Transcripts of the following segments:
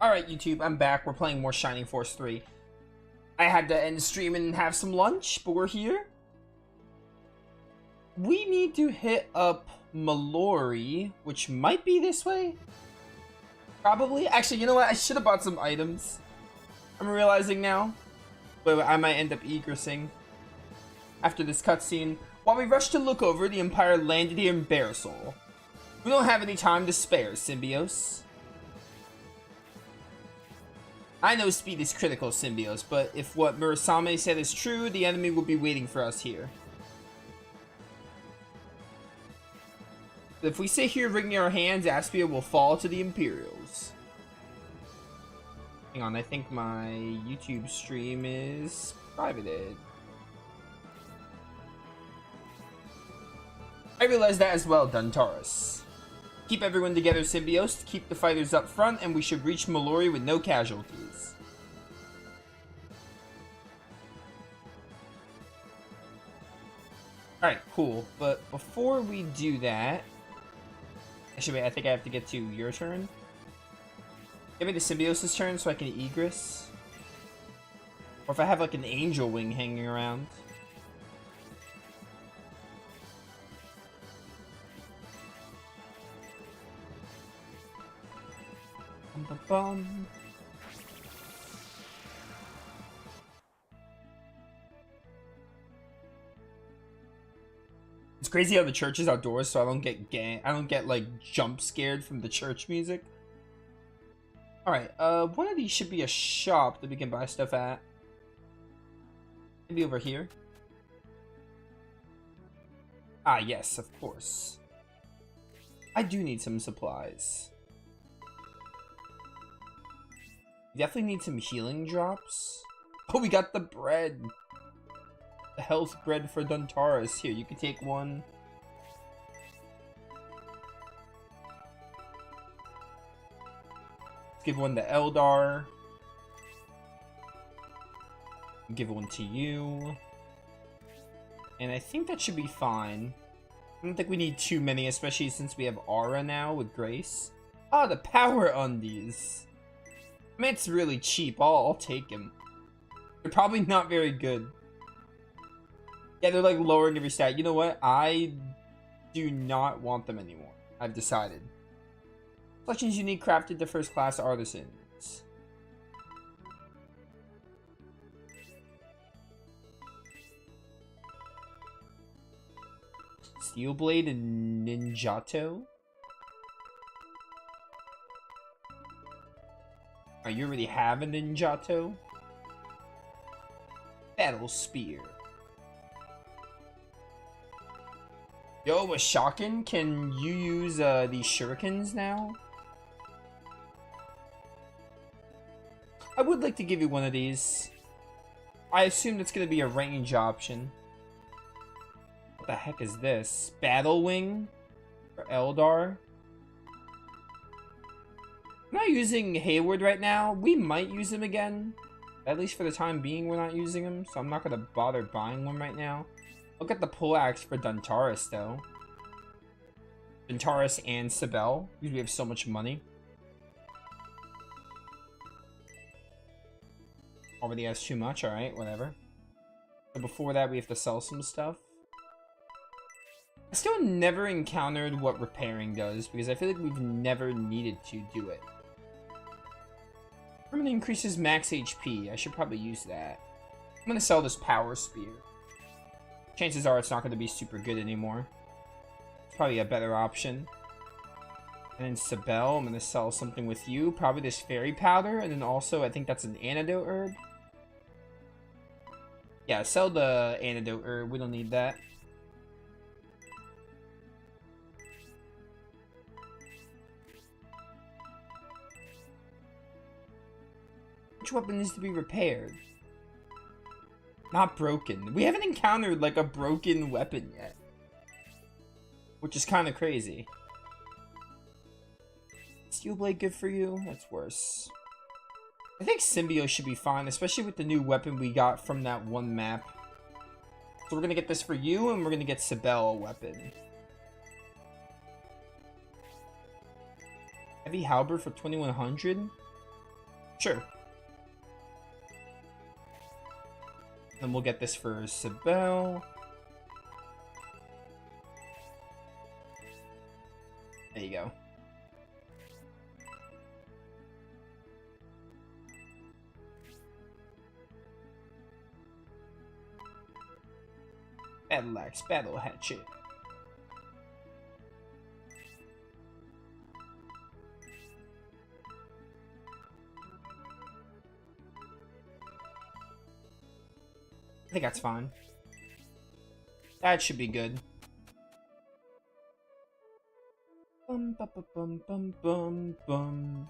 Alright, YouTube, I'm back. We're playing more Shining Force 3. I had to end stream and have some lunch, but we're here. We need to hit up Mallory, which might be this way. Probably. Actually, you know what? I should have bought some items. I'm realizing now. But I might end up egressing after this cutscene. While we rush to look over, the Empire landed here in Barisol. We don't have any time to spare, Symbios. I know speed is critical, Symbios, but if what Murasame said is true, the enemy will be waiting for us here. If we sit here wringing our hands, Aspia will fall to the Imperials. Hang on, I think my YouTube stream is privated. I realized that as well, Duntaris. Keep everyone together, Symbios, to keep the fighters up front, and we should reach Mallory with no casualties. Alright, cool. But before we do that... Actually, wait, I think I have to get to your turn. Give me the Symbios' turn so I can egress. Or if I have like an angel wing hanging around. Bum. It's crazy how the church is outdoors, so I don't get like jump scared from the church music. All right, one of these should be a shop that we can buy stuff at. Maybe over here. Ah, yes, of course. I do need some supplies. Definitely need some healing drops. Oh, we got the bread. The health bread for Duntaris. Here, you can take one. Let's give one to Eldar. Give one to you. And I think that should be fine. I don't think we need too many, especially since we have Aura now with Grace. Ah, the power undies. I mean, it's really cheap. I'll take him. They're probably not very good. Yeah, they're like lowering every stat. You know what? I do not want them anymore. I've decided. Collections unique crafted to first class artisans. Steel Blade and Ninjato. Oh, you already have a Ninjato? Battle Spear. Yo, a Shotgun? Can you use these shurikens now? I would like to give you one of these. I assume that's going to be a range option. What the heck is this? Battle Wing for Eldar? I'm not using Hayward right now. We might use him again. At least for the time being, we're not using him. So I'm not going to bother buying one right now. Look at the pull axe for Duntaris, though. Duntaris and Sibel. Because we have so much money. Already has too much. Alright, whatever. So before that, we have to sell some stuff. I still never encountered what repairing does. Because I feel like we've never needed to do it. Permanently increases max HP. I should probably use that. I'm going to sell this Power Spear. Chances are it's not going to be super good anymore. It's probably a better option. And then Sibel, I'm going to sell something with you. Probably this Fairy Powder. And then also, I think that's an Antidote Herb. Yeah, sell the Antidote Herb. We don't need that. Which weapon needs to be repaired? Not broken. We haven't encountered like a broken weapon yet. Which is kind of crazy. Steel Blade good for you? That's worse. I think Symbiote should be fine, especially with the new weapon we got from that one map. So we're going to get this for you, and we're going to get Sibel a weapon. Heavy Halberd for 2100? Sure. Then we'll get this for Sibel. There you go. Battle Axe, Battle Hatchet. I think that's fine. That should be good. Bum, bum, bum, bum, bum, bum.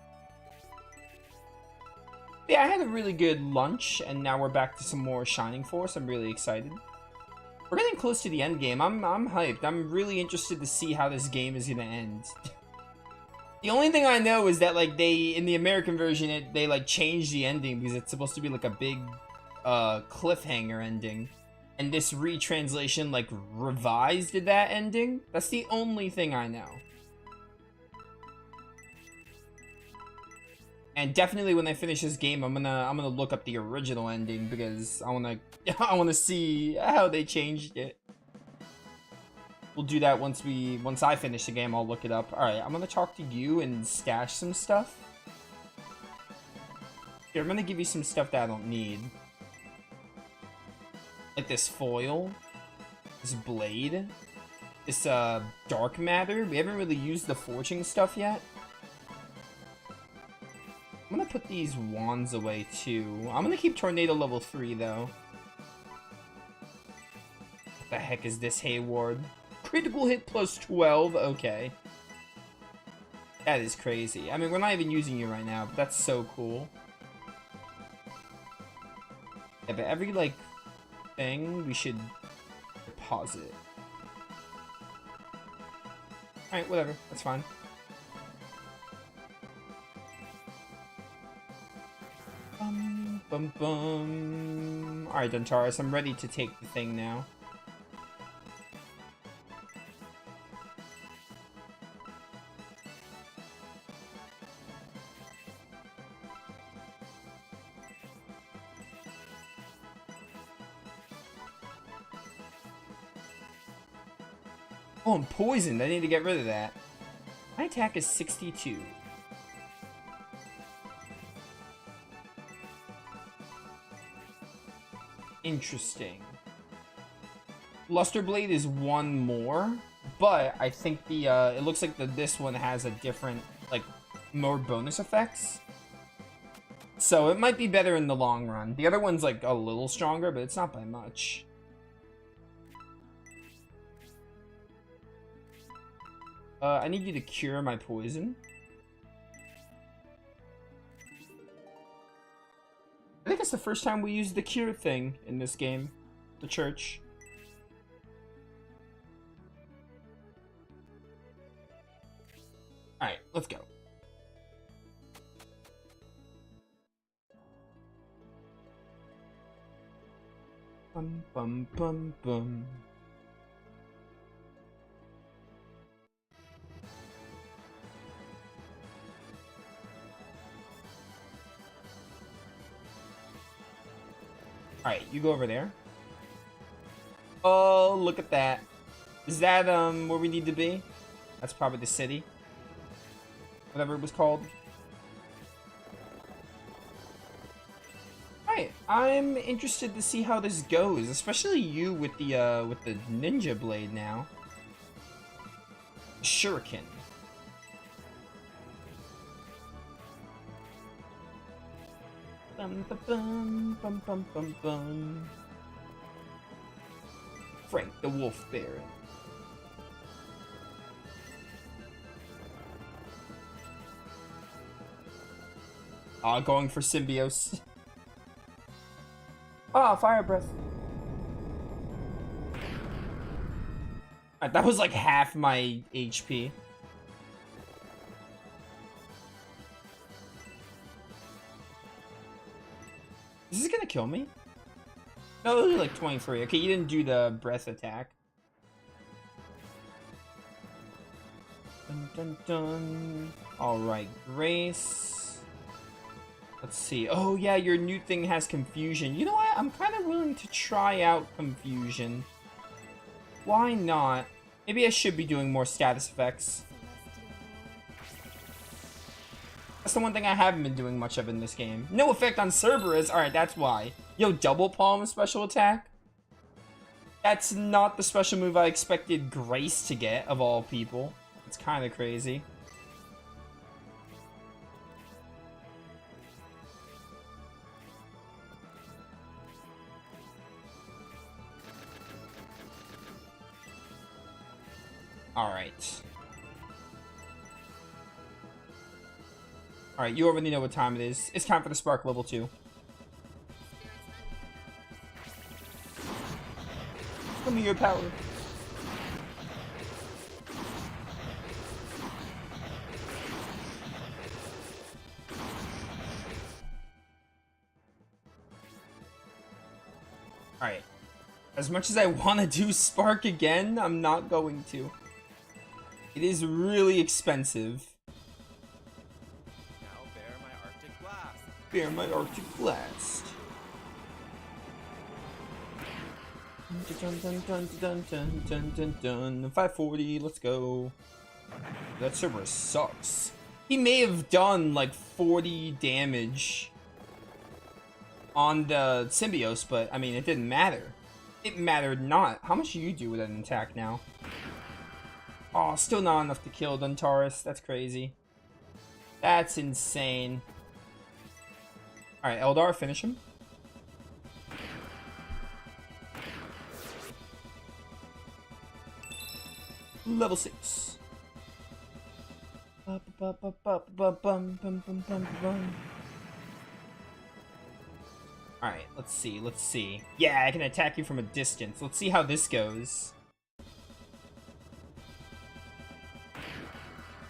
Yeah, I had a really good lunch, and now we're back to some more Shining Force. I'm really excited. We're getting close to the end game. I'm hyped. I'm really interested to see how this game is gonna end. The only thing I know is that, like, in the American version, they like changed the ending because it's supposed to be like a big cliffhanger ending, and this retranslation like revised that ending. That's the only thing I know. And definitely when I finish this game, I'm gonna look up the original ending because I wanna see how they changed it. We'll do that once I finish the game. I'll look it up. All right, I'm gonna talk to you and stash some stuff. Here, I'm gonna give you some stuff that I don't need. Like this foil, this blade, this dark matter. We haven't really used the forging stuff yet. I'm gonna put these wands away too. I'm gonna keep Tornado level 3 though. What the heck is this, Hayward? Critical hit plus 12? Okay. That is crazy. I mean, we're not even using you right now, but that's so cool. Yeah, but every, like, thing, we should deposit. Alright, whatever. That's fine. Bum, bum. Alright, Duntaris, I'm ready to take the thing now. Oh, I'm poisoned. I need to get rid of that. My attack is 62. Interesting. Luster Blade is one more, but I think the it looks like this one has a different, like, more bonus effects. So it might be better in the long run. The other one's like a little stronger, but it's not by much. I need you to cure my poison. I think it's the first time we used the cure thing in this game. The church. Alright, let's go. Bum bum bum bum. Alright, you go over there. Oh, look at that. Is that, where we need to be? That's probably the city. Whatever it was called. Alright, I'm interested to see how this goes. Especially you with the ninja blade now. Shuriken. Bum, bum, bum, bum, bum, bum. Frank the Wolf Baron. Going for Symbios. Fire Breath. That was like half my HP. Is this gonna kill me? No, it was like 23. Okay, you didn't do the breath attack. Dun dun dun. Alright, Grace. Let's see. Oh, yeah, your new thing has confusion. You know what? I'm kind of willing to try out confusion. Why not? Maybe I should be doing more status effects. That's the one thing I haven't been doing much of in this game. No effect on Cerberus. Alright, that's why. Yo, double palm special attack? That's not the special move I expected Grace to get, of all people. It's kind of crazy. Alright. Alright, you already know what time it is. It's time for the Spark level 2. Give me your power. Alright. As much as I want to do Spark again, I'm not going to. It is really expensive. Now bear my Arctic blast. Bear my Arctic blast. Dun, dun, dun, dun, dun, dun, dun, dun. 540, let's go. That Cerberus sucks. He may have done like 40 damage on the Symbios, but I mean, it didn't matter. It mattered not. How much do you do with an attack now? Oh, still not enough to kill Duntaris. That's crazy. That's insane. Alright, Eldar, finish him. Level 6. Alright, let's see, let's see. Yeah, I can attack you from a distance. Let's see how this goes.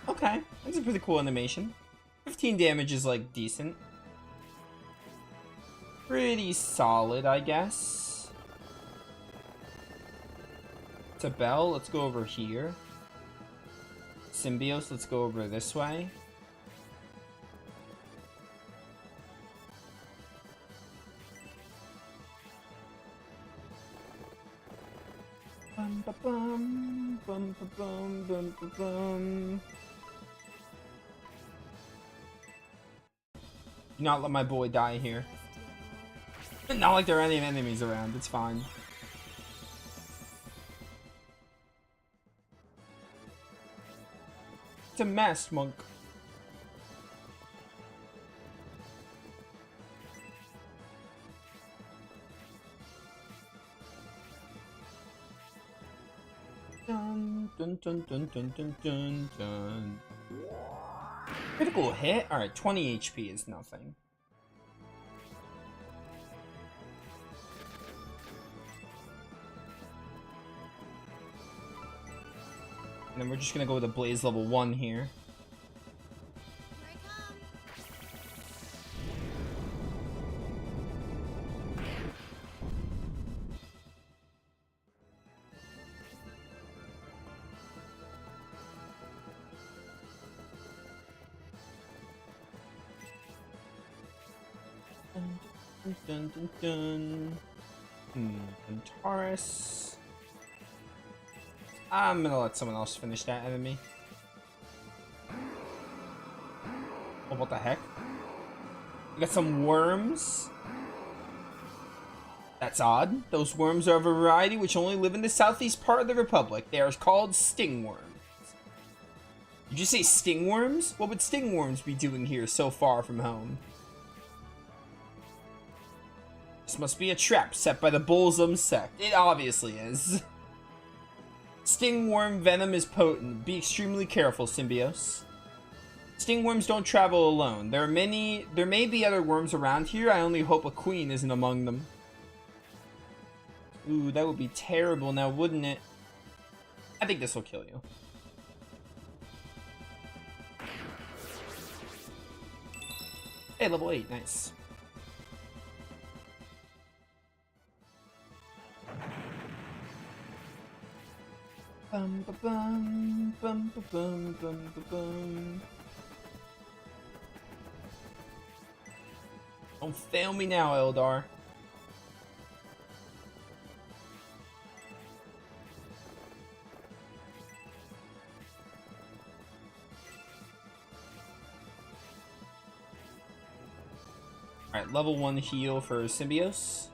Okay, that's a pretty cool animation. 15 damage is, like, decent. Pretty solid, I guess. To Bell, let's go over here. Symbios, let's go over this way. Bum ba bum, bum ba bum, bum ba bum. Do not let my boy die here. Not like there are any enemies around, it's fine. It's a masked monk. Dun dun dun dun dun dun dun dun. Critical hit? Alright, 20 HP is nothing. And then we're just gonna go with a Blaze level 1 here. Dun dun dun dun. Antares. I'm gonna let someone else finish that enemy. Oh, what the heck? We got some worms. That's odd. Those worms are of a variety which only live in the southeast part of the Republic. They are called stingworms. Did you say stingworms? What would stingworms be doing here so far from home? This must be a trap set by the Bullsum sect. It obviously is. Stingworm venom is potent. Be extremely careful, Symbios. Stingworms don't travel alone. There may be other worms around here. I only hope a queen isn't among them. Ooh, that would be terrible now, wouldn't it? I think this will kill you. Hey, level 8, nice. Bum ba bum, bum ba bum, bum ba bum. Don't fail me now, Eldar. Alright, level 1 heal for Symbios.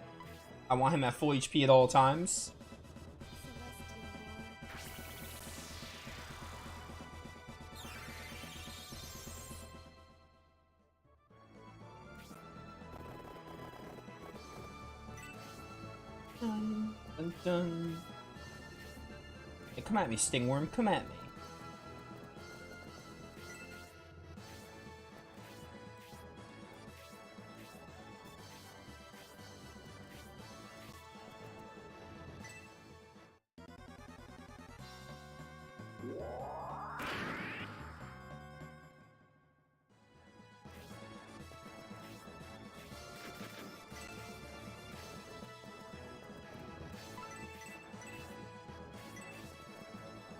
I want him at full HP at all times. Dun, dun, dun. Hey, come at me, Stingworm, come at me.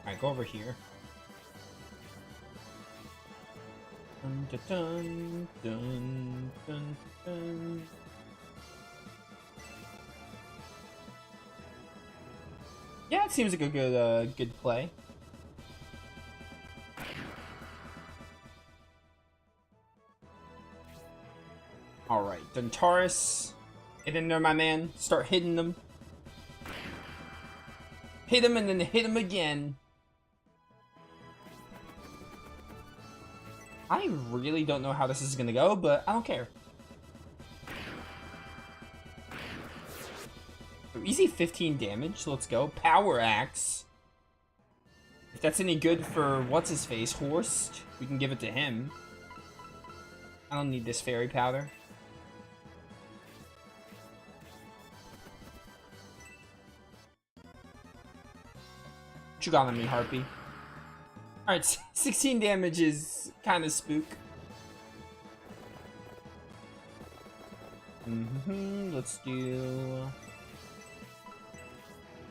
Alright, go over here. Dun, dun, dun, dun, dun, dun. Yeah, it seems like a good play. Alright, Duntaris. Get in there, my man. Start hitting them. Hit him and then hit him again. I really don't know how this is gonna go, but I don't care. Easy 15 damage, let's go. Power Axe. If that's any good for what's-his-face, Horst, we can give it to him. I don't need this fairy powder. What you got on me, Harpy? Alright, 16 damage is kind of spook. Let's do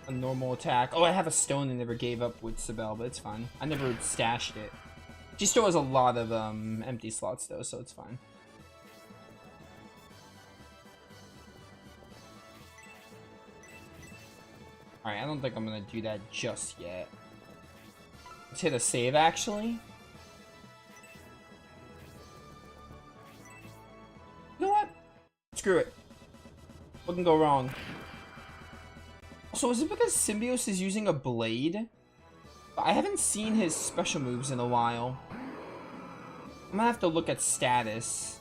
a normal attack. Oh, I have a stone and never gave up with Sibel, but it's fine. I never stashed it. She still has a lot of empty slots though, so it's fine. Alright, I don't think I'm gonna do that just yet. Let's hit a save, actually. You know what? Screw it. What can go wrong? Also, is it because Symbios is using a blade? I haven't seen his special moves in a while. I'm gonna have to look at status.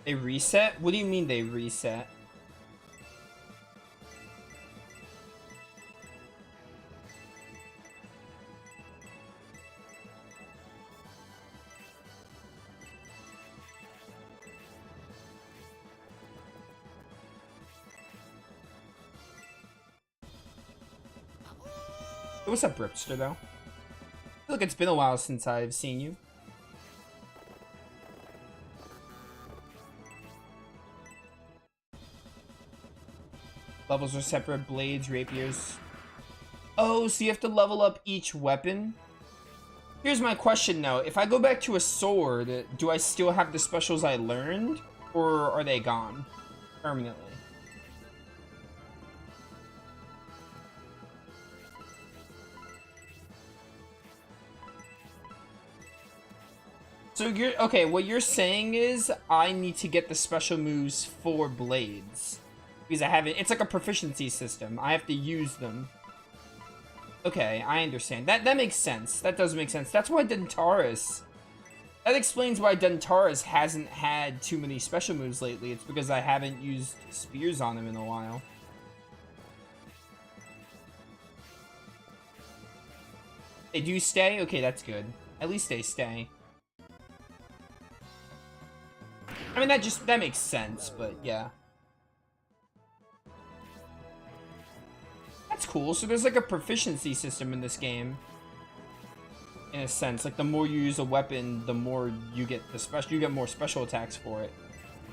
They reset? What do you mean they reset? What's up, Bripster, though? Look, it's been a while since I've seen you. Levels are separate, blades, rapiers. Oh, so you have to level up each weapon? Here's my question, though. If I go back to a sword, do I still have the specials I learned? Or are they gone permanently? So you're okay, what you're saying is I need to get the special moves for blades. Because I haven't, it's like a proficiency system. I have to use them. Okay, I understand. That makes sense. That does make sense. That's why Duntaris. That explains why Duntaris hasn't had too many special moves lately. It's because I haven't used spears on him in a while. They do stay? Okay, that's good. At least they stay. I mean, that makes sense, but yeah. That's cool. So there's like a proficiency system in this game. in a sense. Like, the more you use a weapon, the more you get you get more special attacks for it.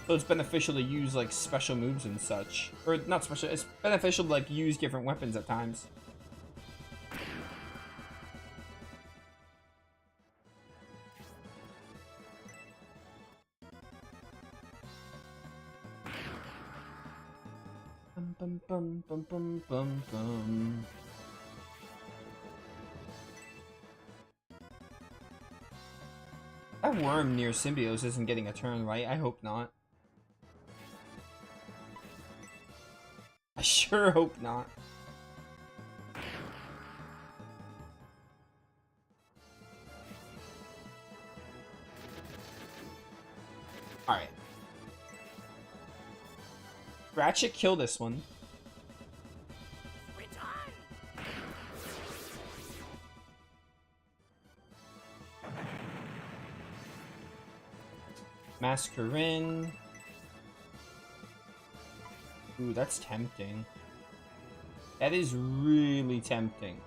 So it's beneficial to use, like, special moves and such. Or, not special, it's beneficial to, like, use different weapons at times. Bum, bum, bum, bum, bum, bum, bum. That worm near Symbios isn't getting a turn, right? I hope not. I sure hope not. Alright. Ratchet, kill this one. Mascarin. Ooh, that's tempting. That is really tempting.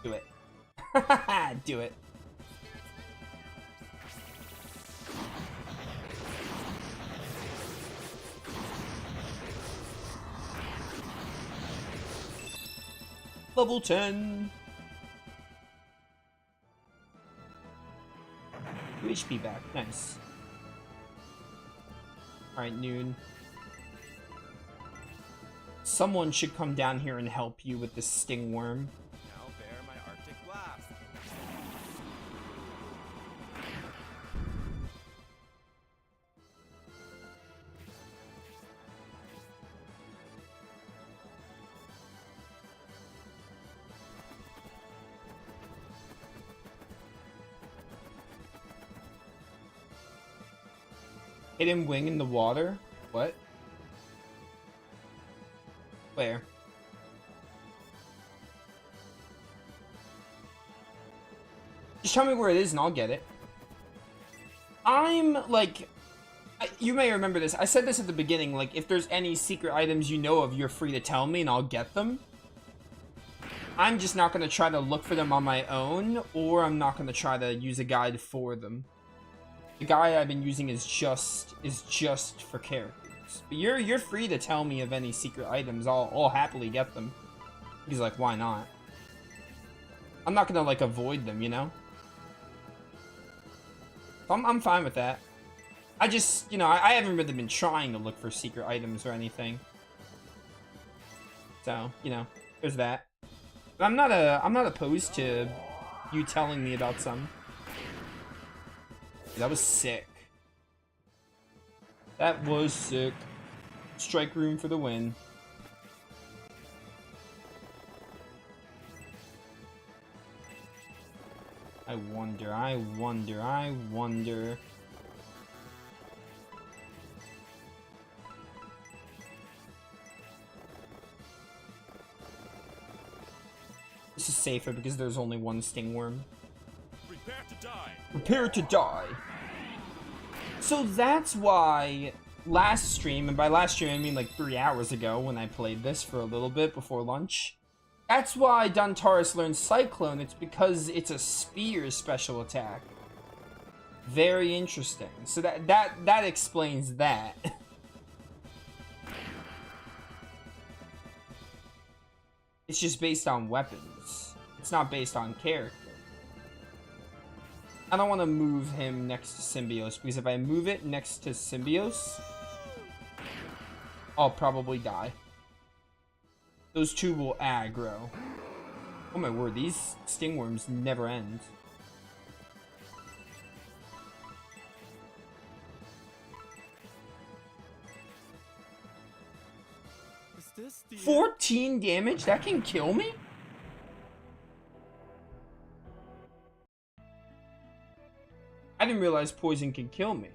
Do it. Do it. Level 10. 2 HP back. Nice. Alright, Noon. Someone should come down here and help you with the sting worm. Now bear my Arctic blast. Hidden wing in the water? What? Where? Just tell me where it is and I'll get it. I'm, like... You may remember this. I said this at the beginning, like, if there's any secret items you know of, you're free to tell me and I'll get them. I'm just not going to try to look for them on my own, or I'm not going to try to use a guide for them. The guy I've been using is just for characters. But you're free to tell me of any secret items. I'll happily get them. He's like, why not? I'm not gonna like avoid them, you know? I'm fine with that. I just, you know, I haven't really been trying to look for secret items or anything. So, you know, there's that. But I'm not opposed to you telling me about some. That was sick. That was sick. Strike room for the win. I wonder. This is safer because there's only one sting worm. Prepare to die. Prepare to die. So that's why last stream, and by last stream I mean like 3 hours ago when I played this for a little bit before lunch. That's why Dontaris learned Cyclone. It's because it's a spear special attack. Very interesting. So that explains that. It's just based on weapons. It's not based on character. I don't want to move him next to Symbios, because if I move it next to Symbios, I'll probably die. Those two will aggro. Oh my word, these stingworms never end. Is this the 14 damage? That can kill me? I didn't realize poison could kill me.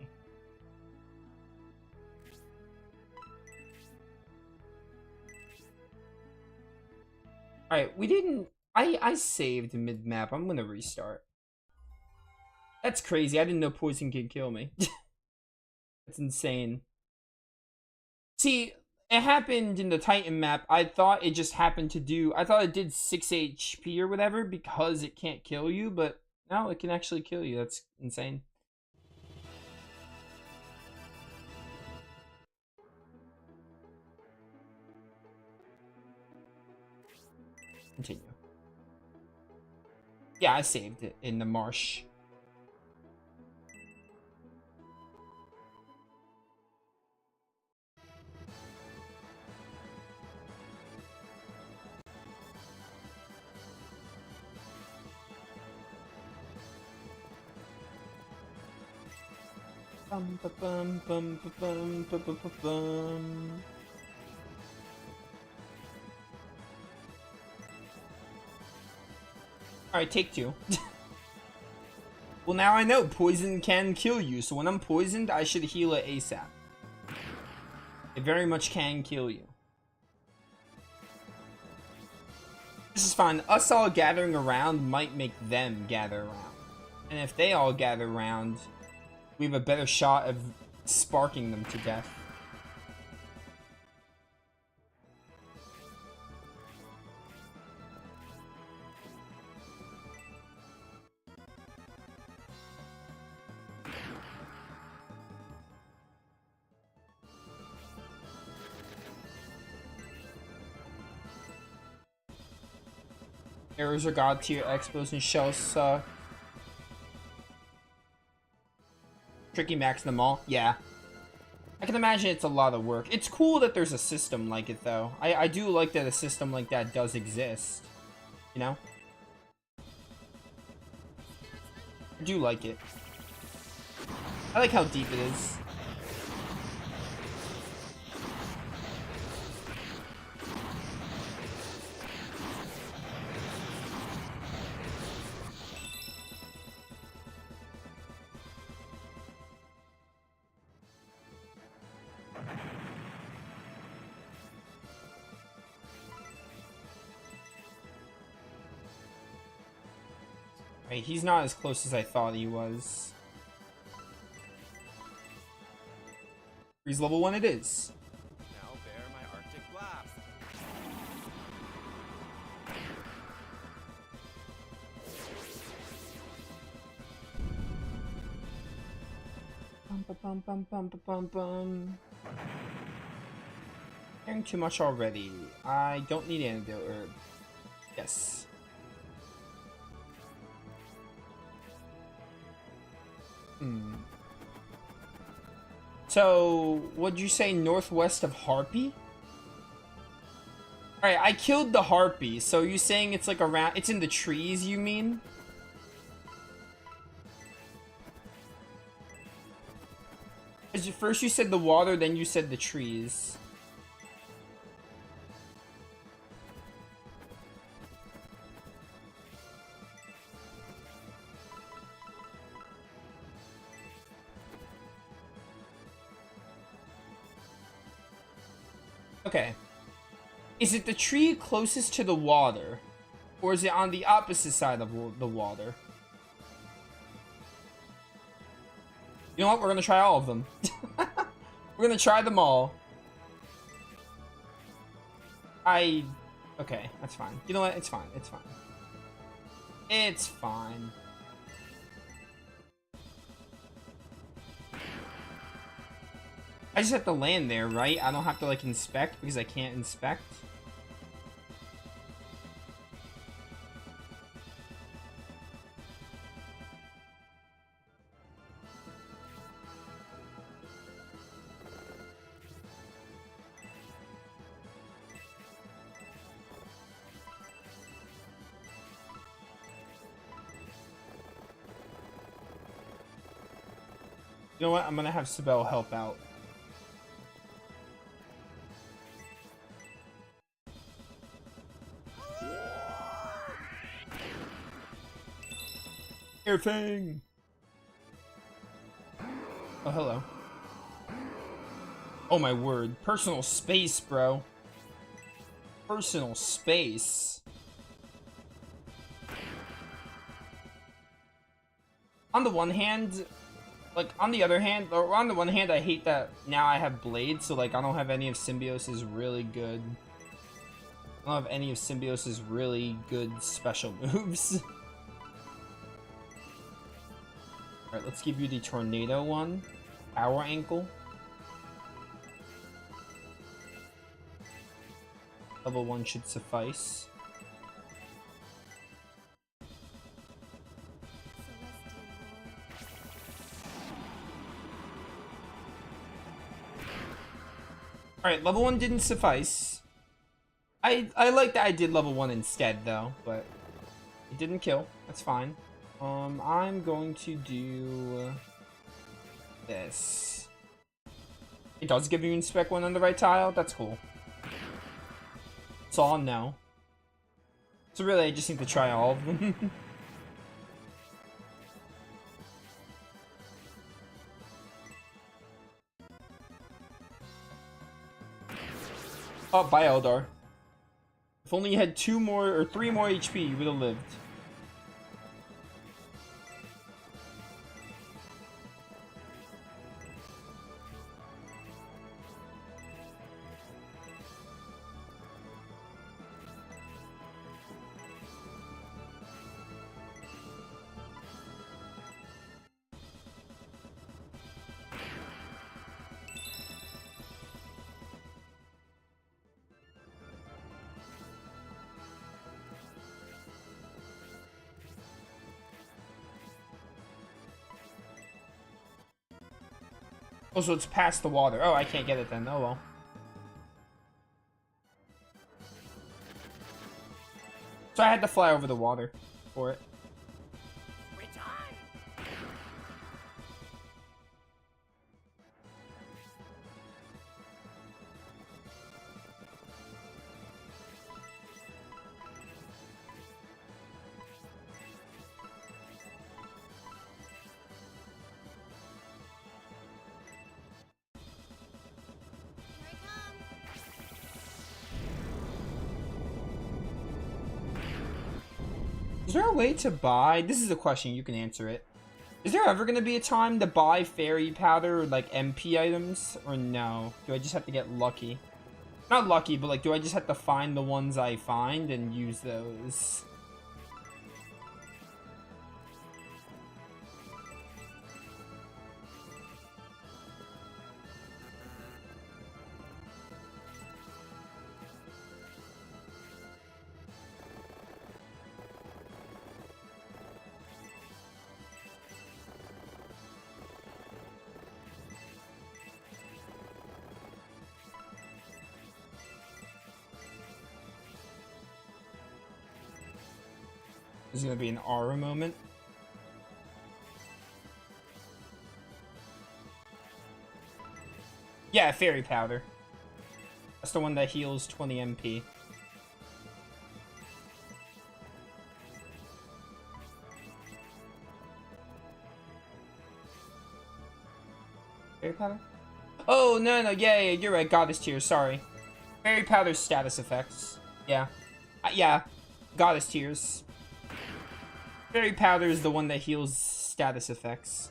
Alright, we didn't... I saved mid-map. I'm gonna restart. That's crazy. I didn't know poison could kill me. That's insane. See, It happened in the Titan map. I thought it just happened to do... I thought it did 6 HP or whatever because it can't kill you, but no, it can actually kill you. That's insane. Continue. Yeah, I saved it in the marsh. Bum, ba, bum, bum, ba, bum, ba, ba, ba, bum. Alright, take 2. Well, now I know poison can kill you, so when I'm poisoned, I should heal it ASAP. It very much can kill you. This is fine. Us all gathering around might make them gather around. And if they all gather around, we have a better shot of sparking them to death. Errors are god tier, explosion shells suck. Tricky max them all? Yeah. I can imagine it's a lot of work. It's cool that there's a system like it, though. I do like that a system like that does exist. You know? I do like it. I like how deep it is. Right, he's not as close as I thought he was. Freeze level 1 it is. Now bear my Arctic blast. Bum, ba, bum, bum, bum, ba, bum, bum. Caring too much already. I don't need antidote herb. Yes. So, what'd you say, northwest of Harpy? Alright, I killed the Harpy, so you saying it's like around... It's in the trees, you mean? First you said the water, then you said the trees. Okay. Is it the tree closest to the water? Or is it on the opposite side of the water? You know what? We're gonna try all of them. We're gonna try them all. Okay, that's fine. You know what? It's fine. It's fine. It's fine. I just have to land there, right? I don't have to, like, inspect because I can't inspect. You know what? I'm gonna have Sibel help out. Air Fang! Oh, hello. Oh my word. Personal space, bro. Personal space. On the one hand, Like, on the other hand, or on the one hand, I hate that now I have Blades, so, like, I don't have any of Symbiosis really good. I don't have any of Symbiosis really good special moves. Alright, let's give you the Tornado one. Power Ankle. Level 1 should suffice. Alright, level 1 didn't suffice. I like that I did level 1 instead, though, but it didn't kill. That's fine. I'm going to do this. It does give you Inspect 1 on the right tile? That's cool. It's all no. So really, I just need to try all of them. Oh, bye, Eldar. If only you had 2 more or 3 more HP, you would have lived. Oh, so it's past the water. Oh, I can't get it then. Oh, well. So I had to fly over the water for it. Is there a way to buy? This is a question, you can answer it. Is there ever going to be a time to buy fairy powder or like MP items? Or no? Do I just have to get lucky? Not lucky, but like, do I just have to find the ones I find and use those? This is gonna be an aura moment. Yeah, fairy powder. That's the one that heals 20 MP. Fairy powder? Oh, no, yeah, you're right. Goddess Tears, sorry. Fairy powder's status effects. Yeah. Yeah. Goddess Tears. Fairy powder is the one that heals status effects.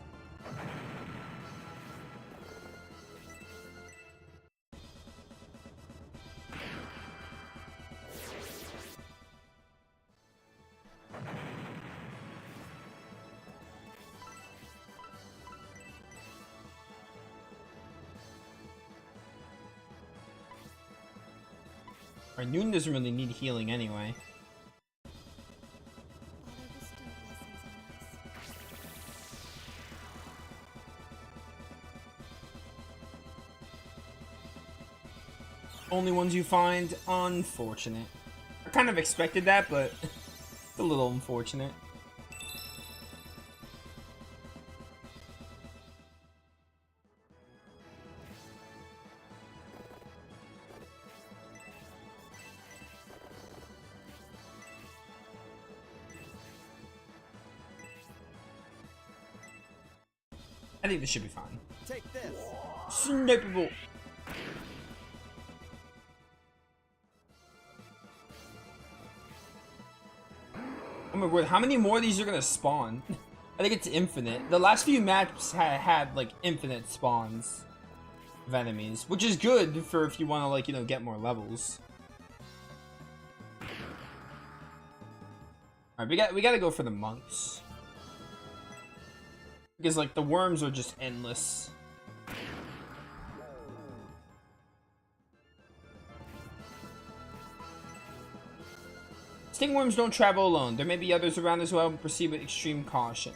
Our Noon doesn't really need healing anyway. Only ones you find, unfortunate. I kind of expected that, but it's a little unfortunate. I think this should be fine. Take this. Snipeable. Oh my word, how many more of these are gonna spawn? I think it's infinite. The last few maps had like infinite spawns of enemies, which is good for if you want to like, you know, get more levels. All right, we gotta go for the monks because like the worms are just endless. Stingworms don't travel alone. There may be others around as well, and proceed with extreme caution.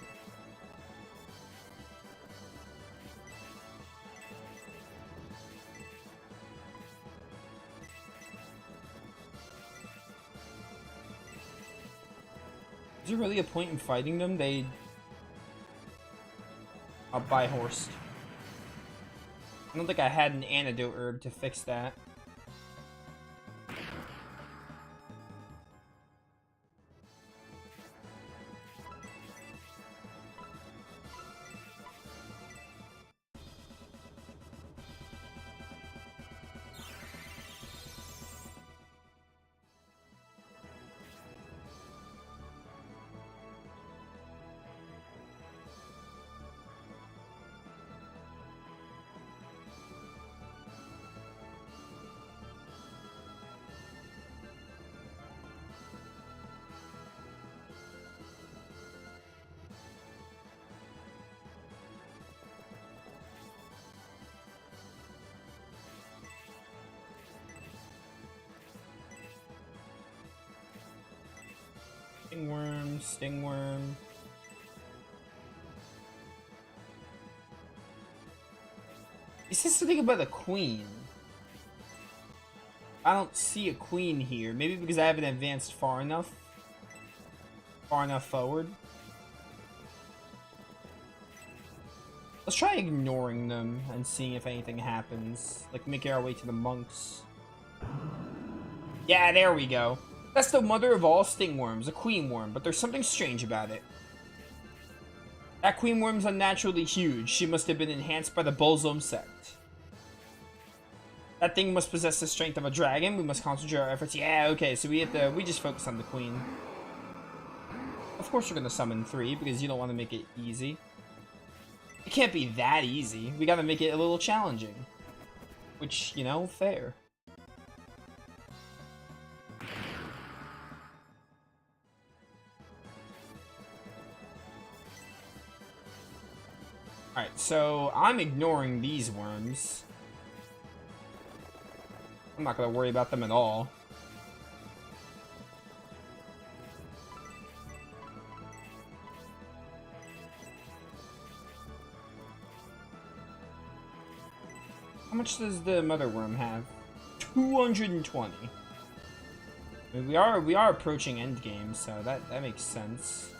Is there really a point in fighting them? I'll buy horse. I don't think I had an antidote herb to fix that. Stingworm, stingworm. Is this something about a queen? I don't see a queen here. Maybe because I haven't advanced far enough. Far enough forward. Let's try ignoring them and seeing if anything happens. Like making our way to the monks. Yeah, there we go. That's the mother of all stingworms, a queen worm, but there's something strange about it. That queen worm's unnaturally huge. She must have been enhanced by the Bolzome sect. That thing must possess the strength of a dragon. We must concentrate our efforts. Yeah, okay, so we just focus on the queen. Of course we're gonna summon 3, because you don't want to make it easy. It can't be that easy. We gotta make it a little challenging. Which, you know, fair. Alright, so I'm ignoring these worms. I'm not gonna worry about them at all. How much does the mother worm have? 220. I mean, we are approaching endgame, so that makes sense.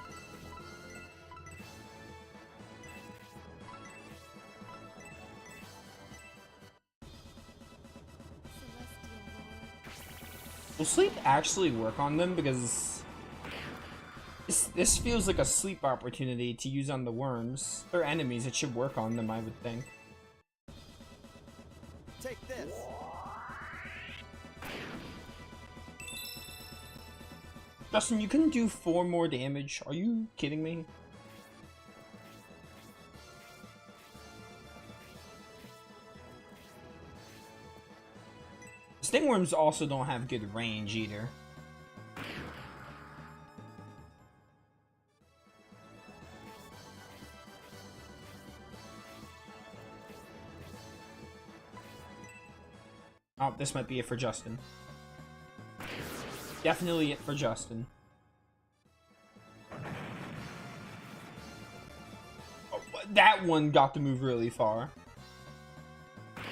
Will sleep actually work on them? Because this feels like a sleep opportunity to use on the worms. They're enemies, it should work on them, I would think. Take this. Justin, you couldn't do 4 more damage? Are you kidding me? Stingworms also don't have good range either. Oh, this might be it for Justin. Definitely it for Justin. Oh, that one got to move really far. You're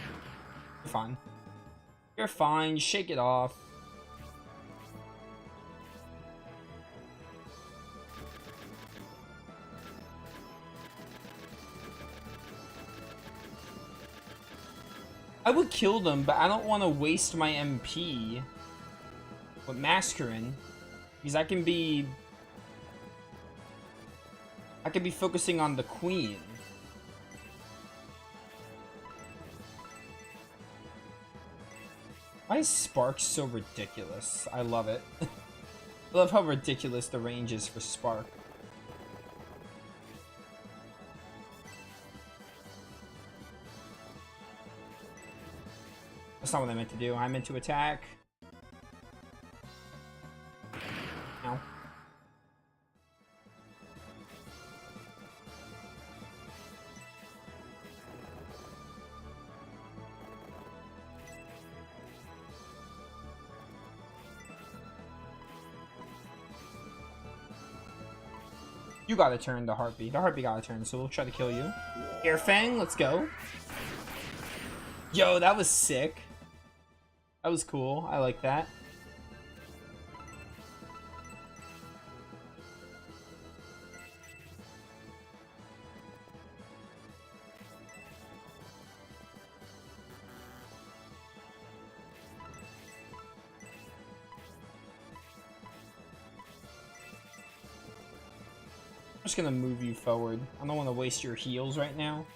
fine. You're fine. Shake it off. I would kill them, but I don't want to waste my MP with Mascarin, because I can be focusing on the queen. Why is Spark so ridiculous? I love it. I love how ridiculous the range is for Spark. That's not what I meant to do. I meant to attack. Ow. You gotta turn the heartbeat. The heartbeat gotta turn, so we'll try to kill you. Air Fang, let's go. Yo, that was sick. That was cool. I like that. I'm just gonna move you forward. I don't want to waste your heals right now.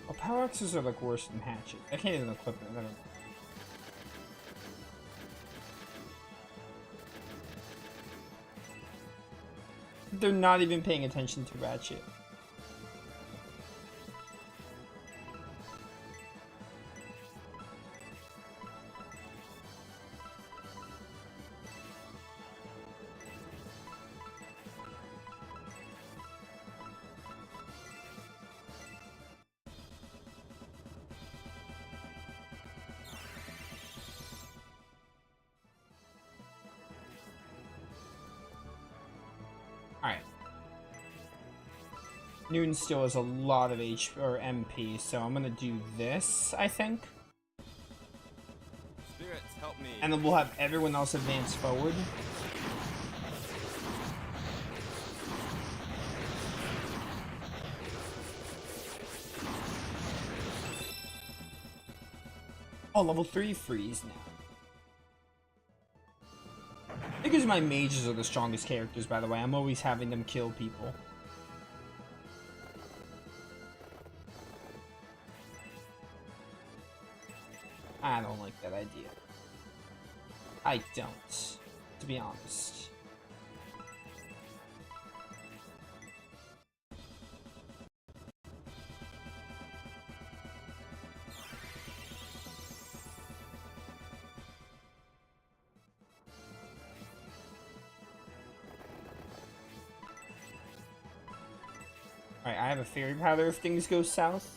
Well, power axes are like worse than hatchet. I can't even equip it. They're not even paying attention to Ratchet. Alright. Newton still has a lot of HP or MP, so I'm gonna do this, I think. Spirits, help me. And then we'll have everyone else advance forward. Oh, level 3 freeze now. Because my mages are the strongest characters, by the way. I'm always having them kill people. I don't like that idea. I don't, to be honest. Alright, I have a fairy powder if things go south.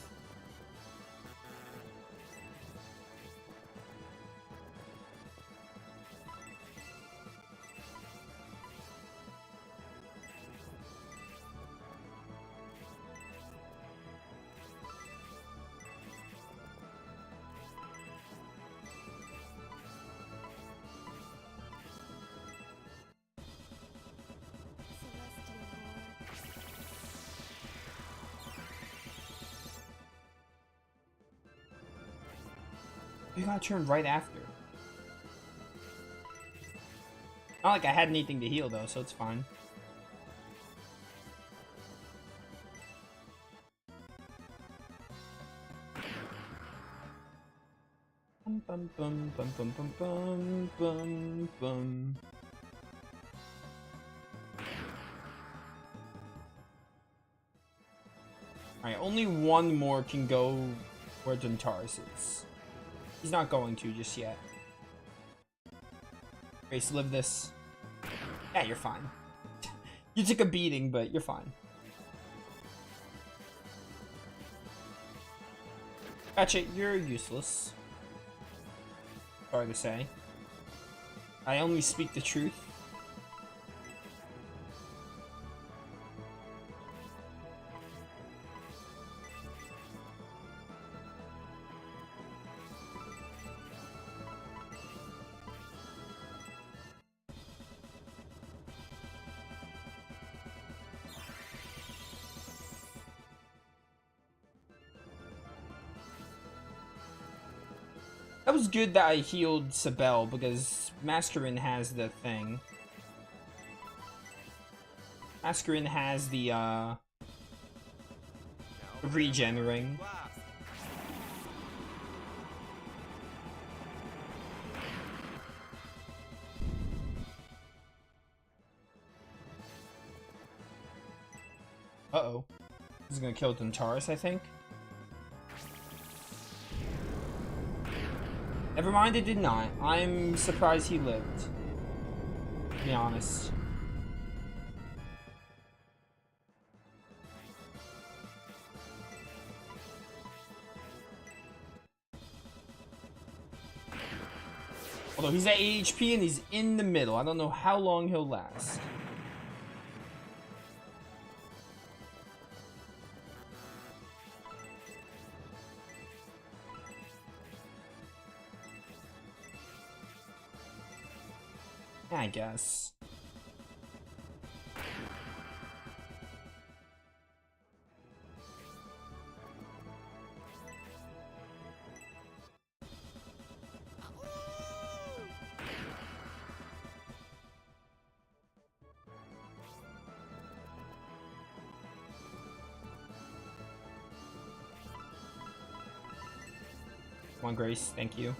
You gotta turn right after. Not like I had anything to heal though, so it's fine. Bum bum bum bum bum bum bum bum bum. Alright, only one more can go where Dentaris is. He's not going to just yet. Grace, live this. Yeah, you're fine. You took a beating, but you're fine. Gotcha, you're useless. Sorry to say. I only speak the truth. That was good that I healed Sabelle, because Mascarin has the thing. Mascarin has the, regenerate. Uh-oh. This is gonna kill Dentaris, I think. Never mind, it did not. I'm surprised he lived. To be honest. Although he's at 8 HP and he's in the middle. I don't know how long he'll last. I guess. Come on, Grace. Thank you.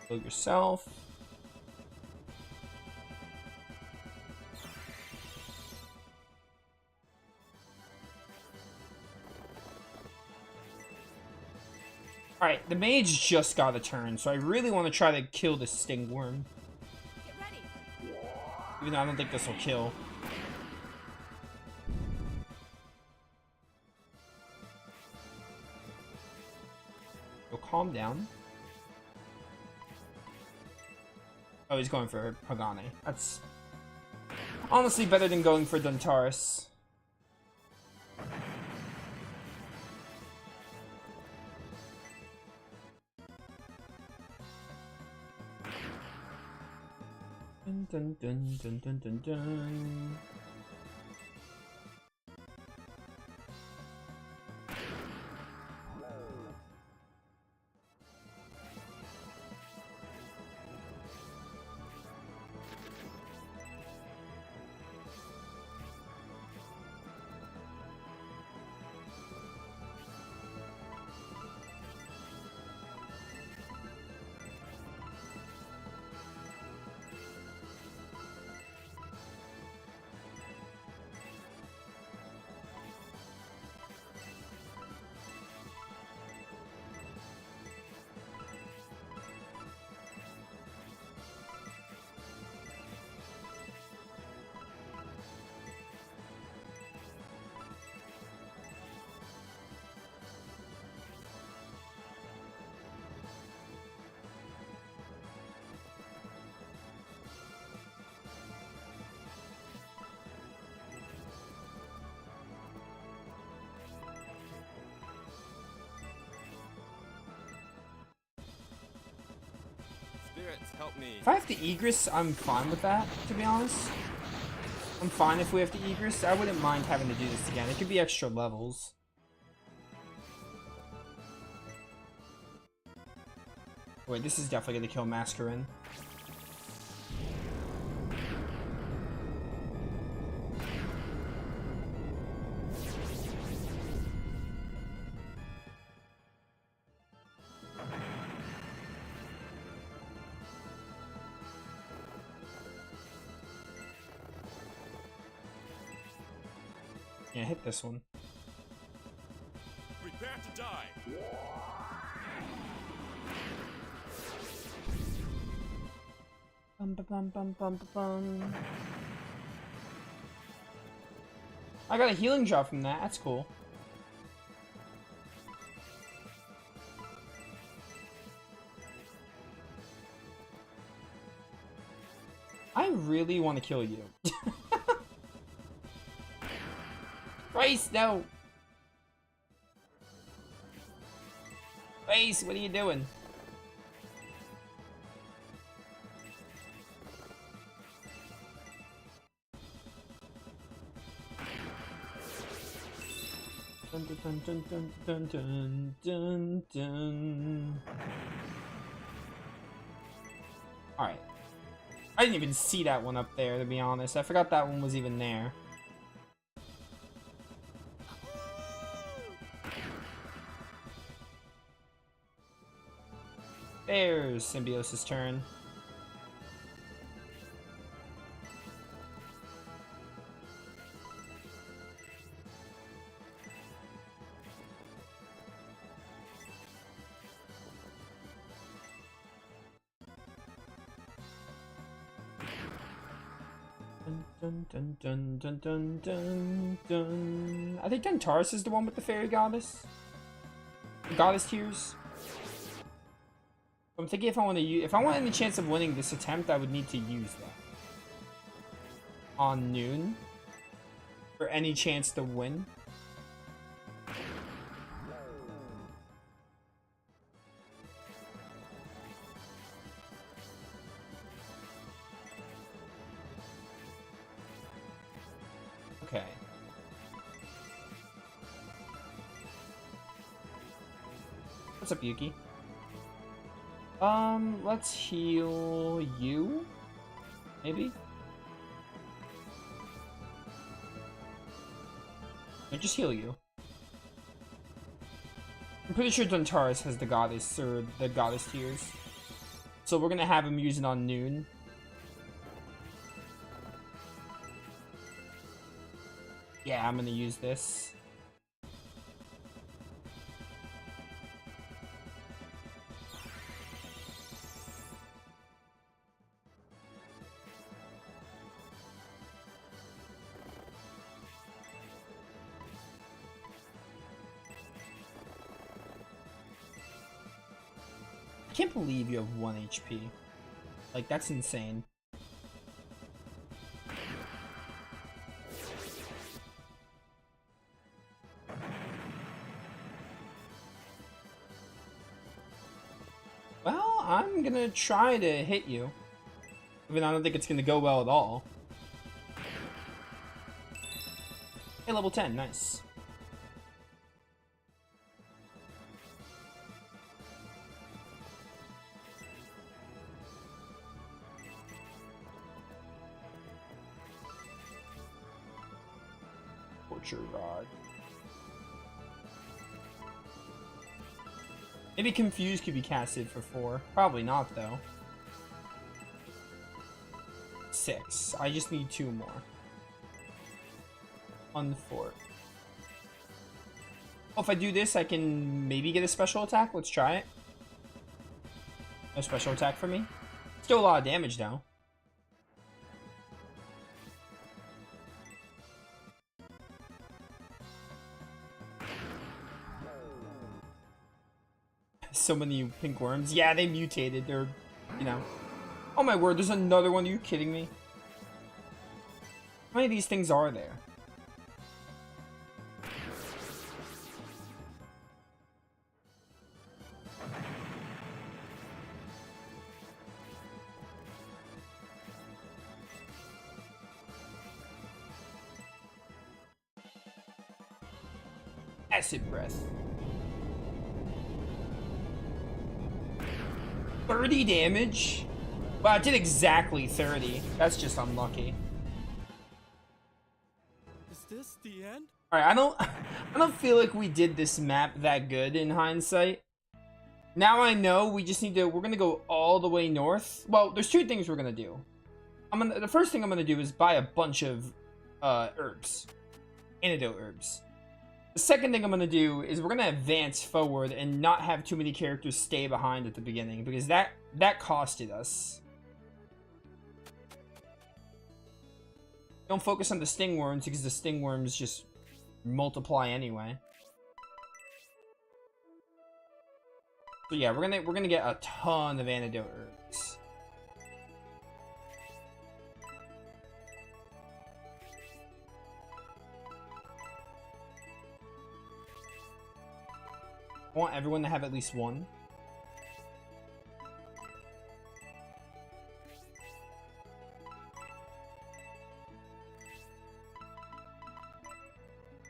Heal yourself. Alright, the mage just got a turn, so I really want to try to kill the Stingworm. Get ready. Even though I don't think this will kill. So calm down. Oh, he's going for Pagane. That's honestly better than going for Dentaris. Dun dun dun dun dun dun dun. Spirits, help me. If I have to Egress, I'm fine with that, to be honest. I'm fine if we have to Egress. I wouldn't mind having to do this again. It could be extra levels. Wait, this is definitely gonna kill Mascarin. Yeah, hit this one. Prepare to die. Bum, ba, bum, bum, bum, ba, bum. I got a healing drop from that. That's cool. I really want to kill you. Grace, no! Grace, what are you doing? Dun, dun, dun, dun, dun, dun, dun. Alright. I didn't even see that one up there, to be honest. I forgot that one was even there. There's Symbiosis' turn. Dun, dun, dun, dun, dun, dun, dun. I think Duntaris is the one with the fairy goddess. Goddess tears. I'm thinking if I want to use, if I want any chance of winning this attempt, I would need to use that on Noon for any chance to win. Okay. What's up, Yuki? Let's heal you? Maybe? Or just heal you. I'm pretty sure Duntaris has the goddess, or the goddess tears. So we're gonna have him use it on Noon. Yeah, I'm gonna use this. I can't believe you have 1 HP. Like, that's insane. Well, I'm gonna try to hit you. I mean, I don't think it's gonna go well at all. Hey, level 10, nice. Torture Rod. Maybe Confuse could be casted for 4. Probably not, though. 6. I just need 2 more. Unfort. Oh, if I do this, I can maybe get a special attack. Let's try it. No special attack for me. Still a lot of damage, though. So many pink worms. Yeah, they mutated. They're, you know. Oh my word, there's another one. Are you kidding me? How many of these things are there? Acid breath. 30 damage? Wow, it did exactly 30. That's just unlucky. Is this the end? Alright, I don't feel like we did this map that good in hindsight. Now I know we're gonna go all the way north. Well, there's 2 things we're gonna do. The first thing I'm gonna do is buy a bunch of herbs. Antidote herbs. The second thing I'm going to do is we're going to advance forward and not have too many characters stay behind at the beginning, because that costed us. Don't focus on the sting worms, because the sting worms just multiply anyway. So yeah, we're gonna get a ton of antidote herbs. I want everyone to have at least 1.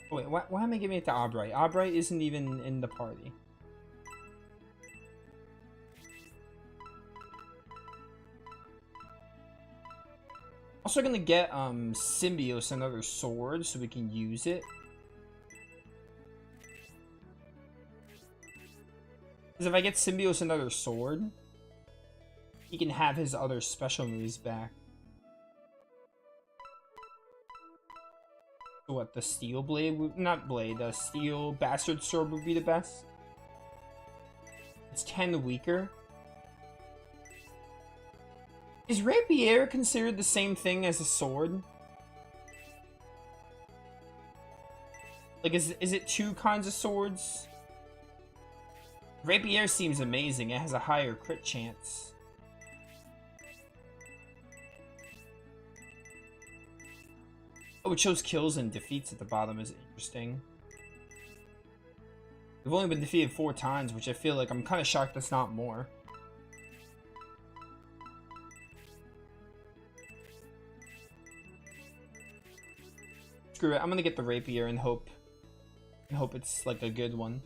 Oh, Wait, why am I giving it to Albright? Albright isn't even in the party. Also gonna get Symbios another sword so we can use it. Because if I get Symbios another sword, he can have his other special moves back. So what, the steel blade? Not blade, the steel bastard sword would be the best. It's 10 weaker. Is rapier considered the same thing as a sword? Like, is it two kinds of swords? Rapier seems amazing. It has a higher crit chance. Oh, it shows kills and defeats at the bottom is interesting. We've only been defeated 4 times, which I feel like I'm kind of shocked that's not more. Screw it, I'm gonna get the rapier and hope it's like a good one.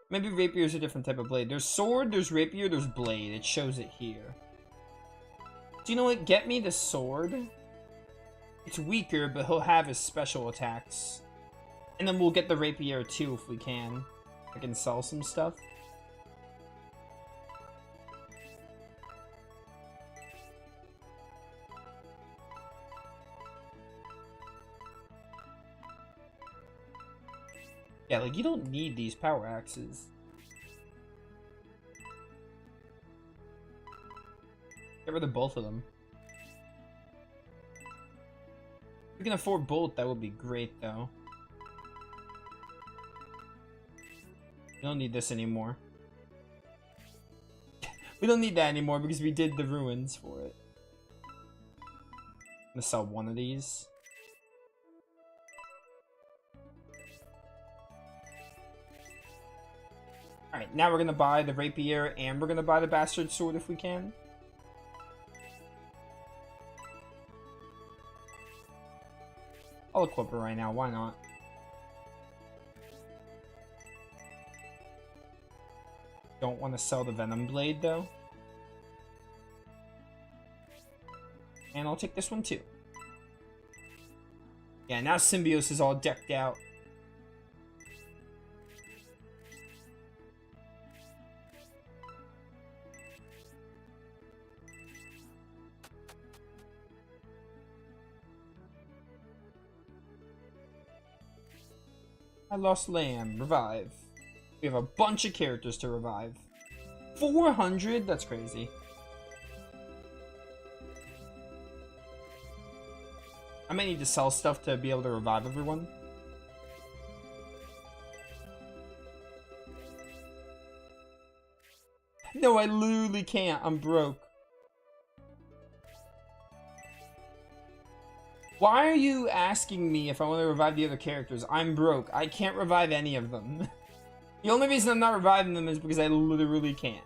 Maybe rapier is a different type of blade. There's sword, there's rapier, there's blade. It shows it here. Do you know what? Get me the sword. It's weaker, but he'll have his special attacks. And then we'll get the rapier too if we can. I can sell some stuff. Yeah, like, you don't need these power axes. Get rid of both of them. If we can afford both, that would be great, though. We don't need this anymore. We don't need that anymore because we did the ruins for it. I'm gonna sell one of these. Alright, now we're gonna buy the rapier and we're gonna buy the bastard sword if we can. I'll equip her right now, why not? Don't want to sell the Venom Blade though. And I'll take this one too. Yeah, now Symbios is all decked out. I lost Lamb. Revive. We have a bunch of characters to revive. 400? That's crazy. I might need to sell stuff to be able to revive everyone. No, I literally can't. I'm broke. Why are you asking me if I want to revive the other characters? I'm broke. I can't revive any of them. The only reason I'm not reviving them is because I literally can't.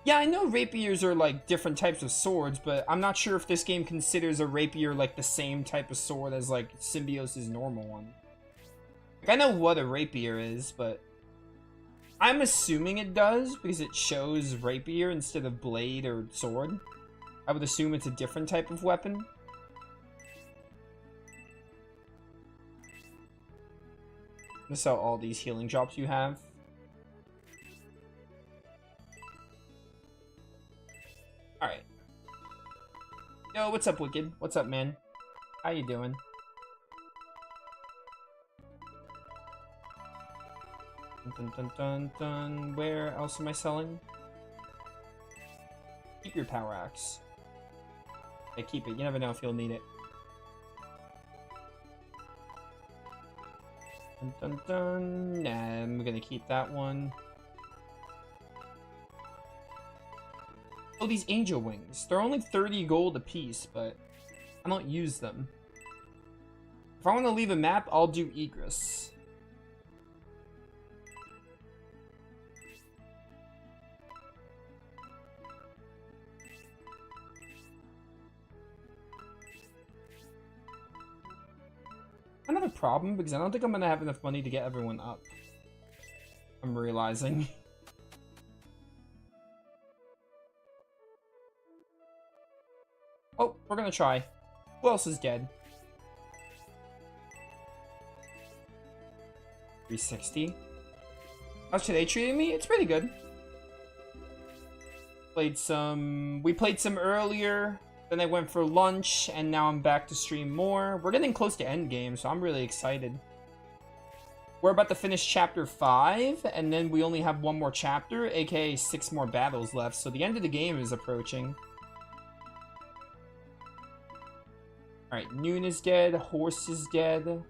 Yeah, I know rapiers are like different types of swords, but I'm not sure if this game considers a rapier like the same type of sword as like Symbios' normal one. Like, I know what a rapier is, but I'm assuming it does because it shows rapier instead of blade or sword. I would assume it's a different type of weapon. I'm gonna sell all these healing drops you have. Alright. Yo, what's up, Wicked? What's up, man? How you doing? Dun, dun, dun, dun. Where else am I selling? Keep your power axe. Okay, keep it. You never know if you'll need it. Dun, dun, dun. Nah, I'm gonna keep that one. Oh, these angel wings. They're only 30 gold a piece, but I don't use them. If I want to leave a map, I'll do Egress. kind of a problem because I don't think I'm gonna have enough money to get everyone up. I'm realizing. Oh, we're gonna try. Who else is dead? 360. How's today treating me? It's pretty good. We played some earlier, then I went for lunch, and now I'm back to stream more. We're getting close to endgame, so I'm really excited. We're about to finish chapter 5, and then we only have one more chapter, aka 6 more battles left, so the end of the game is approaching. Alright, Noon is dead, Horse is dead,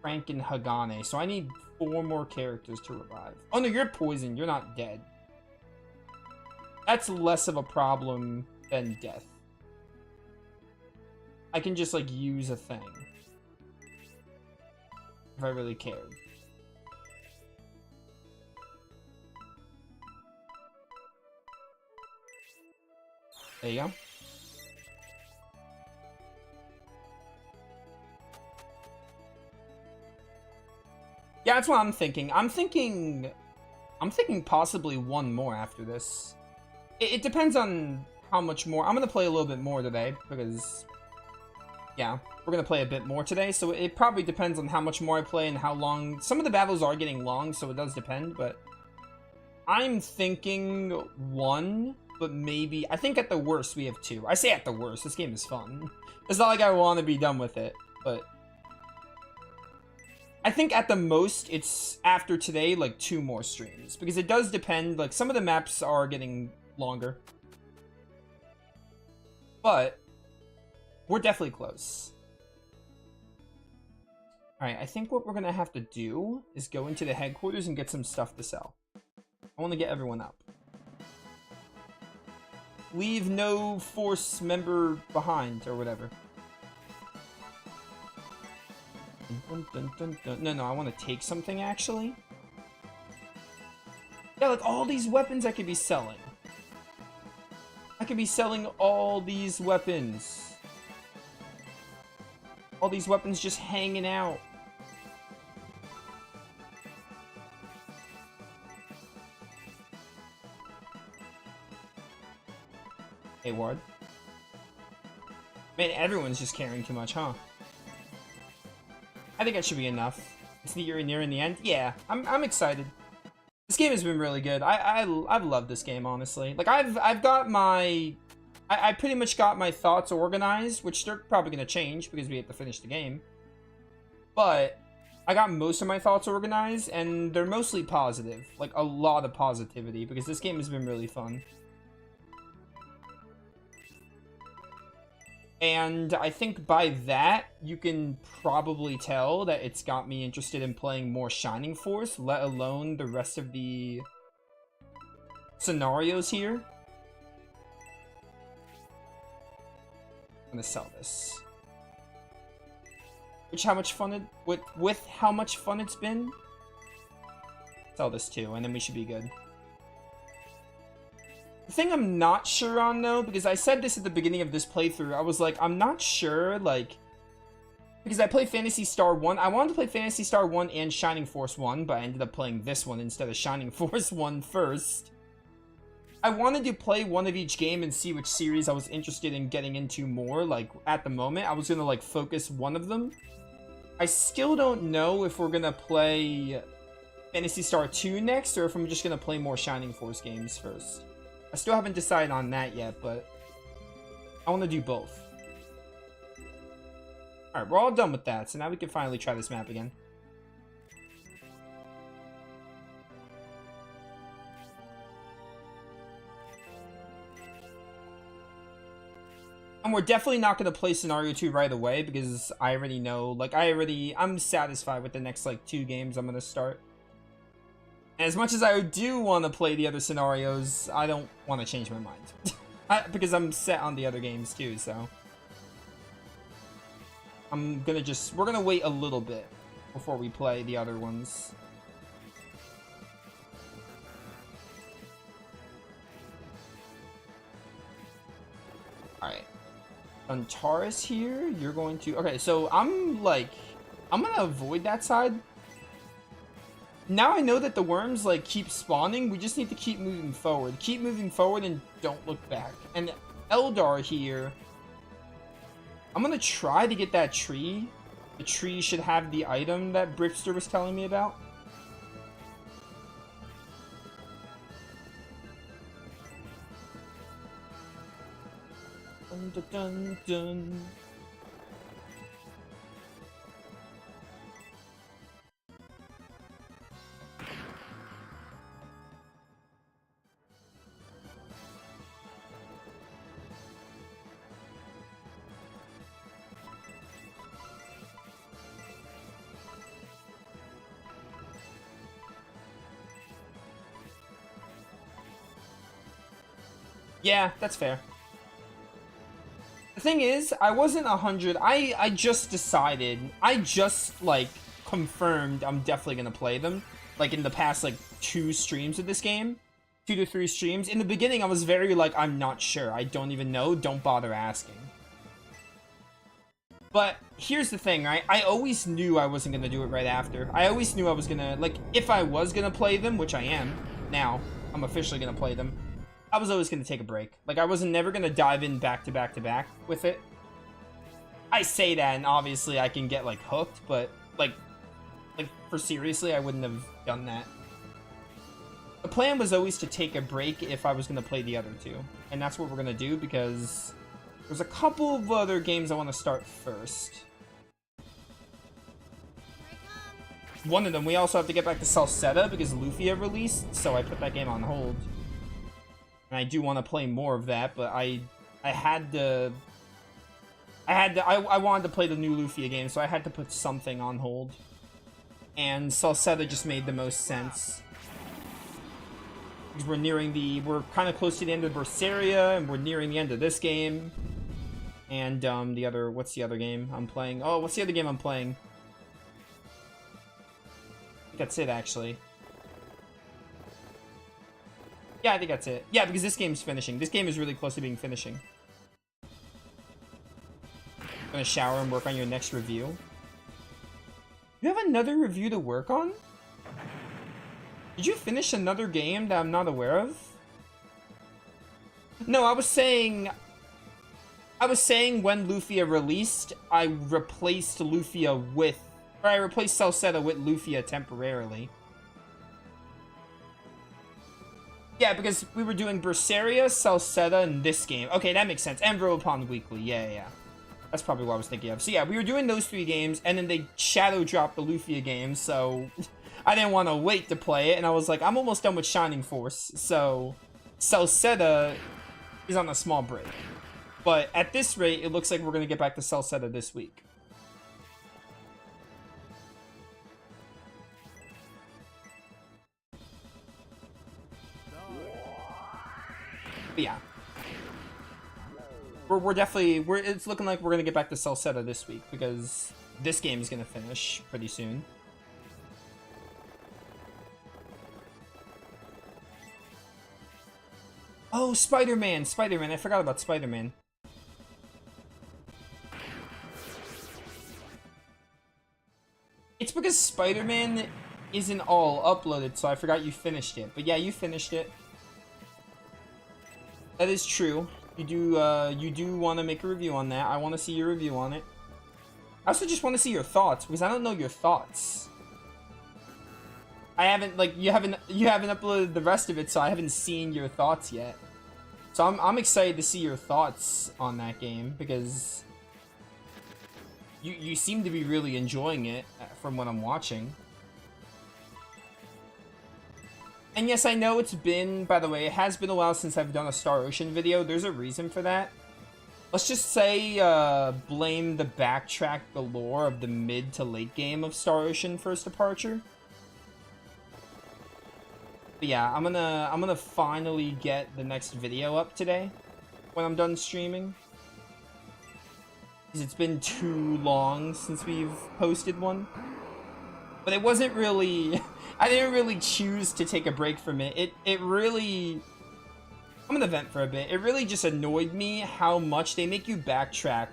Frank and Hagane, so I need 4 more characters to revive. Oh no, you're poisoned, you're not dead. That's less of a problem than death. I can just, like, use a thing. If I really cared. There you go. Yeah, that's what I'm thinking. I'm thinking possibly one more after this. It depends on how much more. I'm gonna play a little bit more today because, yeah, we're gonna play a bit more today. So it probably depends on how much more I play and how long. Some of the battles are getting long, so it does depend. But I'm thinking 1, but maybe I think at the worst we have 2. I say at the worst. This game is fun. It's not like I want to be done with it, but I think at the most it's after today like 2 more streams because it does depend. Like some of the maps are getting longer, but we're definitely close. Alright, I think what we're gonna have to do is go into the headquarters and get some stuff to sell. I want to get everyone up. Leave no force member behind or whatever. No, I want to take something actually. Yeah, like all these weapons I could be selling. I could be selling all these weapons. All these weapons just hanging out. Hey, Ward. Man, everyone's just carrying too much, huh? I think that should be enough. It's nearing the end. Yeah, I'm excited. This game has been really good. I've loved this game, honestly. Like I've got my I pretty much got my thoughts organized, which they're probably gonna change because we have to finish the game. But I got most of my thoughts organized, and they're mostly positive. Like a lot of positivity because this game has been really fun. And I think by that, you can probably tell that it's got me interested in playing more Shining Force, let alone the rest of the scenarios here. I'm gonna sell this. Which how much fun it with how much fun it's been? Sell this too, and then we should be good. The thing I'm not sure on, though, because I said this at the beginning of this playthrough, I was like, I'm not sure, like, because I played Phantasy Star 1. I wanted to play Phantasy Star 1 and Shining Force 1, but I ended up playing this one instead of Shining Force 1 first. I wanted to play one of each game and see which series I was interested in getting into more, like, at the moment. I was going to, like, focus one of them. I still don't know if we're going to play Phantasy Star 2 next, or if I'm just going to play more Shining Force games first. I still haven't decided on that yet, but I want to do both. Alright, we're all done with that, so now we can finally try this map again. And we're definitely not going to play Scenario 2 right away, because I already know, like, I'm satisfied with the next, like, 2 games I'm going to start. As much as I do want to play the other scenarios, I don't want to change my mind. Because I'm set on the other games too, so. We're gonna wait a little bit before we play the other ones. Alright. Antares here, you're going to, okay, so I'm like I'm gonna avoid that side. Now I know that the worms, like, keep spawning. We just need to keep moving forward. Keep moving forward and don't look back. And Eldar here... I'm gonna try to get that tree. The tree should have the item that Bripster was telling me about. Dun, dun, dun, dun. Yeah, that's fair. The thing is, I wasn't 100. I just decided. I just, like, confirmed I'm definitely gonna play them. Like, in the past, like, 2 streams of this game. 2 to 3 streams. In the beginning, I was very, like, I'm not sure. I don't even know. Don't bother asking. But here's the thing, right? I always knew I wasn't gonna do it right after. I always knew I was gonna, like, if I was gonna play them, which I am now, I'm officially gonna play them. I was always going to take a break. Like, I wasn't never going to dive in back to back to back with it. I say that, and obviously I can get, like, hooked, but, like, for seriously, I wouldn't have done that. The plan was always to take a break if I was going to play the other 2. And that's what we're going to do, because there's a couple of other games I want to start first. One of them, we also have to get back to Salsetta, because Lufia released, so I put that game on hold. And I do want to play more of that, but I wanted to play the new Lufia game, so I had to put something on hold. And Salsetta just made the most sense. Because we're kind of close to the end of Berseria, and we're nearing the end of this game. And, what's the other game I'm playing? Oh, what's the other game I'm playing? I think that's it, actually. Yeah, I think that's it. Yeah, because this game's finishing. This game is really close to being finishing. I'm gonna shower and work on your next review. You have another review to work on? Did you finish another game that I'm not aware of? No, I was saying when Lufia released, I replaced Lufia with... Or I replaced Salsetta with Lufia temporarily. Yeah, because we were doing Berseria, Salsetta, and this game. Okay, that makes sense. And Robopon Weekly. Yeah. That's probably what I was thinking of. So yeah, we were doing those 3 games, and then they shadow dropped the Lufia game, so I didn't want to wait to play it, and I was like, I'm almost done with Shining Force, so Salsetta is on a small break. But at this rate, it looks like we're going to get back to Salsetta this week. But yeah. We're definitely... It's looking like we're going to get back to Salsetta this week, because this game is going to finish pretty soon. Oh, Spider-Man! Spider-Man! I forgot about Spider-Man. It's because Spider-Man isn't all uploaded, so I forgot you finished it. But yeah, you finished it. That is true. You do want to make a review on that. I want to see your review on it. I also just want to see your thoughts, because I don't know your thoughts. I haven't, like, you haven't uploaded the rest of it, so I haven't seen your thoughts yet. So I'm excited to see your thoughts on that game, because you seem to be really enjoying it from what I'm watching. And yes, I know it's been, by the way, it has been a while since I've done a Star Ocean video. There's a reason for that. Let's just say, blame the backtrack galore of the mid to late game of Star Ocean First Departure. But yeah, I'm gonna finally get the next video up today when I'm done streaming. Because it's been too long since we've posted one. But it wasn't really... I didn't really choose to take a break from it. It really... I'm gonna vent for a bit. It really just annoyed me how much they make you backtrack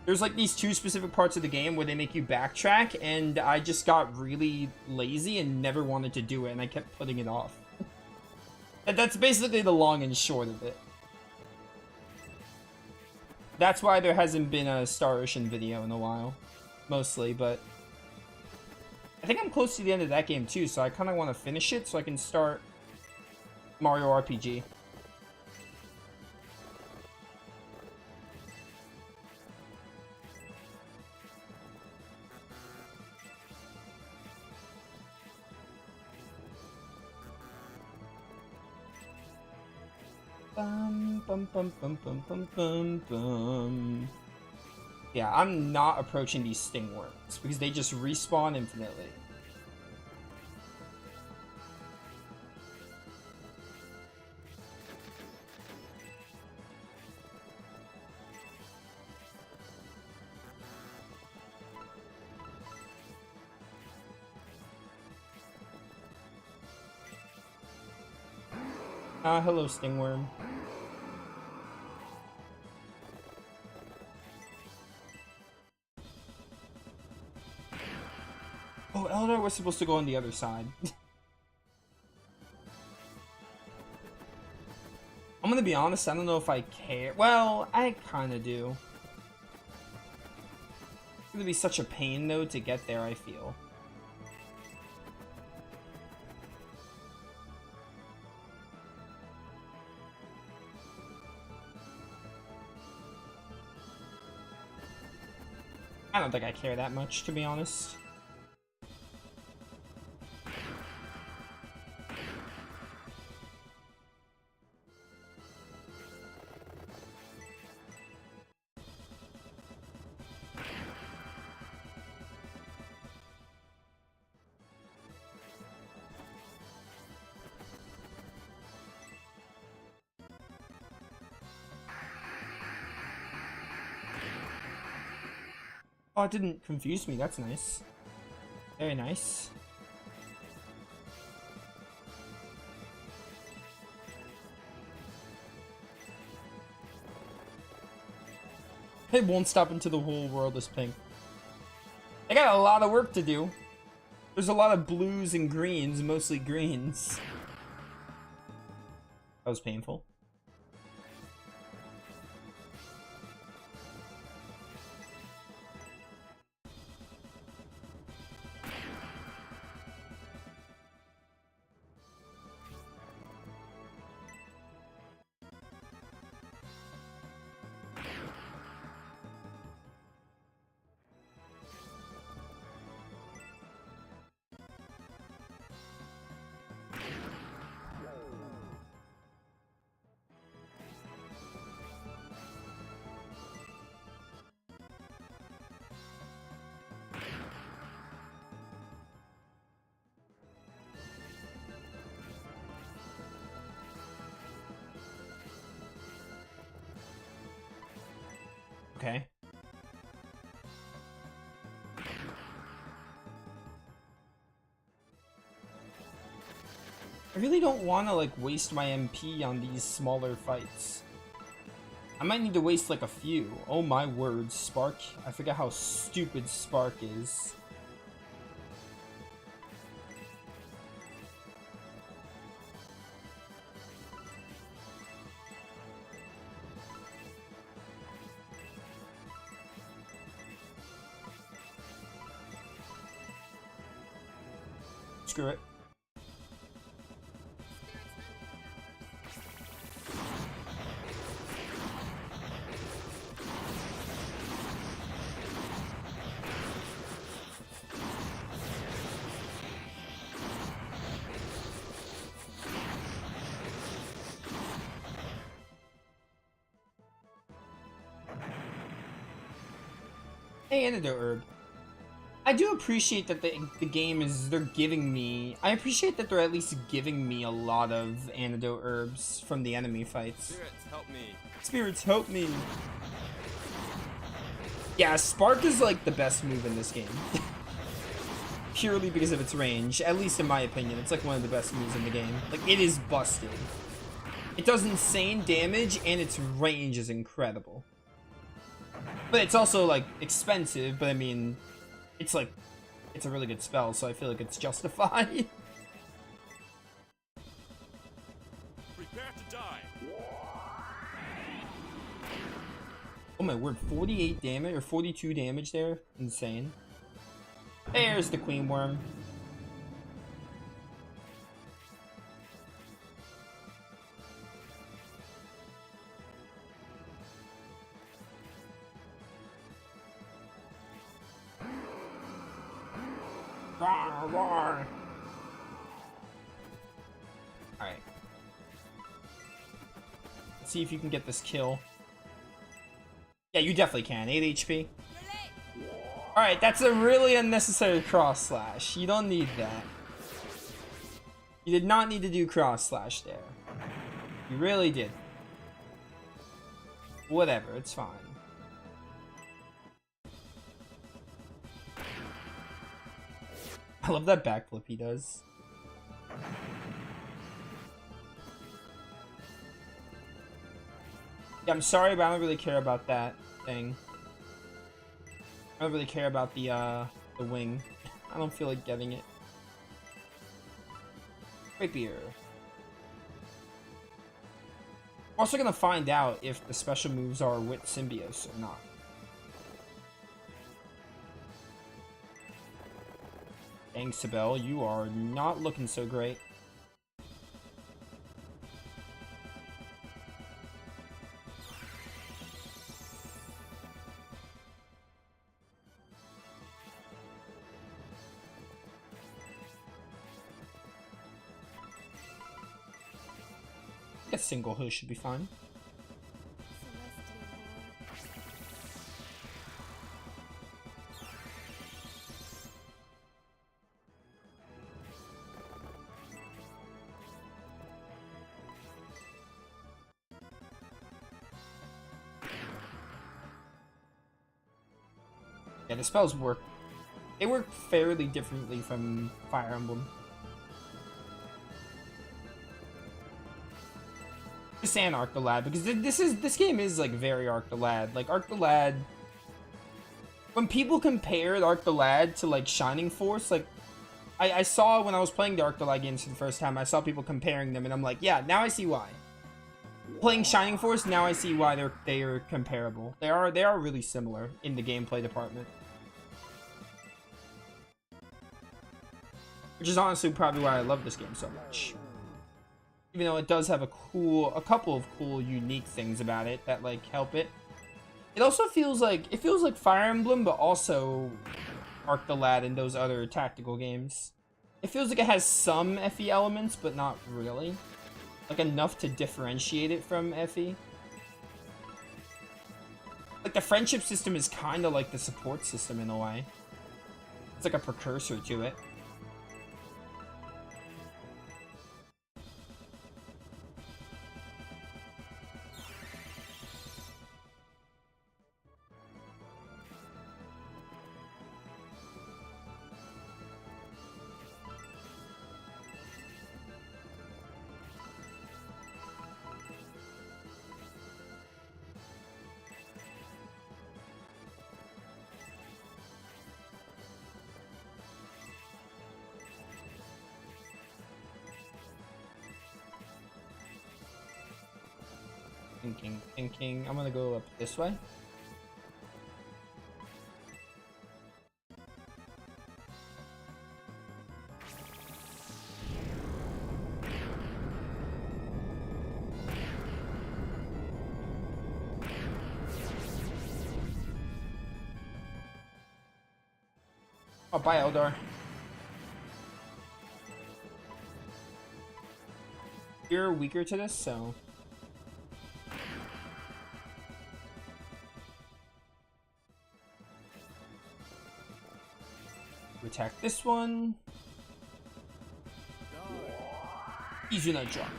There's like these two specific parts of the game where they make you backtrack, and I just got really lazy and never wanted to do it, and I kept putting it off. That's basically the long and short of it. That's why there hasn't been a Star Ocean video in a while, mostly, but I think I'm close to the end of that game too, so I kind of want to finish it so I can start Mario RPG. Bum, bum, bum, bum, bum, bum, bum, bum. Yeah, I'm not approaching these stingworms because they just respawn infinitely. Hello, stingworm. Oh, Eldar was supposed to go on the other side. I'm gonna be honest, I don't know if I care. Well, I kinda do. It's gonna be such a pain, though, to get there, I feel. I don't think I care that much, to be honest. Oh, it didn't confuse me. That's nice. Very nice. It won't stop until the whole world is pink. I got a lot of work to do. There's a lot of blues and greens, mostly greens. That was painful. Okay. I really don't want to, like, waste my MP on these smaller fights. I might need to waste, like, a few. Oh my word, Spark. I forget how stupid Spark is. Screw it. Hey, Antidote Herb. I do appreciate that the game is, they're giving me, I appreciate that they're at least giving me a lot of Antidote Herbs from the enemy fights. Spirits, help me. Spirits, help me. Yeah, Spark is like the best move in this game. Purely because of its range, at least in my opinion. It's like one of the best moves in the game. Like, it is busted. It does insane damage, and its range is incredible. But it's also, like, expensive, but I mean, it's like, it's a really good spell, so I feel like it's justified. Prepare to die. Oh my word, 48 damage, or 42 damage there? Insane. There's the Queen Worm. Roar, roar. Alright. Let's see if you can get this kill. Yeah, you definitely can. 8 HP. Alright, that's a really unnecessary cross slash. You don't need that. You did not need to do cross slash there. You really did. Whatever, it's fine. I love that backflip he does. Yeah, I'm sorry, but I don't really care about that thing. I don't really care about the wing. I don't feel like getting it. Rapier. We're also gonna find out if the special moves are with Symbios or not. Dang, Sibel, you are not looking so great. A single hit should be fine. Yeah, the spells work. They work fairly differently from Fire Emblem. Just saying Arctolad, because this game is like very Arctolad. Like Arctolad, when people compared Arctolad to like Shining Force, like I saw when I was playing the Arctolad games for the first time, I saw people comparing them, and I'm like, yeah, now I see why. Playing Shining Force, now I see why they are comparable. They are really similar in the gameplay department. Which is honestly probably why I love this game so much. Even though it does have a couple of cool, unique things about it that like help it. It also feels like Fire Emblem, but also Arctolad and those other tactical games. It feels like it has some FE elements, but not really. Like enough to differentiate it from FE. Like the friendship system is kind of like the support system in a way. It's like a precursor to it. Thinking. I'm gonna go up this way. Oh, bye, Eldar. You're weaker to this, so... Attack this one. He's gonna drop.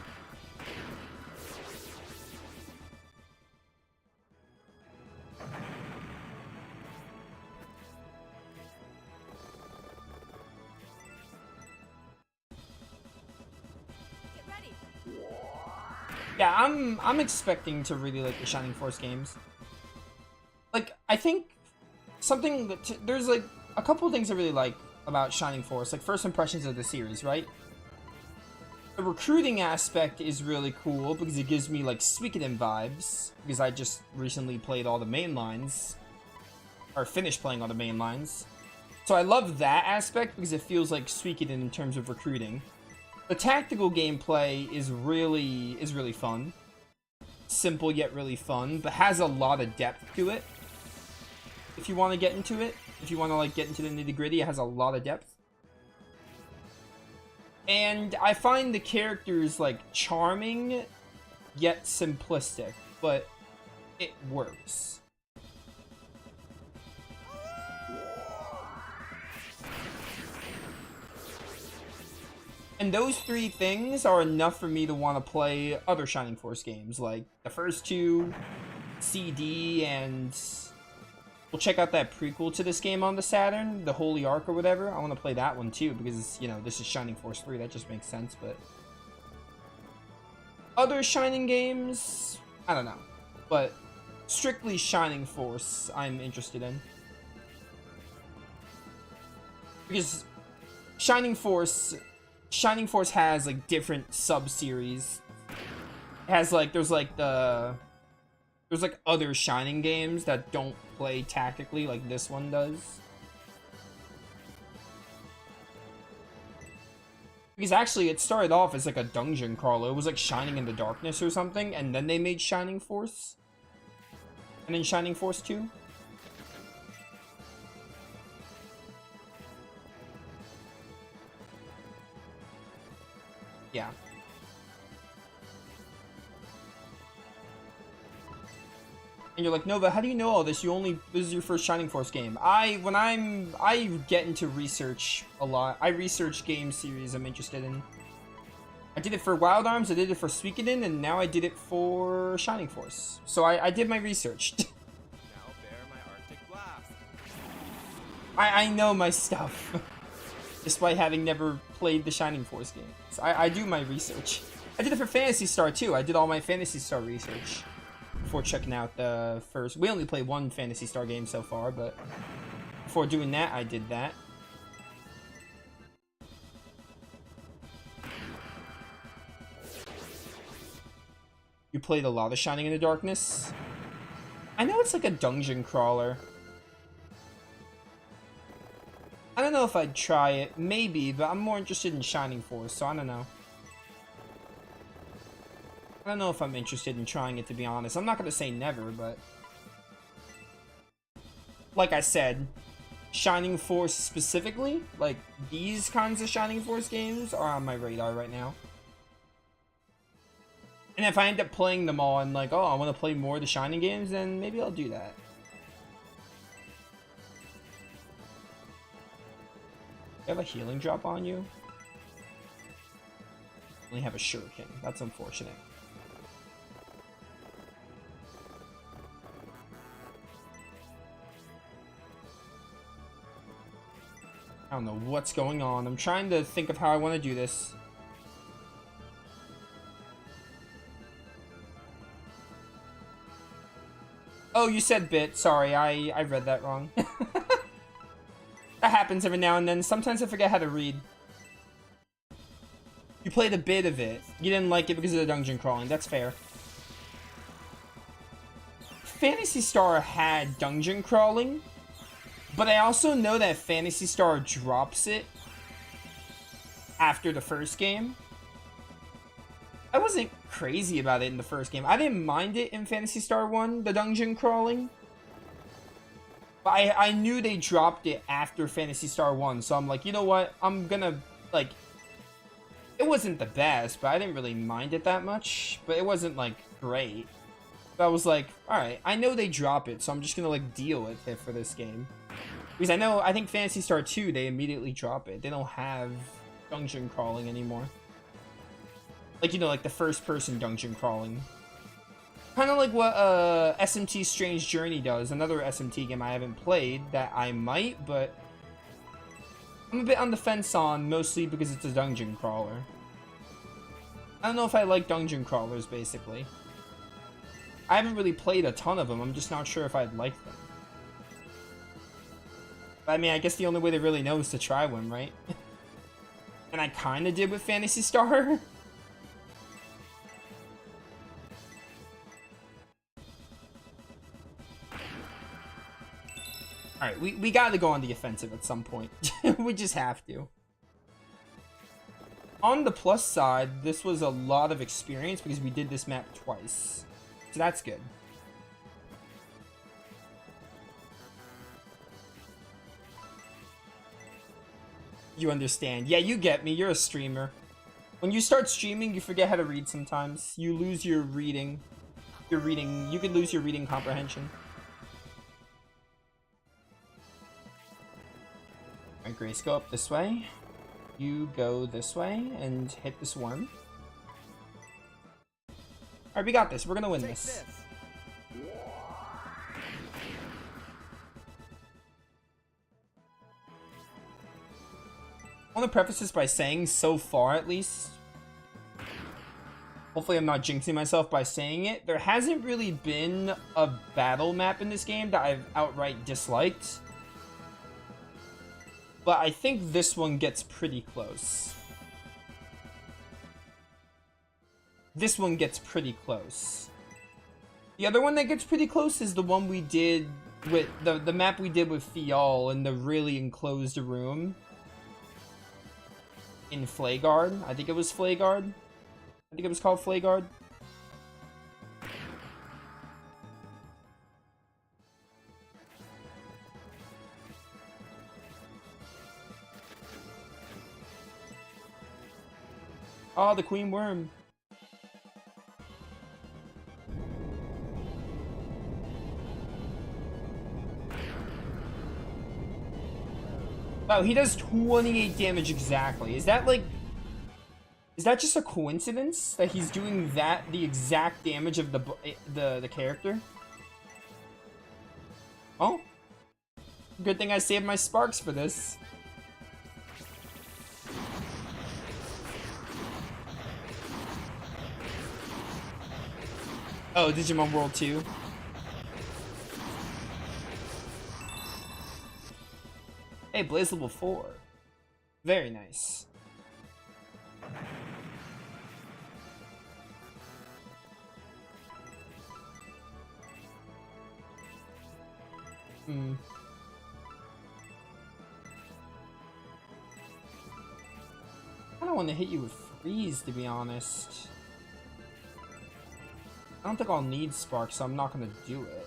Get ready. Yeah, I'm expecting to really like the Shining Force games. Like, I think something that there's like a couple of things I really like about Shining Force, like first impressions of the series, right? The recruiting aspect is really cool because it gives me like Suikoden vibes, because I just recently played all the main lines, or finished playing all the main lines. So I love that aspect because it feels like Suikoden in terms of recruiting. The tactical gameplay is really fun. Simple yet really fun, but has a lot of depth to it. If you want to get into it, if you want to like get into the nitty-gritty, it has a lot of depth. And I find the characters like charming yet simplistic, but it works. And those three things are enough for me to want to play other Shining Force games, like the first two, CD, and we'll check out that prequel to this game on the Saturn, the Holy Ark or whatever. I want to play that one too, because, you know, this is Shining Force 3, that just makes sense, but other Shining games, I don't know. But strictly Shining Force, I'm interested in. Because Shining Force has like different sub-series. It has like there's like other Shining games that don't play tactically like this one does. Because actually it started off as like a dungeon crawler. It was like Shining in the Darkness or something, and then they made Shining Force. And then Shining Force 2. Yeah. And you're like, Nova, how do you know all this? This is your first Shining Force game. I get into research a lot. I research game series I'm interested in. I did it for Wild Arms, I did it for Suikoden, and now I did it for Shining Force. So I did my research. Now bear my Arctic blast. I know my stuff. Despite having never played the Shining Force games. I do my research. I did it for Phantasy Star too. I did all my Phantasy Star research before checking out the first. We only played one Phantasy Star game so far, but before doing that, I did that. You played a lot of Shining in the Darkness? I know it's like a dungeon crawler. I don't know if I'd try it. Maybe, but I'm more interested in Shining Force, so I don't know. I don't know if I'm interested in trying it, to be honest. I'm not going to say never, but like I said, Shining Force specifically, like these kinds of Shining Force games are on my radar right now. And if I end up playing them all and like, oh, I want to play more of the Shining games, then maybe I'll do that. You have a healing drop on you? Only have a shuriken. That's unfortunate. I don't know what's going on. I'm trying to think of how I want to do this. Oh, you said bit. Sorry, I read that wrong. That happens every now and then. Sometimes I forget how to read. You played a bit of it. You didn't like it because of the dungeon crawling. That's fair. Phantasy Star had dungeon crawling, but I also know that Phantasy Star drops it after the first game. I wasn't crazy about it in the first game. I didn't mind it in Phantasy Star 1, the dungeon crawling. But I knew they dropped it after Phantasy Star 1, so I'm like, you know what? I'm gonna, like, it wasn't the best, but I didn't really mind it that much. But it wasn't, like, great. But I was like, alright, I know they drop it, so I'm just gonna, like, deal with it for this game. Because I think Phantasy Star 2, they immediately drop it. They don't have dungeon crawling anymore. Like, you know, like the first-person dungeon crawling. Kind of like what SMT Strange Journey does, another SMT game I haven't played that I might, but I'm a bit on the fence on, mostly because it's a dungeon crawler. I don't know if I like dungeon crawlers, basically. I haven't really played a ton of them, I'm just not sure if I'd like them. I mean, I guess the only way to really know is to try one, right? And I kind of did with Phantasy Star. Alright, we gotta go on the offensive at some point. We just have to. On the plus side, this was a lot of experience because we did this map twice. So that's good. You understand. Yeah, you get me. You're a streamer. When you start streaming, you forget how to read sometimes. You lose your reading. You could lose your reading comprehension. Alright, Grace, go up this way. You go this way and hit this worm. Alright, we got this. We're gonna win this. I want to preface this by saying, so far at least, hopefully I'm not jinxing myself by saying it, there hasn't really been a battle map in this game that I've outright disliked. But I think this one gets pretty close. This one gets pretty close. The other one that gets pretty close is the one we did with the map we did with Fial in the really enclosed room. In Flaygard. I think it was Flaygard. I think it was called Flaygard. Oh, the Queen Worm. Wow, he does 28 damage exactly. Is that like... Is that just a coincidence that he's doing that, the exact damage of the character? Oh. Good thing I saved my sparks for this. Oh, Digimon World 2. Hey, Blaze level 4. Very nice. I don't want to hit you with freeze, to be honest. I don't think I'll need spark, so I'm not gonna do it.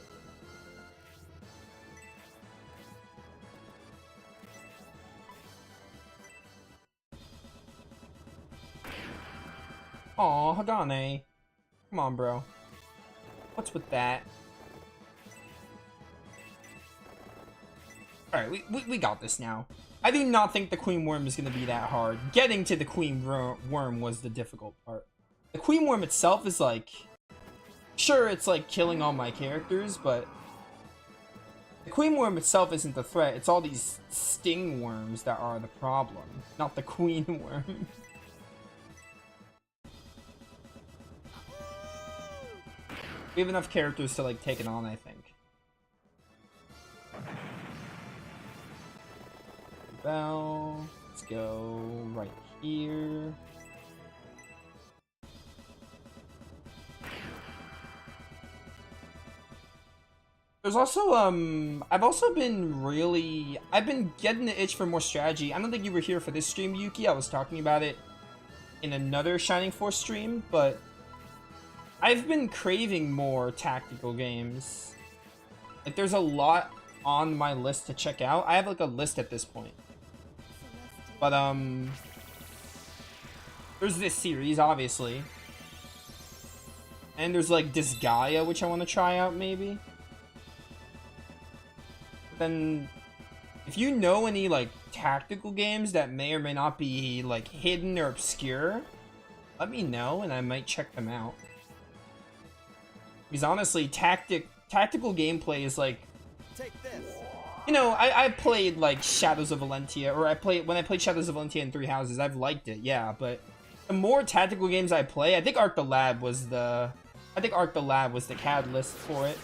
Aw, Hagane. Come on, bro. What's with that? Alright, we got this now. I do not think the Queen Worm is going to be that hard. Getting to the Queen Worm was the difficult part. The Queen Worm itself is like... Sure, it's like killing all my characters, but... The Queen Worm itself isn't the threat. It's all these sting worms that are the problem. Not the Queen Worm. We have enough characters to like take it on, I think. Bell. Let's go right here. There's also, I've been getting the itch for more strategy. I don't think you were here for this stream, Yuki. I was talking about it in another Shining Force stream, but I've been craving more tactical games. Like, there's a lot on my list to check out. I have, like, a list at this point. But, there's this series, obviously. And there's, like, Disgaea, which I want to try out, maybe. Then, if you know any, like, tactical games that may or may not be, like, hidden or obscure, let me know, and I might check them out. Because honestly, tactical gameplay is like... Take this. You know, I played, like, Shadows of Valentia, or when I played Shadows of Valentia in Three Houses, I've liked it, yeah, but the more tactical games I play, I think Arc the Lab was the catalyst for it.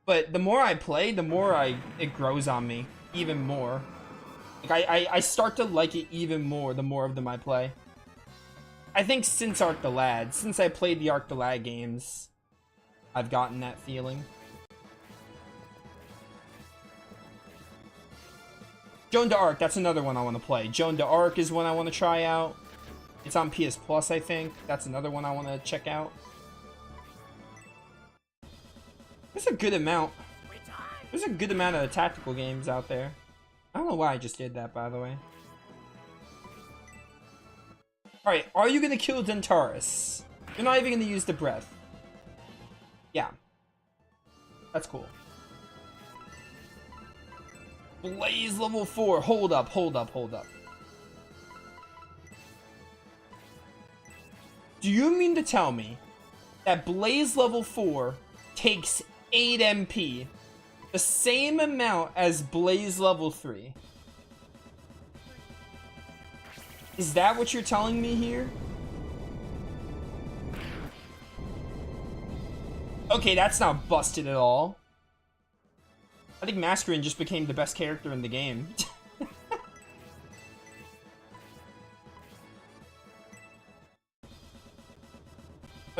But the more I play, the more it grows on me. even more. Like, I start to like it even more the more of them I play. I think since Arc the Lad, since I played the Arc the Lad games, I've gotten that feeling. Joan d'Arc, that's another one I want to play. Joan d'Arc is one I want to try out. It's on PS Plus, I think. That's another one I want to check out. There's a good amount. There's a good amount of tactical games out there. I don't know why I just did that, by the way. Alright, are you going to kill Dentaris? You're not even going to use the breath. Yeah. That's cool. Blaze level 4. Hold up, hold up, hold up. Do you mean to tell me that Blaze level 4 takes 8 MP? The same amount as Blaze level 3? Is that what you're telling me here? Okay, that's not busted at all. I think Mascarin just became the best character in the game.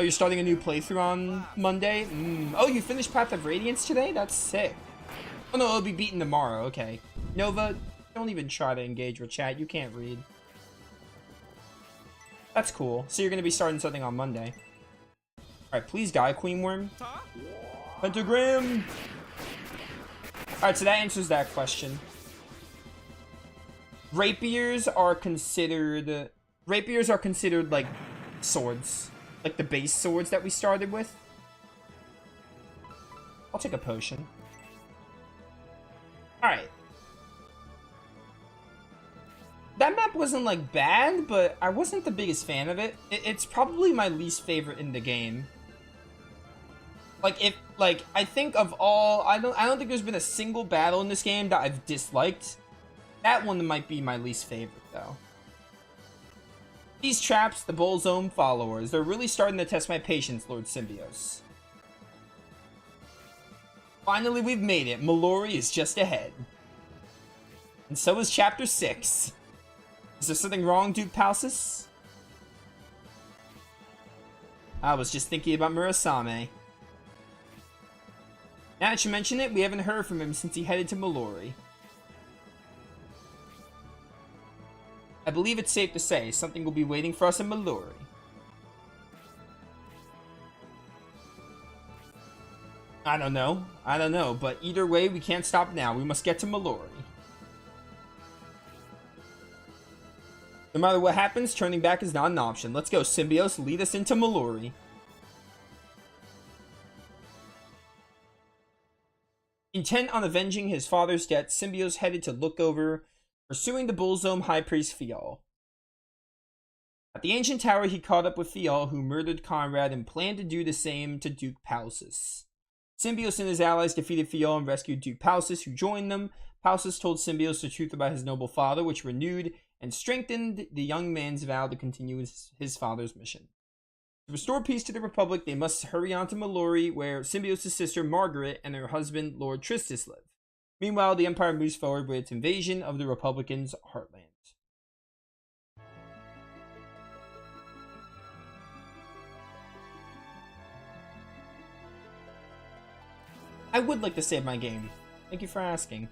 Oh, you're starting a new playthrough on Monday? Oh, you finished Path of Radiance today? That's sick. Oh no, it'll be beaten tomorrow. Okay. Nova, don't even try to engage with chat. You can't read. That's cool. So you're going to be starting something on Monday. Alright, please die, Queen Worm. Pentagram! Alright, so that answers that question. Rapiers are considered like swords. Like the base swords that we started with. I'll take a potion. Alright. That map wasn't like bad, but I wasn't the biggest fan of it. It's probably my least favorite in the game. I think of all, I don't think there's been a single battle in this game that I've disliked. That one might be my least favorite though. These traps, the Bullzone followers, they're really starting to test my patience, Lord Symbios. Finally, we've made it. Mallory is just ahead. And so is Chapter 6. Is there something wrong, Duke Palsis? I was just thinking about Murasame. Now that you mention it, we haven't heard from him since he headed to Mallory. I believe it's safe to say something will be waiting for us in Mallory. I don't know, but either way, we can't stop now. We must get to Mallory. No matter what happens, turning back is not an option. Let's go, Symbios. Lead us into Mallory. Intent on avenging his father's death, Symbios headed to look over, pursuing the Bullzone High Priest Fial. At the ancient tower, he caught up with Fial, who murdered Conrad and planned to do the same to Duke Palsis. Symbios and his allies defeated Fial and rescued Duke Palsis, who joined them. Palsis told Symbios the truth about his noble father, which renewed and strengthened the young man's vow to continue his father's mission. To restore peace to the Republic, they must hurry on to Mallory, where Symbios' sister Margaret and her husband Lord Tristis live. Meanwhile, the Empire moves forward with its invasion of the Republicans' heartland. I would like to save my game. Thank you for asking.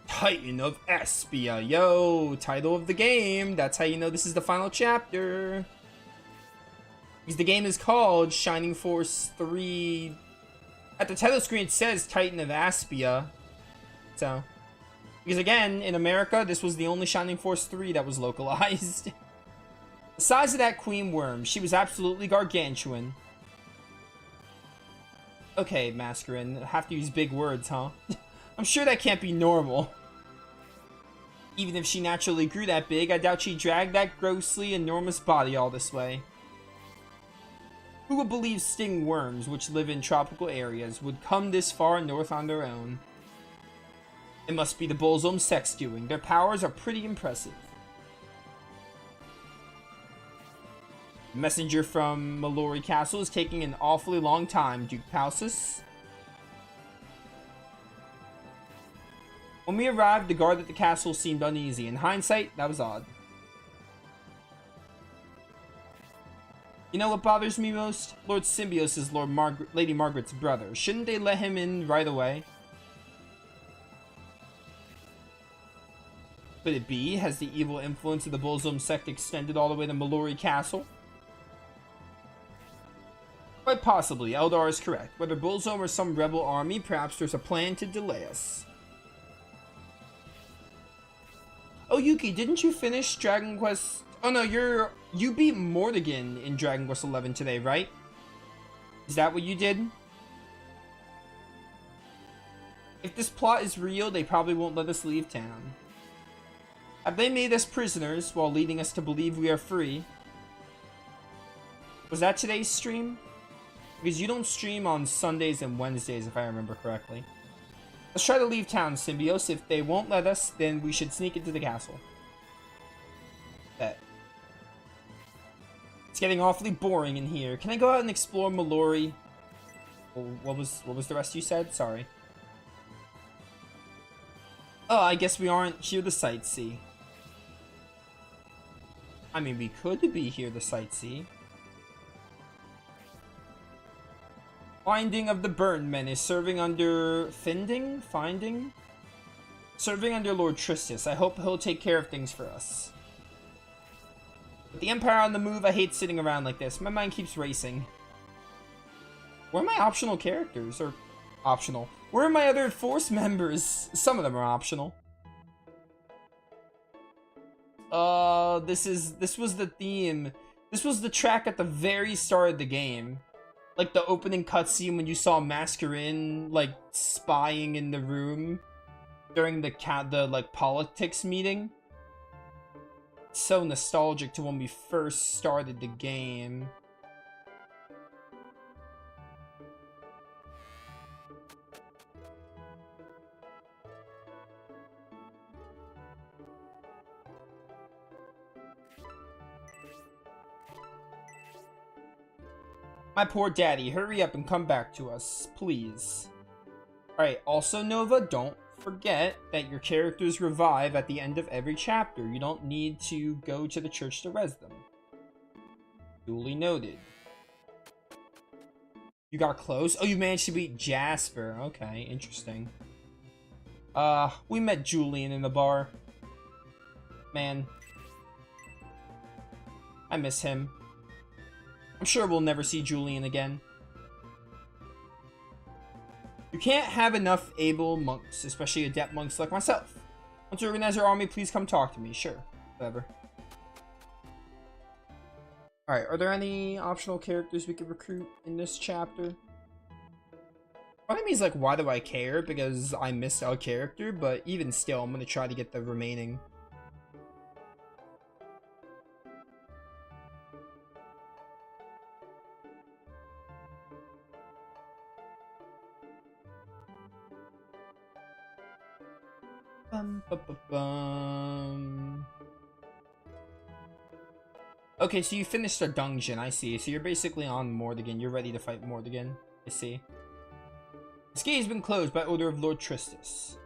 Titan of Aspia. Yo, title of the game. That's how you know this is the final chapter. Because the game is called Shining Force 3. At the title screen it says Titan of Aspia. So, because again, in America, this was the only Shining Force 3 that was localized. The size of that Queen Worm, she was absolutely gargantuan. Okay, Mascarin, I have to use big words, huh? I'm sure that can't be normal. Even if she naturally grew that big, I doubt she dragged that grossly enormous body all this way. Who would believe sting worms, which live in tropical areas, would come this far north on their own? It must be the Bullzone sex doing. Their powers are pretty impressive. Messenger from Mallory Castle is taking an awfully long time, Duke Palsus. When we arrived, the guard at the castle seemed uneasy. In hindsight, that was odd. You know what bothers me most? Lord Symbios is Lady Margaret's brother. Shouldn't they let him in right away? Could it be? Has the evil influence of the Bolzom sect extended all the way to Mallory Castle? Quite possibly, Eldar is correct. Whether Bolzom or some rebel army, perhaps there's a plan to delay us. Oh, Yuki, didn't you finish Dragon Quest? Oh no, you beat Mordegon in Dragon Quest XI today, right? Is that what you did? If this plot is real, they probably won't let us leave town. Have they made us prisoners while leading us to believe we are free? Was that today's stream? Because you don't stream on Sundays and Wednesdays, if I remember correctly. Let's try to leave town, Symbios. If they won't let us, then we should sneak into the castle. Bet. It's getting awfully boring in here. Can I go out and explore Mallory? What was the rest you said? Sorry. Oh, I guess we aren't here to sightsee. I mean, we could be here to sightsee. Finding of the Burn Men is serving under... Finding? Serving under Lord Tristis. I hope he'll take care of things for us. With the Empire on the move, I hate sitting around like this. My mind keeps racing. Where are my optional characters? Or... optional. Where are my other Force members? Some of them are optional. This was the theme. This was the track at the very start of the game. Like the opening cutscene when you saw Mascarin like spying in the room during the like politics meeting. It's so nostalgic to when we first started the game. My poor daddy, hurry up and come back to us, please. Alright, also Nova, don't forget that your characters revive at the end of every chapter. You don't need to go to the church to res them. Duly noted. You got close? Oh, you managed to beat Jasper. Okay, interesting. We met Julian in the bar. Man. I miss him. I'm sure we'll never see Julian again. You can't have enough able monks, especially adept monks like myself. Want to organize your army? Please come talk to me. Sure. Whatever. Alright, are there any optional characters we could recruit in this chapter? Part of me is like, why do I care? Because I missed a character, but even still, I'm going to try to get the remaining. Okay, so you finished a dungeon, I see. So you're basically on Mordegon. You're ready to fight Mordegon. I see. This gate has been closed by order of Lord Tristis.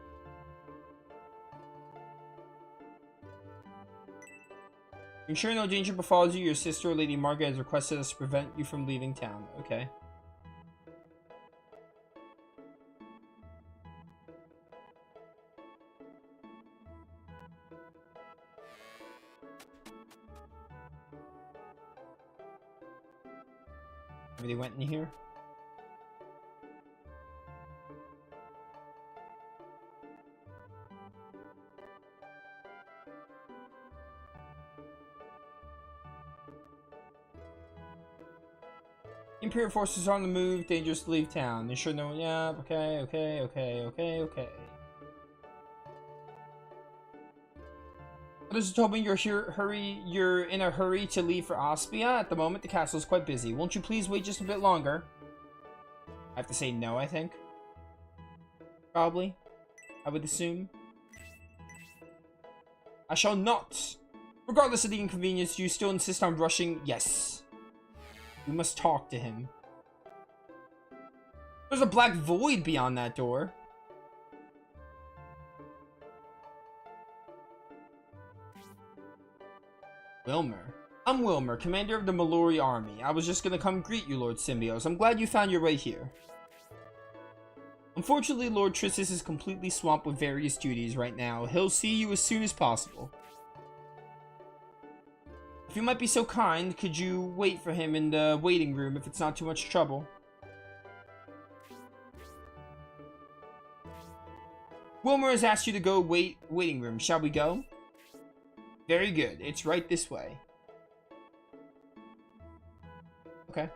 To ensure no danger befalls you, your sister, Lady Margaret, has requested us to prevent you from leaving town. Okay. They went in here. Imperial forces are on the move. Dangerous to leave town. Ensure no one. Yeah. Okay. Others told me you're in a hurry to leave for Aspia. At the moment, the castle is quite busy. Won't you please wait just a bit longer? I have to say no, I think. Probably. I would assume. I shall not. Regardless of the inconvenience, do you still insist on rushing? Yes. We must talk to him. There's a black void beyond that door. Wilmer. I'm Wilmer, commander of the Mallory army. I was just gonna come greet you, Lord Symbios. I'm glad you found your way here. Unfortunately, Lord Tristis is completely swamped with various duties right now. He'll see you as soon as possible. If you might be so kind, could you wait for him in the waiting room if it's not too much trouble? Wilmer has asked you to go waiting room. Shall we go? Very good. It's right this way. Okay.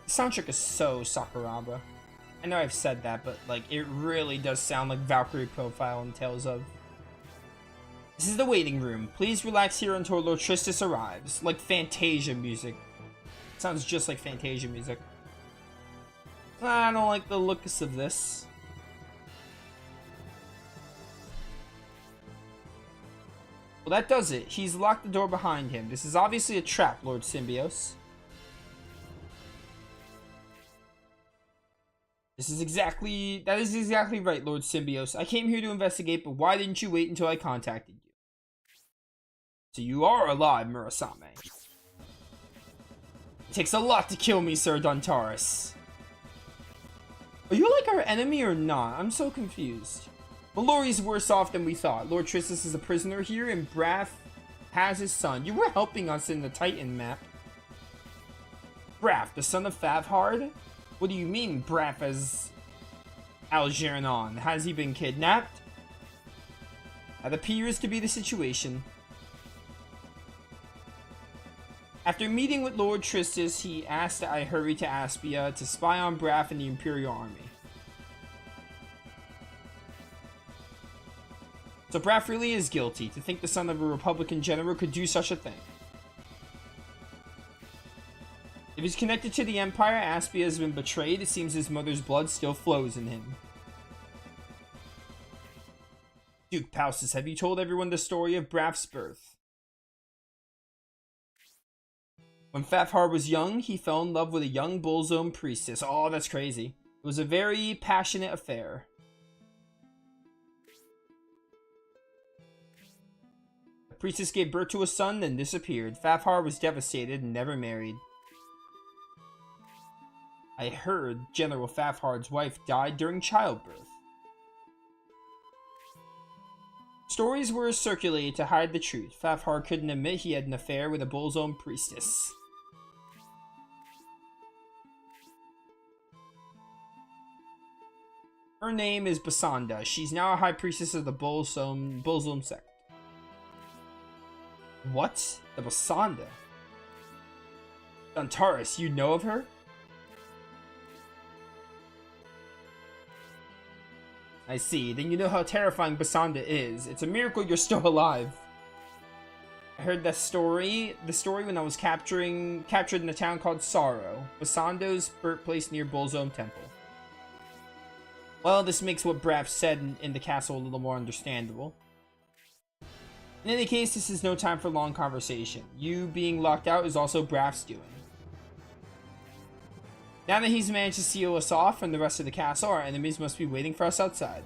Soundtrack is so Sakuraba. I know I've said that, but like it really does sound like Valkyrie Profile and Tales of. This is the waiting room. Please relax here until Lord Tristis arrives. Like Fantasia music. Sounds just like Fantasia music. I don't like the looks of this. Well, that does it. He's locked the door behind him. This is obviously a trap, Lord Symbios. That is exactly right, Lord Symbios. I came here to investigate, but why didn't you wait until I contacted you? So you are alive, Murasame. It takes a lot to kill me, Sir Dontaris. Are you like our enemy or not? I'm so confused. Mallory's worse off than we thought. Lord Tristis is a prisoner here, and Braff has his son. You were helping us in the Titan map. Braff, the son of Favhard? What do you mean, Braff as Algernon? Has he been kidnapped? That appears to be the situation. After meeting with Lord Tristis, he asked that I hurry to Aspia to spy on Braff and the Imperial Army. So Braff really is guilty. To think the son of a Republican general could do such a thing. If he's connected to the Empire, Aspia has been betrayed. It seems his mother's blood still flows in him. Duke Paustus, have you told everyone the story of Braff's birth? When Fafhar was young, he fell in love with a young Bullzone priestess. Oh, that's crazy. It was a very passionate affair. The priestess gave birth to a son, then disappeared. Fafhar was devastated and never married. I heard General Fafhard's wife died during childbirth. Stories were circulated to hide the truth. Fafhard couldn't admit he had an affair with a Bullzone priestess. Her name is Basanda. She's now a high priestess of the Bullzone sect. What? The Basanda? Dontaris, you know of her? I see. Then you know how terrifying Basanda is. It's a miracle you're still alive. I heard that story. The story when I was captured in a town called Sorrow, Basando's birthplace near Bullzone Temple. Well, this makes what Braff said in the castle a little more understandable. In any case, this is no time for long conversation. You being locked out is also Braff's doing. Now that he's managed to seal us off from the rest of the castle, our enemies must be waiting for us outside.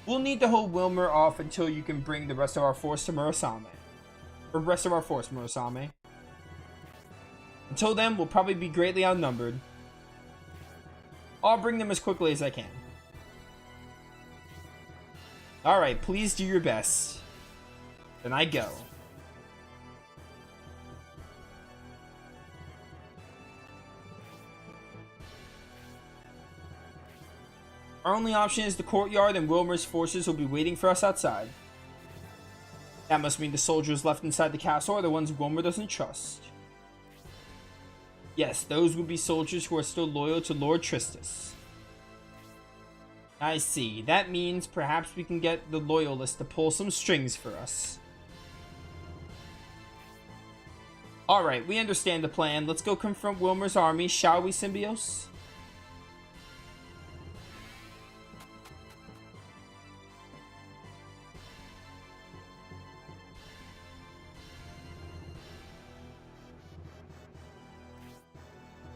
We'll need to hold Wilmer off until you can bring the rest of our force to Murasame. Or rest of our force, Murasame. Until then, we'll probably be greatly outnumbered. I'll bring them as quickly as I can. Alright, please do your best. Then I go. Our only option is the courtyard, and Wilmer's forces will be waiting for us outside. That must mean the soldiers left inside the castle are the ones Wilmer doesn't trust. Yes, those would be soldiers who are still loyal to Lord Tristus. I see. That means perhaps we can get the Loyalists to pull some strings for us. Alright, we understand the plan. Let's go confront Wilmer's army, shall we, Symbios?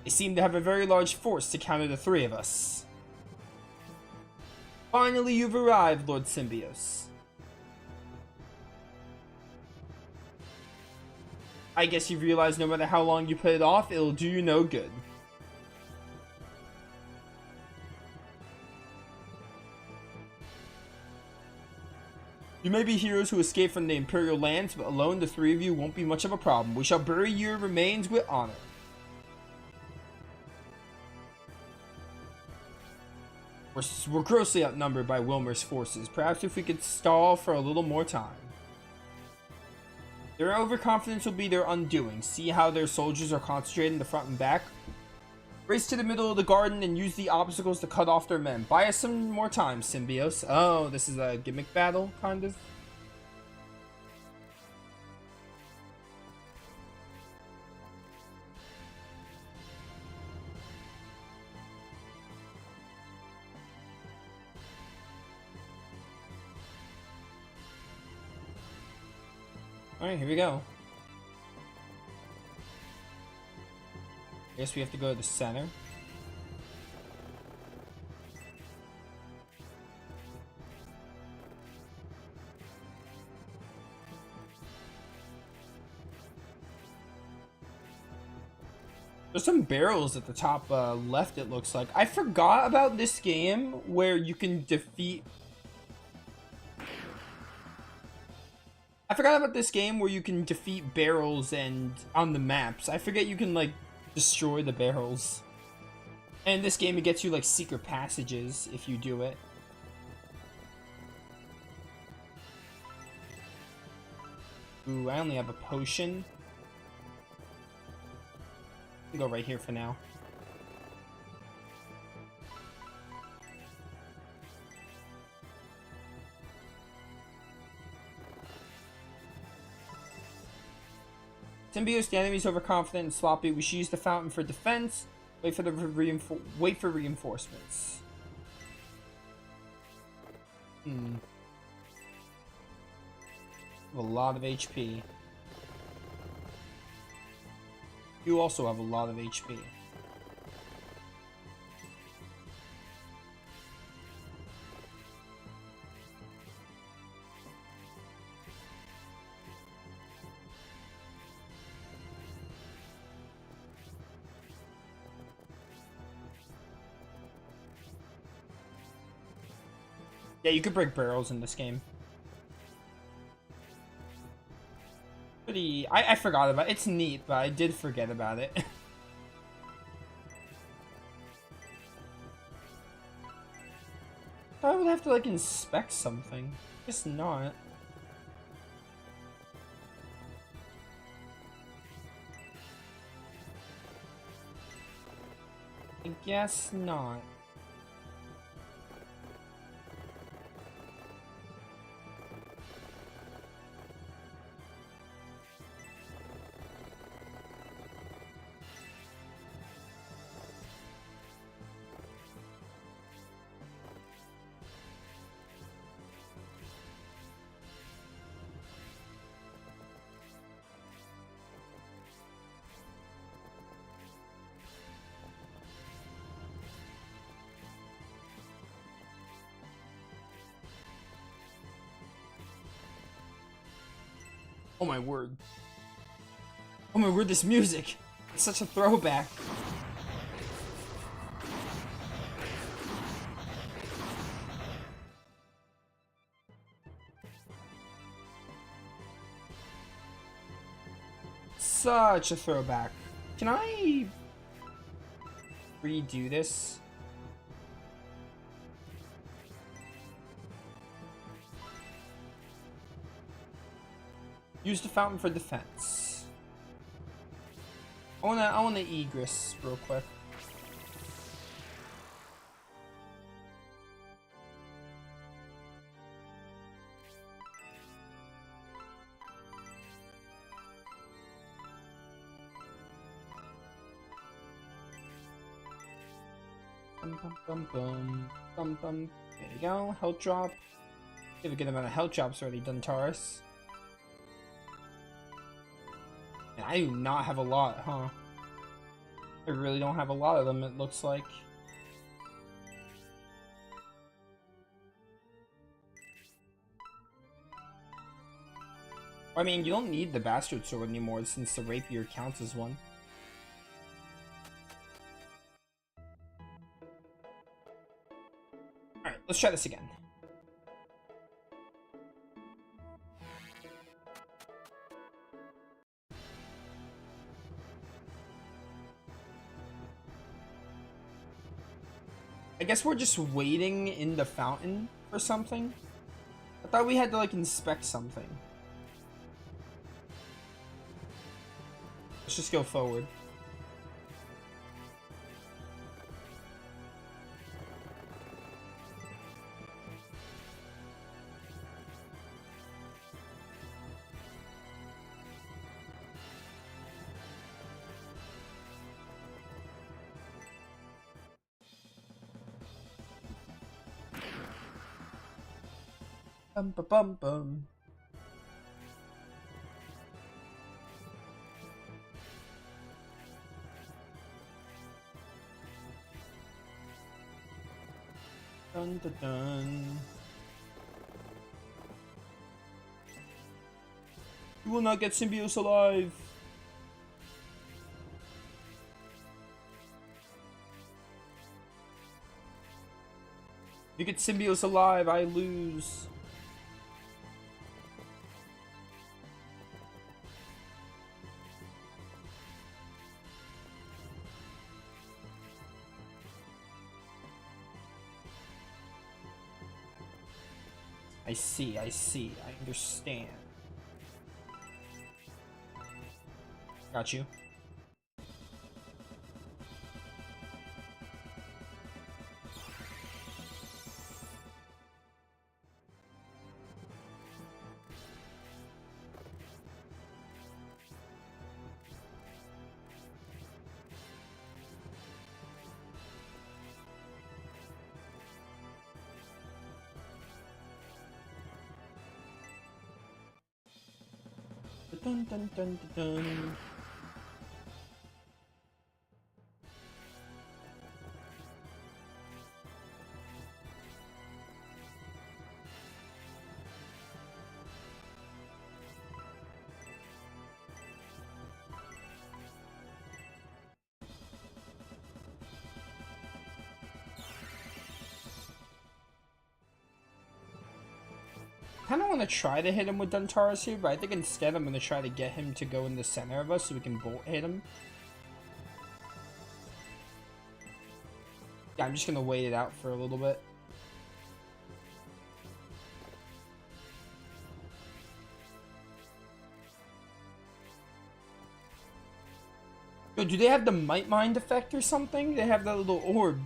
They seem to have a very large force to counter the three of us. Finally, you've arrived, Lord Symbios. I guess you've realized no matter how long you put it off, it'll do you no good. You may be heroes who escaped from the Imperial lands, but alone the three of you won't be much of a problem. We shall bury your remains with honor. We're grossly outnumbered by Wilmer's forces. Perhaps if we could stall for a little more time. Their overconfidence will be their undoing. See how their soldiers are concentrated in the front and back? Race to the middle of the garden and use the obstacles to cut off their men. Buy us some more time, Symbios. Oh, this is a gimmick battle, kind of. Alright, here we go. I guess we have to go to the center. There's some barrels at the top left, it looks like. I forgot about this game where you can defeat... I forgot about this game where you can defeat barrels and on the maps. I forget you can, like, destroy the barrels. And in this game, it gets you, like, secret passages if you do it. Ooh, I only have a potion. I'll go right here for now. Symbios, the enemy's overconfident and sloppy. We should use the fountain for defense. Wait for reinforcements. I have a lot of HP. You also have a lot of HP. Yeah, you could break barrels in this game. Pretty... I forgot about it. It's neat, but I did forget about it. I would have to, like, inspect something. Guess not. I guess not. Oh my word. Oh my word, this music! It's such a throwback. Such a throwback. Can I redo this? Use the fountain for defense. I wanna egress real quick. Bum, bum, bum, bum, bum, bum. There you go. Health drop. We have a good amount of health drops already, Duntaris. And I do not have a lot, huh? I really don't have a lot of them, it looks like. I mean, you don't need the Bastard Sword anymore since the Rapier counts as one. Alright, let's try this again. I guess we're just waiting in the fountain for something. I thought we had to, like, inspect something. Let's just go forward. Bum ba bum bum. Dun dun dun. You will not get Symbios alive. If you get Symbios alive, I lose. I see, I understand. Got you. Dun dun dun dun dun. I kinda wanna try to hit him with Duntaris here, but I think instead I'm gonna try to get him to go in the center of us so we can bolt hit him. Yeah, I'm just gonna wait it out for a little bit. Yo, do they have the Might Mind effect or something? They have that little orb.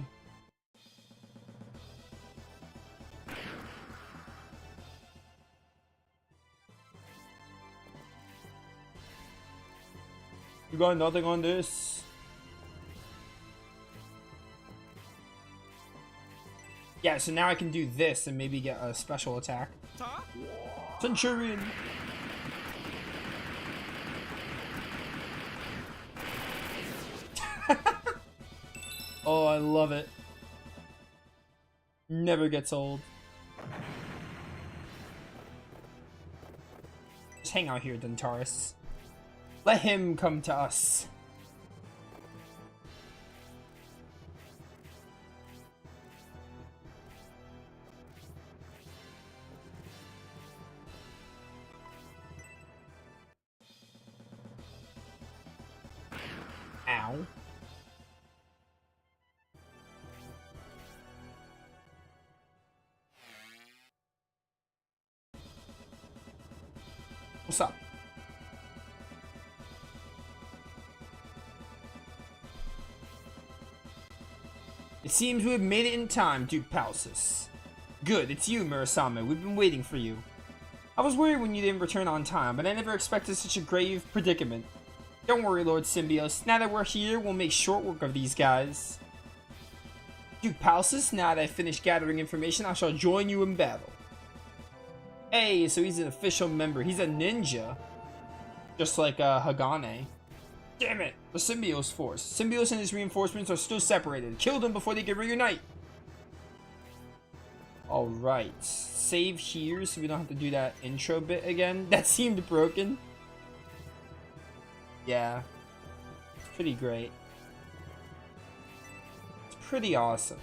You got nothing on this. Yeah, so now I can do this and maybe get a special attack. Centurion! Oh, I love it. Never gets old. Just hang out here, Duntaris. Let him come to us. Ow. What's up? It seems we have made it in time, Duke Palsis. Good, it's you, Murasame. We've been waiting for you. I was worried when you didn't return on time, but I never expected such a grave predicament. Don't worry, Lord Symbios. Now that we're here, we'll make short work of these guys. Duke Palsis, now that I've finished gathering information, I shall join you in battle. Hey, so he's an official member. He's a ninja. Just like Hagane. Damn it! The Symbios force. Symbios and his reinforcements are still separated. Kill them before they can reunite. Alright. Save here so we don't have to do that intro bit again. That seemed broken. Yeah. It's pretty great. It's pretty awesome.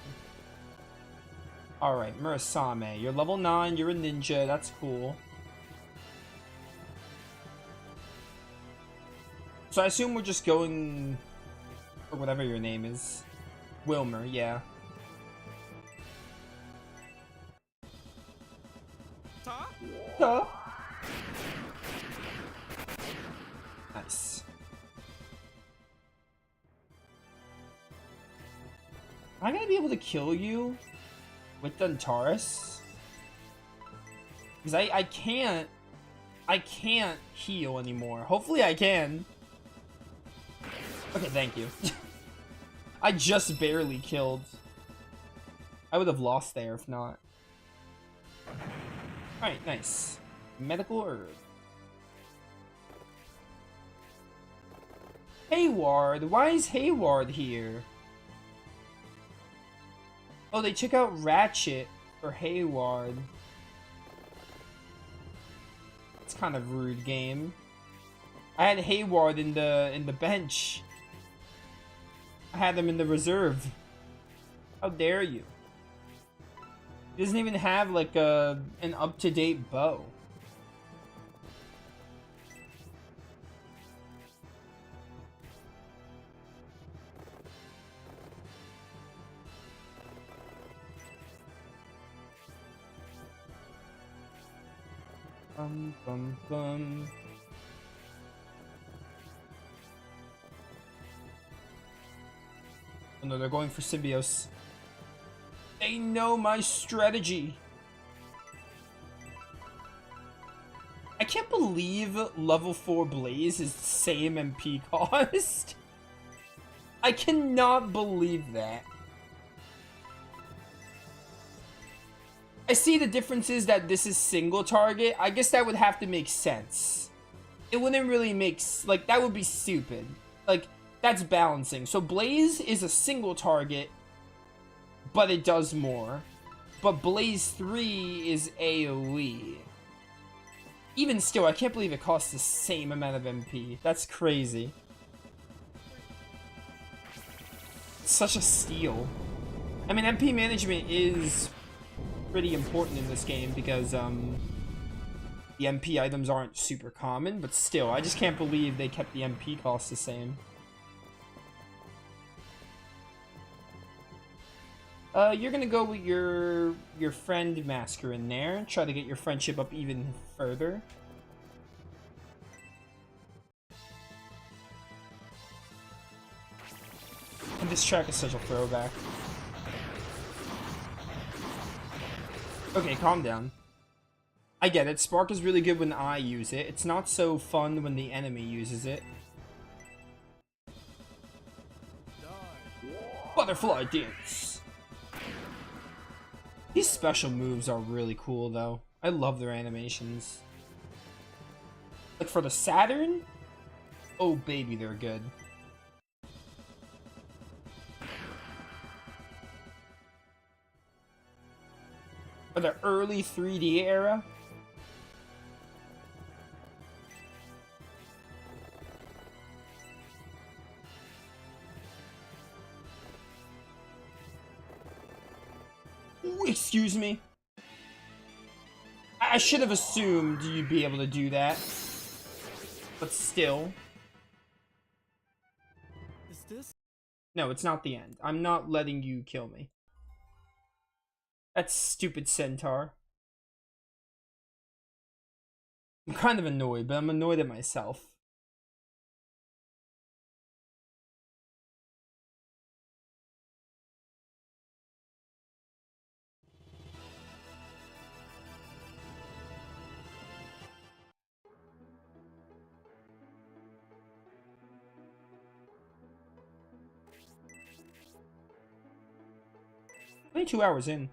Alright, Murasame. You're level 9. You're a ninja. That's cool. So I assume we're just going for whatever your name is. Wilmer, yeah. Huh? Nice. Am I gonna be able to kill you with Duntaris? Because I can't heal anymore. Hopefully I can. Okay, thank you. I just barely killed. I would have lost there if not. Alright, nice. Medical herb. Hayward! Why is Hayward here? Oh, they took out Ratchet for Hayward. It's kind of rude, game. I had Hayward in the bench. I had him in the reserve. How dare you? He doesn't even have like an up-to-date bow. Bum bum bum. Oh no, they're going for Symbios. They know my strategy. I can't believe level 4 Blaze is the same MP cost. I cannot believe that. I see the difference is that this is single target. I guess that would have to make sense. It wouldn't really make... like, that would be stupid. Like, that's balancing. So Blaze is a single target, but it does more. But Blaze 3 is AoE. Even still, I can't believe it costs the same amount of MP. That's crazy. It's such a steal. I mean, MP management is pretty important in this game because the MP items aren't super common, but still, I just can't believe they kept the MP cost the same. You're gonna go with your friend Masker in there, try to get your friendship up even further. And this track is such a throwback. Okay, calm down. I get it, Spark is really good when I use it. It's not so fun when the enemy uses it. Butterfly dance! These special moves are really cool, though. I love their animations. Like, for the Saturn? Oh, baby, they're good. For the early 3D era? Ooh, excuse me. I should have assumed you'd be able to do that. But still. Is this? No, it's not the end. I'm not letting you kill me. That stupid centaur. I'm kind of annoyed, but I'm annoyed at myself. Only 2 hours in.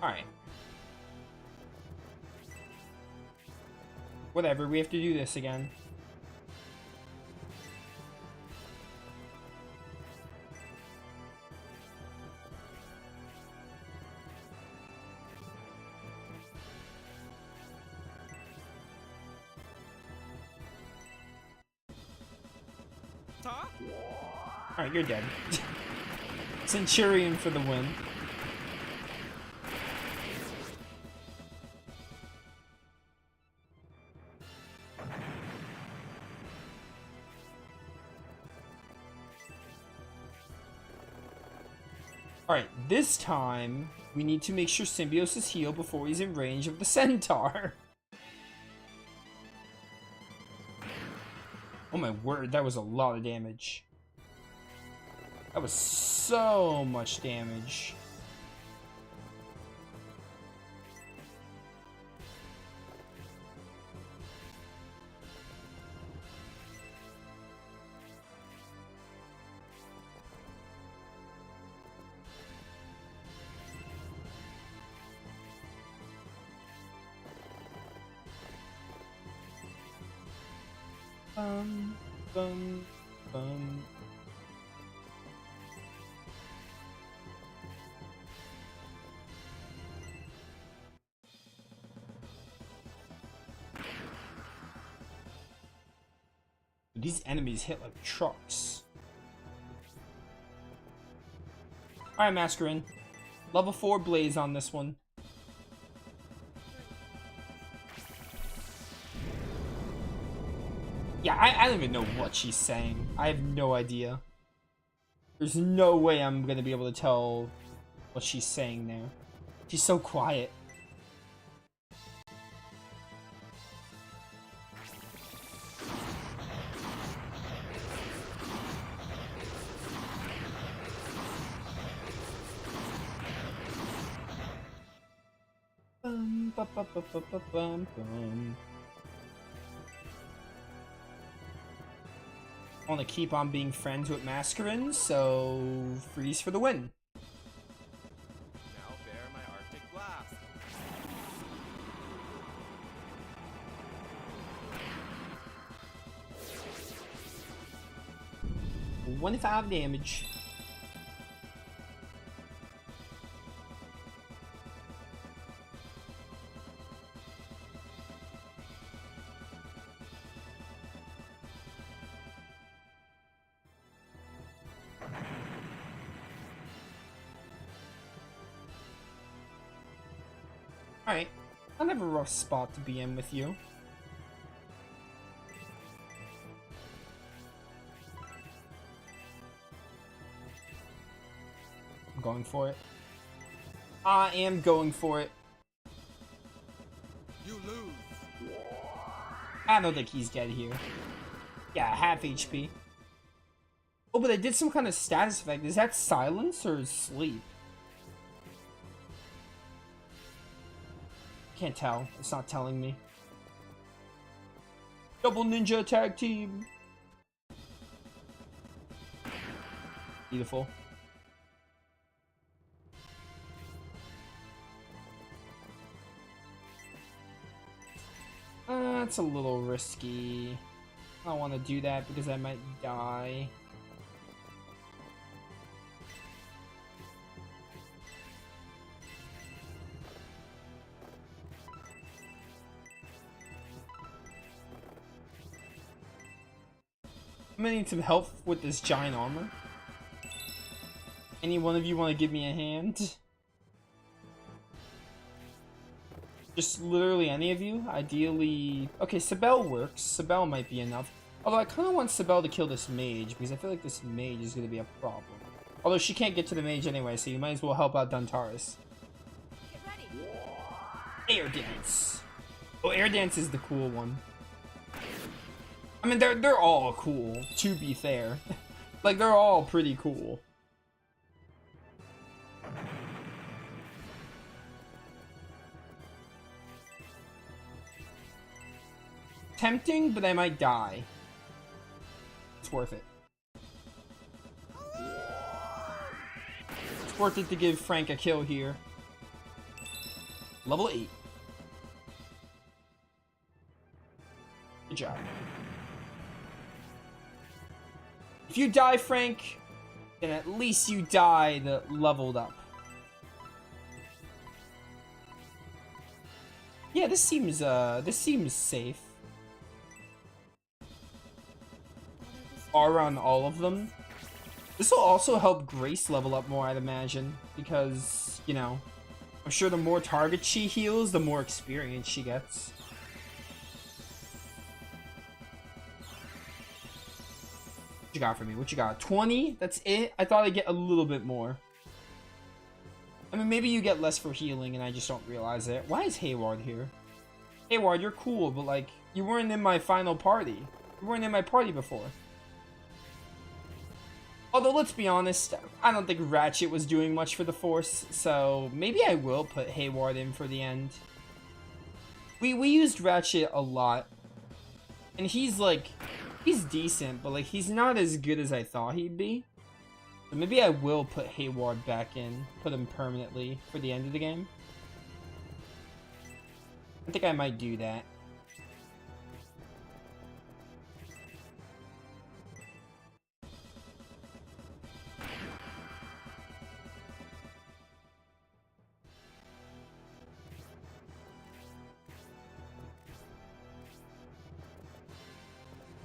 Alright. Whatever, we have to do this again. Huh? Alright, you're dead. Centurion for the win. Alright, this time, we need to make sure Symbios is healed before he's in range of the Centaur. Oh my word, that was a lot of damage. That was so much damage. Bum, bum, bum. These enemies hit like trucks. Alright, Mascarin. Level 4 Blaze on this one. Yeah, I don't even know what she's saying. I have no idea. There's no way I'm gonna be able to tell what she's saying there. She's so quiet. Bum, ba, ba, ba, ba, ba, bum, bum. I want to keep on being friends with Mascarin, so freeze for the win. Now bear my Arctic blast. One 5 damage. Alright, I have a rough spot to be in with you. I'm going for it. I am going for it. You lose. I don't think he's dead here. Yeah, half HP. Oh, but I did some kind of status effect. Is that silence or sleep? Can't tell. It's not telling me. Double ninja tag team. Beautiful. That's a little risky. I don't want to do that because I might die. I'm gonna need some help with this giant armor. Any one of you want to give me a hand? Just literally any of you? Ideally... Okay, Sibel works. Sibel might be enough. Although I kind of want Sibel to kill this mage, because I feel like this mage is going to be a problem. Although she can't get to the mage anyway, so you might as well help out Duntaris. Get ready. Air Dance! Oh, Air Dance is the cool one. I mean, they're all cool, to be fair. Like, they're all pretty cool. tempting, but I might die. It's worth it. It's worth it to give Frank a kill here. Level 8. Good job. If you die, Frank, then at least you died leveled up. Yeah, this seems safe. Aura on all of them. This will also help Grace level up more, I'd imagine, because, you know, I'm sure the more targets she heals, the more experience she gets. What you got for me? What you got? 20? That's it? I thought I'd get a little bit more. I mean, maybe you get less for healing and I just don't realize it. Why is Hayward here? Hayward, you're cool, but like, you weren't in my final party. You weren't in my party before. Although, let's be honest, I don't think Ratchet was doing much for the Force, so maybe I will put Hayward in for the end. We used Ratchet a lot, and he's like, he's decent, but like, he's not as good as I thought he'd be. So maybe I will put Hayward back in, put him permanently for the end of the game. I think I might do that.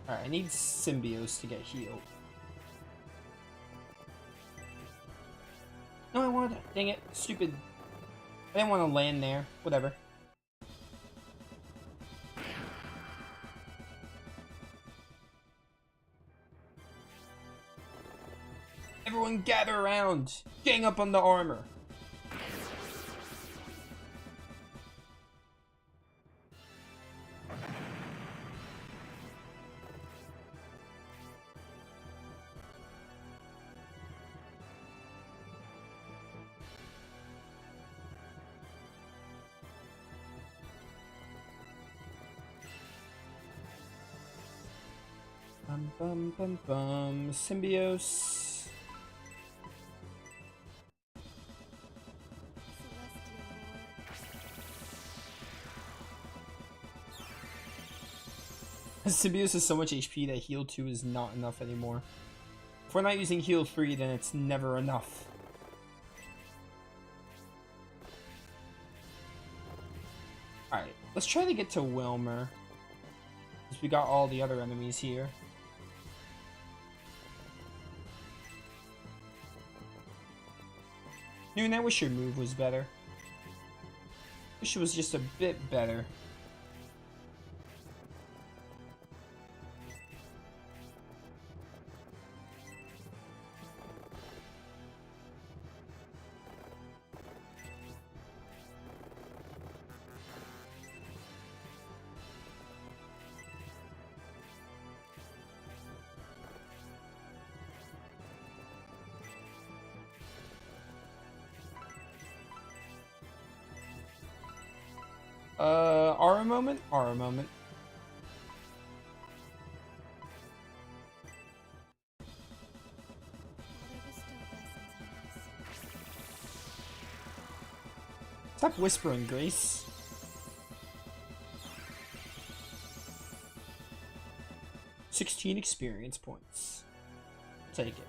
Alright, I need Symbios to get healed. No, I wanted... Dang it. Stupid. I didn't want to land there. Whatever. Everyone gather around. Gang up on the armor. Bum bum bum bum. Symbios. Symbios has so much HP that heal 2 is not enough anymore. If we're not using heal 3, then it's never enough. Alright, let's try to get to Wilmer. Because we got all the other enemies here. Noon, I wish your move was better. Wish it was just a bit better. Aura moment? Aura moment. Stop whispering, Grace. $16 experience points. Take it.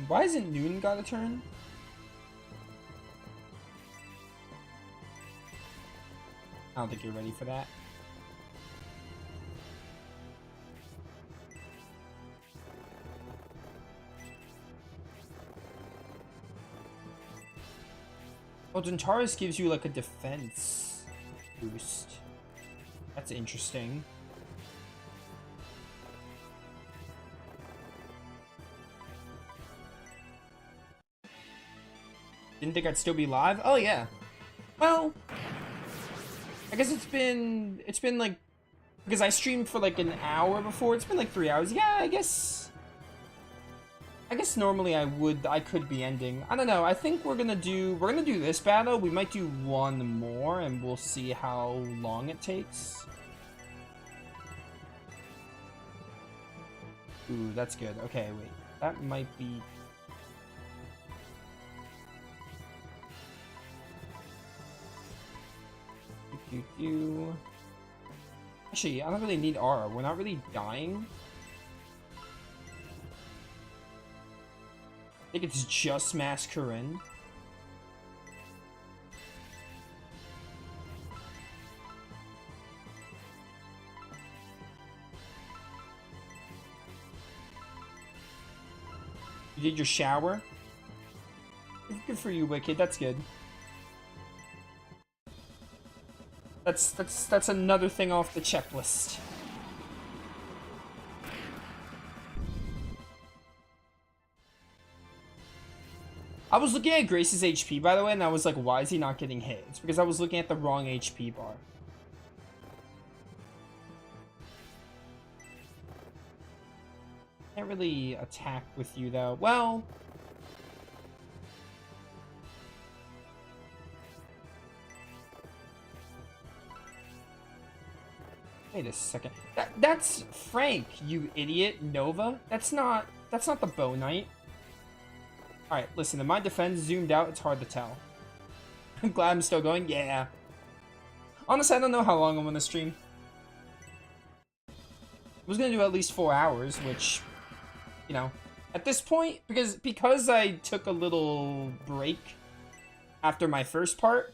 Why hasn't Noon got a turn? I don't think you're ready for that. Oh, Dentaris gives you like a defense boost. That's interesting. Didn't think I'd still be live? Oh yeah. Well, I guess it's been like, because I streamed for like an hour before, it's been like 3 hours. Yeah, I guess normally I could be ending. I don't know. I think we're gonna do this battle. We might do one more and we'll see how long it takes. Ooh, that's good. Okay, wait. That might be... Actually, I don't really need aura. We're not really dying. I think it's just Masquerin. You did your shower? Good for you, Wicked. That's good. That's another thing off the checklist. I was looking at Grace's HP, by the way, and I was like, why is he not getting hit? It's because I was looking at the wrong HP bar. Can't really attack with you, though. Well... Wait a second. That's Frank, you idiot, Nova. That's not the Bow Knight. Alright, listen, in my defense, zoomed out, it's hard to tell. I'm glad I'm still going. Yeah. Honestly, I don't know how long I'm gonna stream. I was gonna do at least 4 hours, which, you know, at this point, because I took a little break after my first part,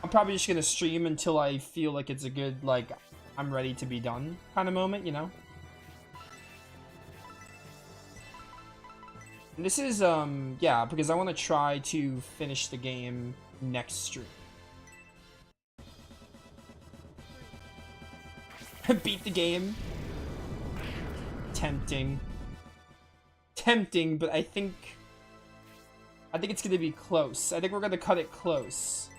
I'm probably just gonna stream until I feel like it's a good, like, I'm ready to be done kind of moment, you know? And this is, yeah, because I want to try to finish the game next stream. Beat the game. Tempting. Tempting, but I think it's gonna be close. I think we're gonna cut it close.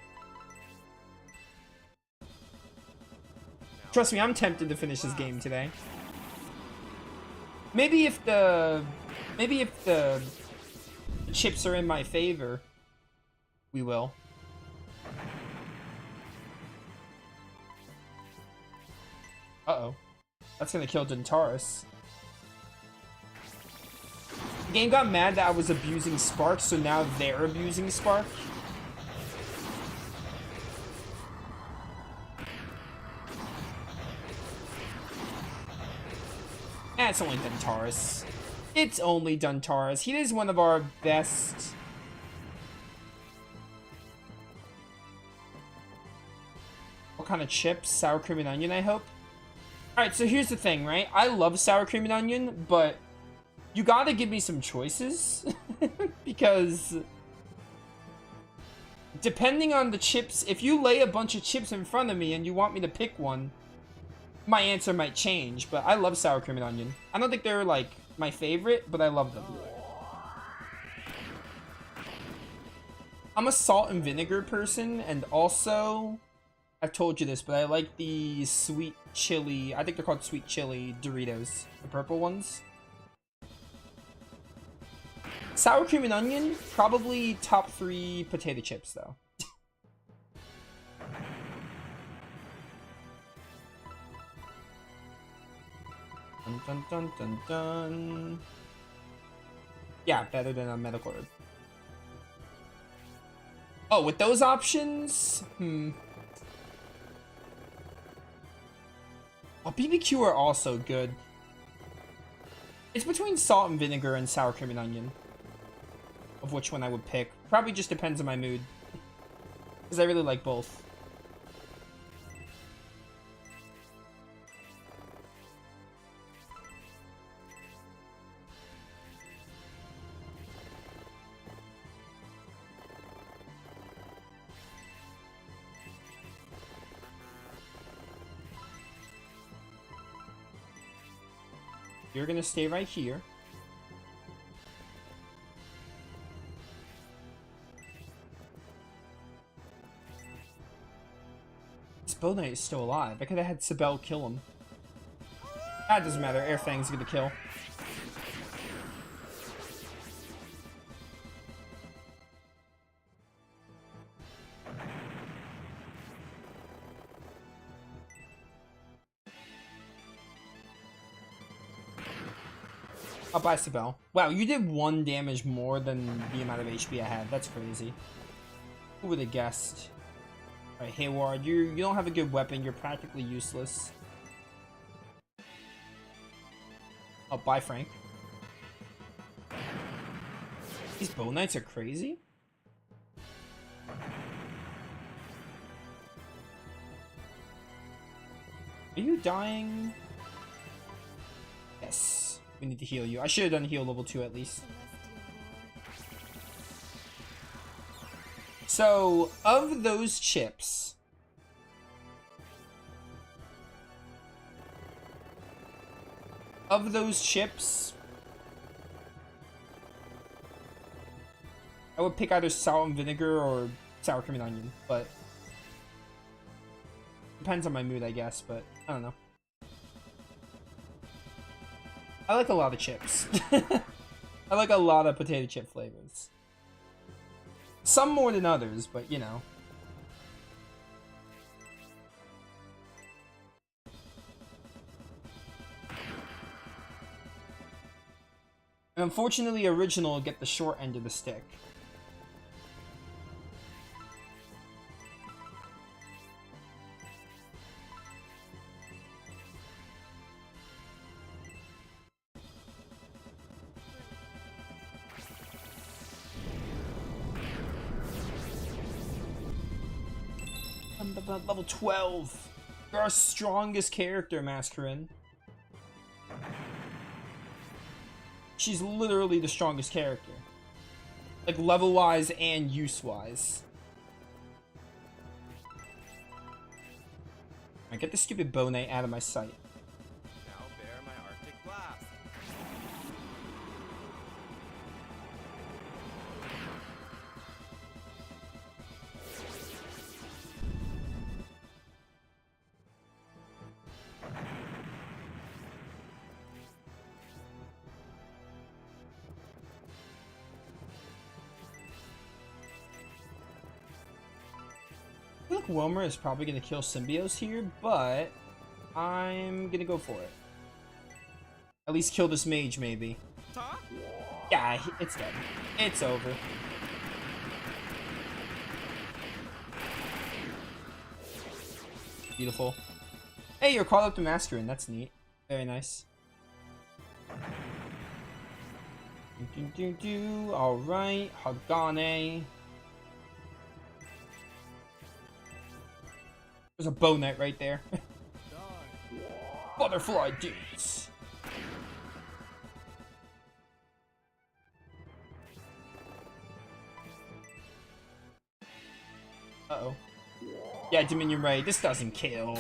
Trust me, I'm tempted to finish this game today. Maybe if the chips are in my favor, we will. Uh-oh. That's gonna kill Dentaris. The game got mad that I was abusing Spark, so now they're abusing Spark. It's only Dentaris. It's only Dentaris. He is one of our best... What kind of chips? Sour cream and onion, I hope? Alright, so here's the thing, right? I love sour cream and onion, but you gotta give me some choices. Because depending on the chips, if you lay a bunch of chips in front of me and you want me to pick one, my answer might change, but I love sour cream and onion. I don't think they're, like, my favorite, but I love them. I'm a salt and vinegar person, and also, I've told you this, but I like the sweet chili, I think they're called sweet chili Doritos, the purple ones. Sour cream and onion, probably top 3 potato chips, though. Dun, dun, dun, dun, dun. Yeah, better than a medical herb. Oh, with those options? Oh, BBQ are also good. It's between salt and vinegar and sour cream and onion. Of which one I would pick. Probably just depends on my mood. Because I really like both. You're gonna stay right here. This Bow Knight is still alive. I could have had Sibel kill him. That doesn't matter. Air Fang's gonna kill. I'll buy Sibel. Wow, you did 1 damage more than the amount of HP I had. That's crazy. Who would have guessed? Alright, Hayward, you don't have a good weapon. You're practically useless. Oh, bye, Frank. These Bow Knights are crazy. Are you dying? Yes. We need to heal you. I should have done heal level 2 at least. So, of those chips, I would pick either salt and vinegar or sour cream and onion, but depends on my mood, I guess, but I don't know. I like a lot of chips. I like a lot of potato chip flavors. Some more than others, but you know. And unfortunately, Original will get the short end of the stick. Level 12. You're our strongest character, Mascarin. She's literally the strongest character. Like, level-wise and use-wise. Alright, get the stupid Bow Knight out of my sight. Now bear my Arctic blast. I feel like Wilmer is probably going to kill Symbios here, but I'm going to go for it. At least kill this mage, maybe. Ta? Yeah, it's dead. It's over. Beautiful. Hey, you're caught up to Mascarin. That's neat. Very nice. Alright, Hagane. There's a Bow Knight right there. Butterfly dudes. Uh-oh. Yeah, Dominion Ray, this doesn't kill.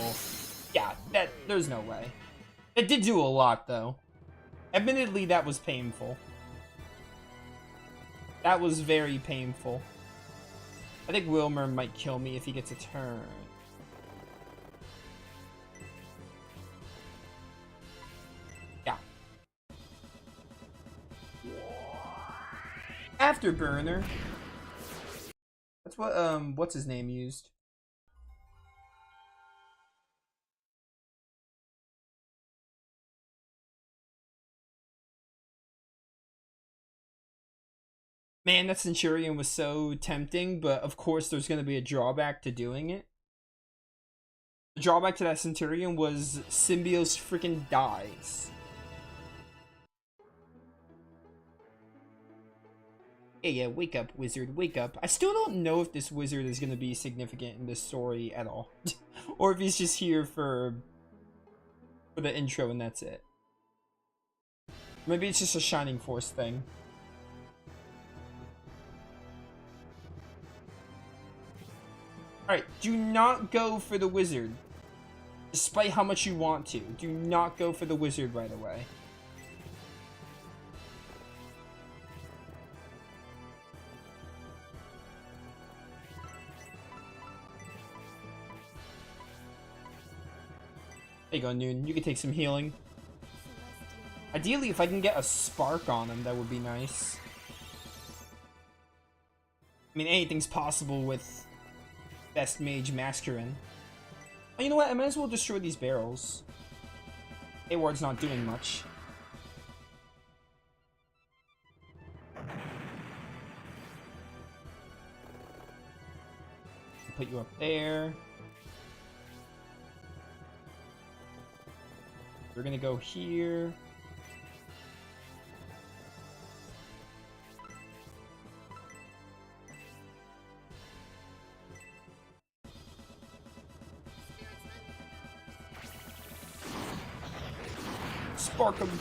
Yeah, there's no way. It did do a lot, though. Admittedly, that was painful. That was very painful. I think Wilmer might kill me if he gets a turn. Yeah. Afterburner. That's what, what's his name used? Man, that Centurion was so tempting, but of course there's going to be a drawback to doing it. The drawback to that Centurion was Symbios freaking dies. Hey, yeah, wake up, wizard, wake up. I still don't know if this wizard is going to be significant in this story at all. Or if he's just here for the intro and that's it. Maybe it's just a Shining Force thing. Alright, do not go for the wizard. Despite how much you want to. Do not go for the wizard right away. There you go, Noon. You can take some healing. Ideally, if I can get a spark on him, that would be nice. I mean, anything's possible with Best Mage Masculine. Oh, you know what? I might as well destroy these barrels. A-Ward's not doing much. Put you up there. We're gonna go here. Spark 'em.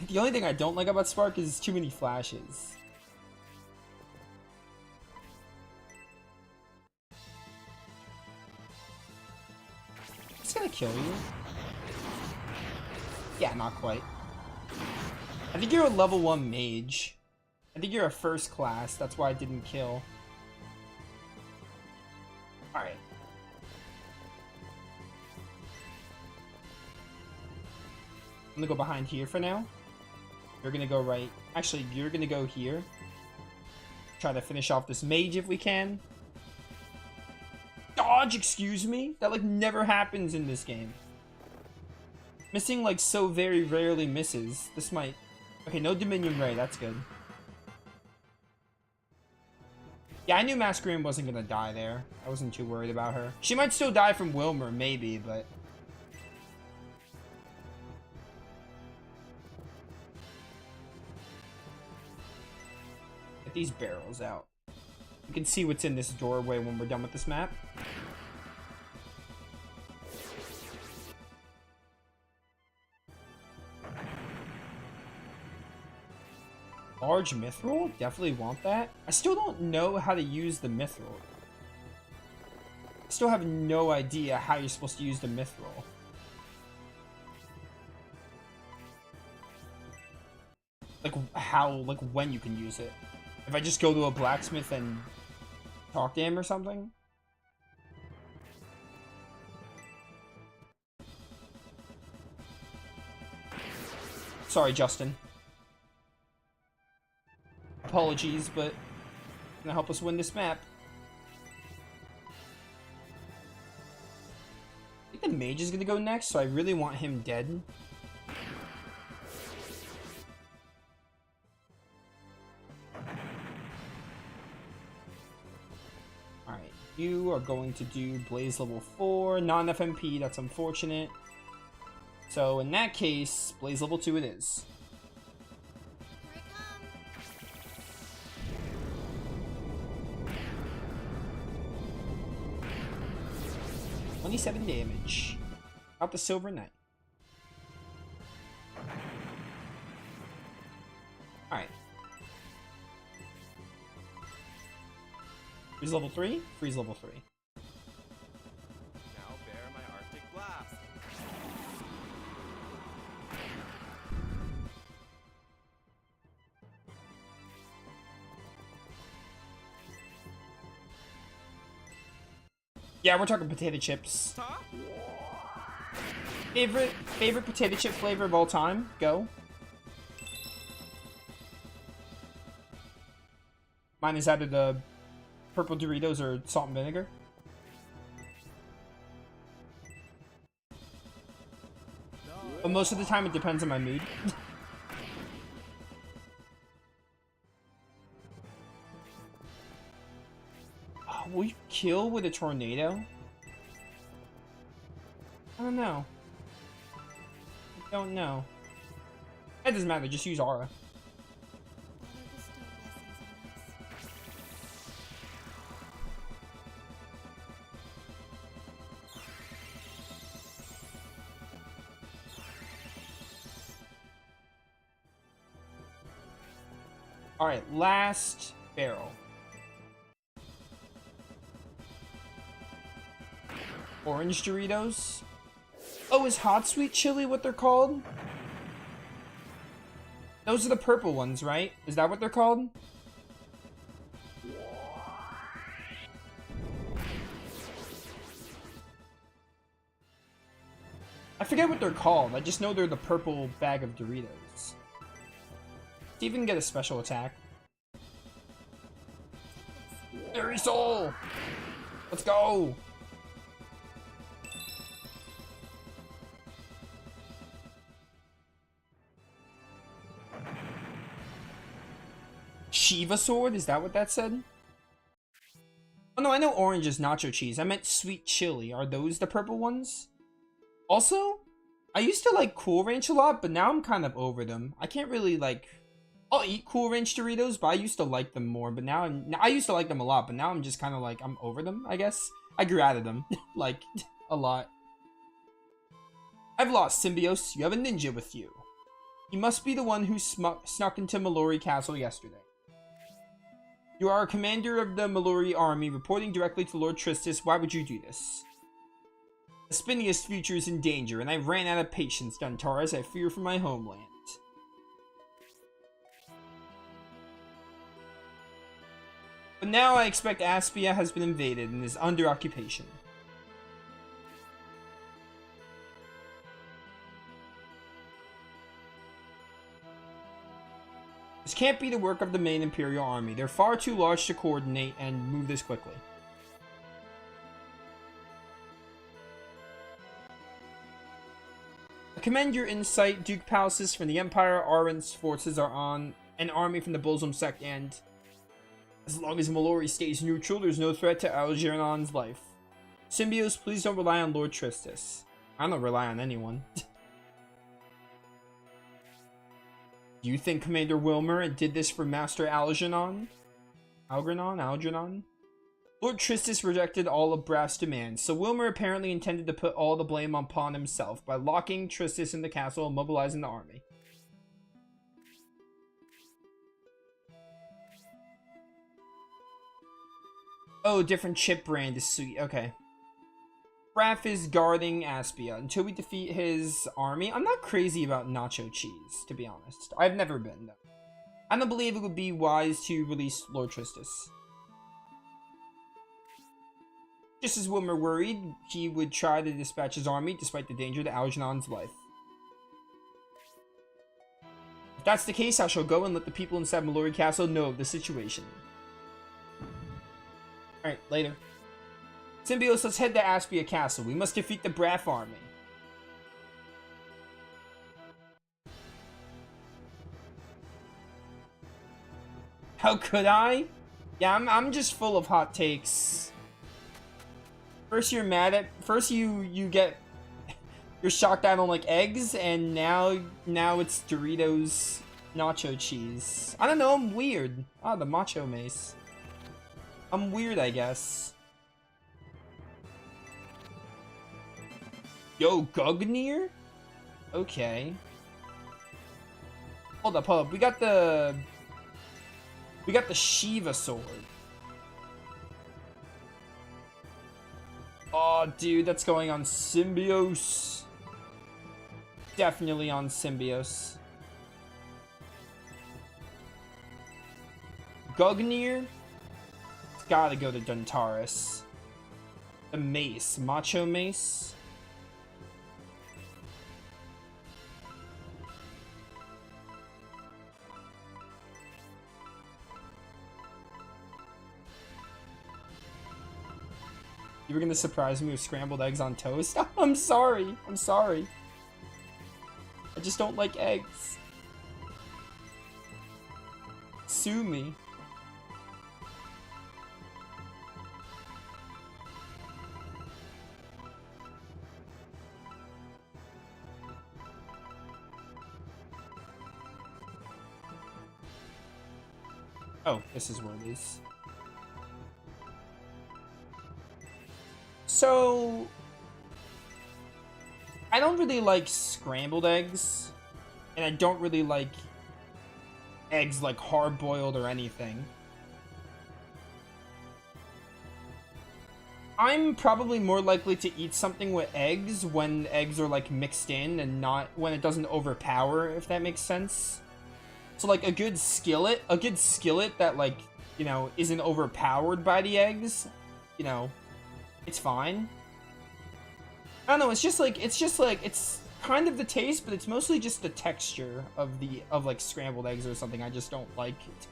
The only thing I don't like about Spark is too many flashes. It's gonna kill you. Yeah, not quite. I think you're a level 1 mage. I think you're a first class, that's why I didn't kill. Alright. I'm gonna go behind here for now. You're gonna go right. Actually, you're gonna go here. Try to finish off this mage if we can. Dodge, excuse me? That like never happens in this game. Missing like so very rarely misses. This might... Okay, no Dominion Ray, that's good. Yeah, I knew Masquerade wasn't gonna die there. I wasn't too worried about her. She might still die from Wilmer, maybe, but... Get these barrels out. You can see what's in this doorway when we're done with this map. Large mithril? Definitely want that. I still don't know how to use the mithril. I still have no idea how you're supposed to use the mithril. Like how, like when you can use it. If I just go to a blacksmith and talk to him or something? Sorry, Justin. Apologies, but gonna help us win this map. I think the mage is gonna go next, so I really want him dead. Alright, you are going to do Blaze level 4, non-FMP, that's unfortunate. So in that case, Blaze level 2 it is. 27 damage. Out the Silver Knight. Alright. Freeze level 3? Freeze level 3. Now bear my Arctic blast. Yeah, we're talking potato chips. Huh? Favorite potato chip flavor of all time? Go. Mine is either the purple Doritos or salt and vinegar. But most of the time it depends on my mood. Will you kill with a tornado? I don't know. I don't know. It doesn't matter, just use aura. Alright, last barrel. Orange Doritos. Oh, is Hot Sweet Chili what they're called? Those are the purple ones, right? Is that what they're called? forget what they're called. I just know they're the purple bag of Doritos. Do you even get a special attack? Fairy Soul! Let's go! Shiva Sword? Is that what that said? Oh no, I know orange is nacho cheese. I meant sweet chili. Are those the purple ones? Also, I used to like Cool Ranch a lot, but now I'm kind of over them. I can't really like... I'll eat Cool Ranch Doritos, but I used to like them more. But now I used to like them a lot, but now I'm just kind of like, I'm over them, I guess. I grew out of them, like, a lot. I've lost, Symbios. You have a ninja with you. He must be the one who snuck into Mallory Castle yesterday. You are a commander of the Mallory army, reporting directly to Lord Tristis. Why would you do this? The Spinius future is in danger, and I ran out of patience, Duntaris. I fear for my homeland. But now I expect Aspia has been invaded and is under occupation. This can't be the work of the main Imperial army. They're far too large to coordinate and move this quickly. I commend your insight, Duke Palaces from the Empire. Arwen's forces are on an army from the Bolzum sect, and as long as Mallory stays neutral, there's no threat to Algernon's life. Symbios, please don't rely on Lord Tristis. I don't rely on anyone. Do you think Commander Wilmer did this for Master Algernon? Algernon? Lord Tristis rejected all of Braff's demands, so Wilmer apparently intended to put all the blame upon himself by locking Tristis in the castle and mobilizing the army. Oh, different chip brand is sweet. Okay. Braff is guarding Aspia until we defeat his army. I'm not crazy about nacho cheese, to be honest. I've never been, though. I don't believe it would be wise to release Lord Tristis. Just as Wilmer worried, he would try to dispatch his army despite the danger to Algernon's life. If that's the case, I shall go and let the people inside Mallory Castle know of the situation. Alright, later. Symbios, let's head to Aspia Castle. We must defeat the Braff army. How could I? Yeah, I'm just full of hot takes. First you're mad at... First you get... You're shocked I don't like eggs, and now it's Doritos nacho cheese. I don't know, I'm weird. Ah, the macho mace. I'm weird, I guess. Yo, Gugnir? Okay. Hold up. We got the Shiva sword. Oh, dude, that's going on Symbios. Definitely on Symbios. Gugnir? It's gotta go to Duntaris. The mace. Macho mace. You were gonna surprise me with scrambled eggs on toast? I'm sorry. I just don't like eggs. Sue me. Oh, this is where it is. So, I don't really like scrambled eggs, and I don't really like eggs like hard-boiled or anything. I'm probably more likely to eat something with eggs when eggs are like mixed in and not when it doesn't overpower, if that makes sense. So like a good skillet that like, you know, isn't overpowered by the eggs, you know, it's fine. I don't know, it's just like, it's kind of the taste, but it's mostly just the texture of like scrambled eggs or something. I just don't like it.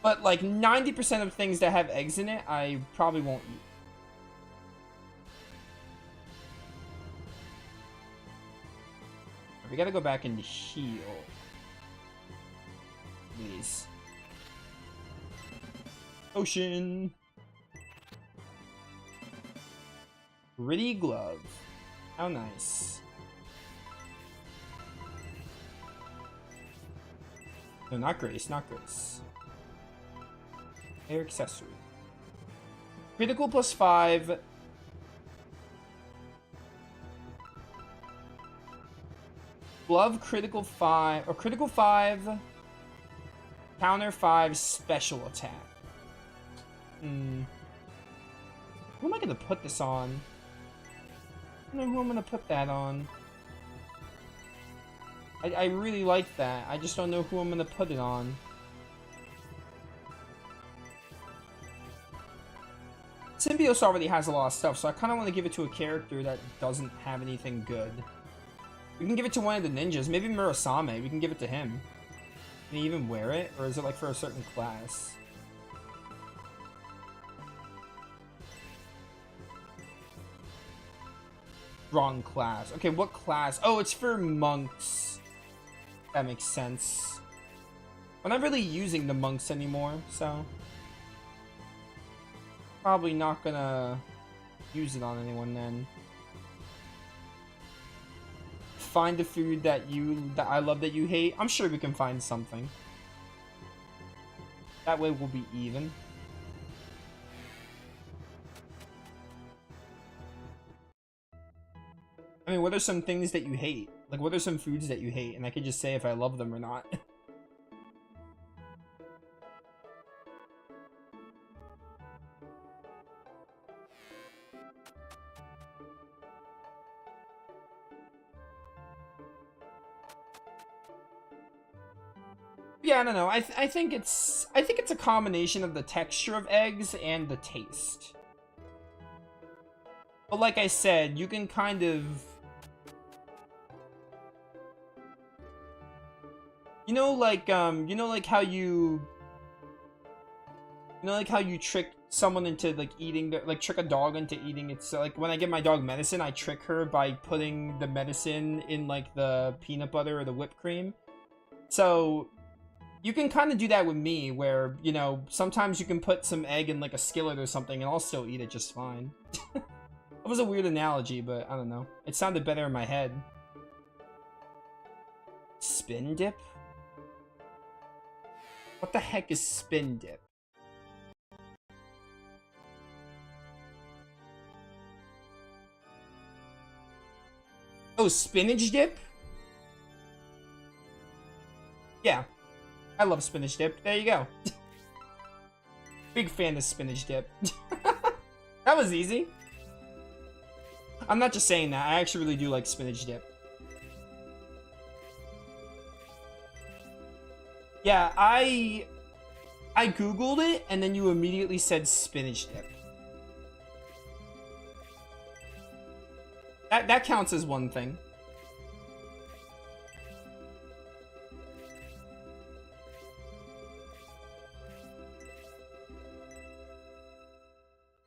But like 90% of things that have eggs in it, I probably won't eat. We gotta go back and heal. Please. Ocean. Gritty glove. How nice. No, not Grace, not Grace. Hair accessory. Critical +5. Glove critical 5, or critical 5. Counter 5 special attack. Who am I gonna put this on? I don't know who I'm gonna put that on. I really like that. I just don't know who I'm gonna put it on. Symbios already has a lot of stuff, so I kind of want to give it to a character that doesn't have anything good. We can give it to one of the ninjas. Maybe Murasame. We can give it to him. Can he even wear it? Or is it like for a certain class? Wrong class. Okay, what class? Oh, it's for monks. That makes sense. We're not really using the monks anymore, so... Probably not gonna use it on anyone then. Find a food that I love that you hate. I'm sure we can find something. That way we'll be even. I mean, what are some things that you hate? Like, what are some foods that you hate? And I can just say if I love them or not. Yeah, I don't know. I think it's a combination of the texture of eggs and the taste. But like I said, you can kind of, like how you trick someone into like eating like trick a dog into eating it. So like when I give my dog medicine, I trick her by putting the medicine in like the peanut butter or the whipped cream. So you can kind of do that with me, where, sometimes you can put some egg in, like, a skillet or something, and I'll still eat it just fine. That was a weird analogy, but I don't know. It sounded better in my head. Spin dip? What the heck is spin dip? Oh, spinach dip? Yeah. I love spinach dip. There you go. Big fan of spinach dip. That was easy. I'm not just saying that. I actually really do like spinach dip. Yeah, I googled it and then you immediately said spinach dip. That counts as one thing.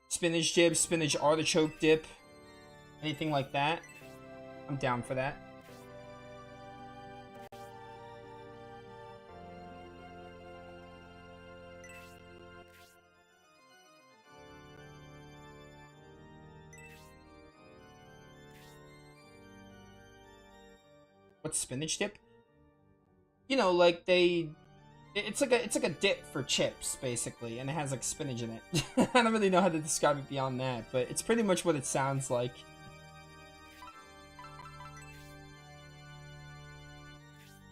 Spinach dip, spinach artichoke dip, anything like that. I'm down for that. What's spinach dip? Like it's like a dip for chips, basically, and it has like spinach in it. I don't really know how to describe it beyond that, but it's pretty much what it sounds like.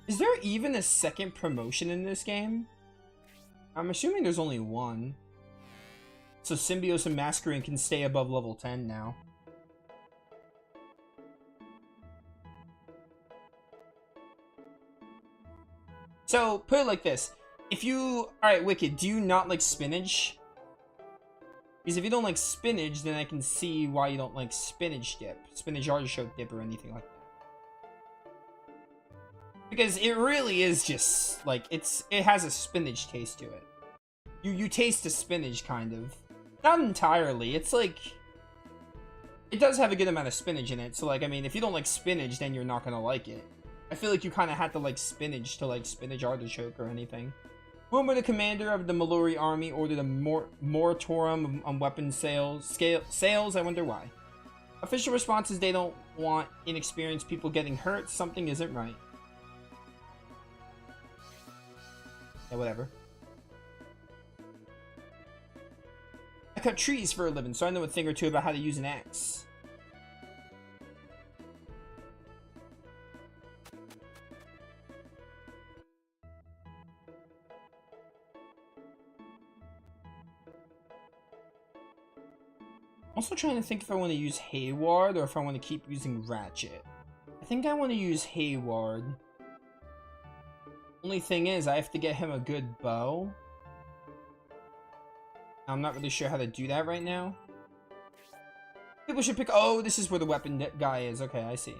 Is there even a second promotion in this game? I'm assuming there's only one. So Symbios and Masquerade can stay above level 10 now. So, put it like this. If you... Alright, Wicked, do you not like spinach? Because if you don't like spinach, then I can see why you don't like spinach dip, spinach artichoke dip, or anything like that. Because it really is just like it has a spinach taste to it. You taste the spinach kind of, not entirely. It's like it does have a good amount of spinach in it. So like I mean, if you don't like spinach, then you're not gonna like it. I feel like you kind of had to like spinach to like spinach artichoke or anything. Rumor the commander of the Mallory army ordered a moratorium on weapon sales. I wonder why. Official response is they don't want inexperienced people getting hurt. Something isn't right. Yeah, whatever. I cut trees for a living, so I know a thing or two about how to use an axe. Also trying to think if I want to use Hayward or if I want to keep using Ratchet. I think I want to use Hayward. Only thing is, I have to get him a good bow. I'm not really sure how to do that right now. People should pick... Oh, this is where the weapon guy is. Okay, I see.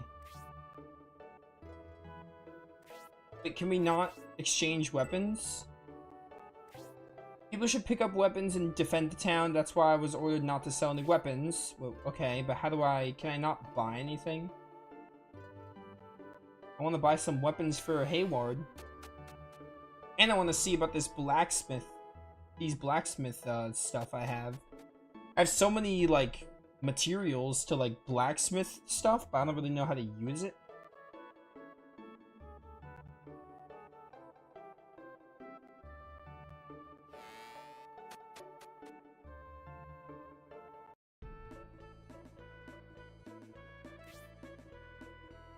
Wait, can we not exchange weapons? People should pick up weapons and defend the town. That's why I was ordered not to sell any weapons. Well, okay, but how do I... Can I not buy anything? I want to buy some weapons for Hayward. And I want to see about this blacksmith. These blacksmith stuff I have. I have so many, like, materials to, like, blacksmith stuff, but I don't really know how to use it.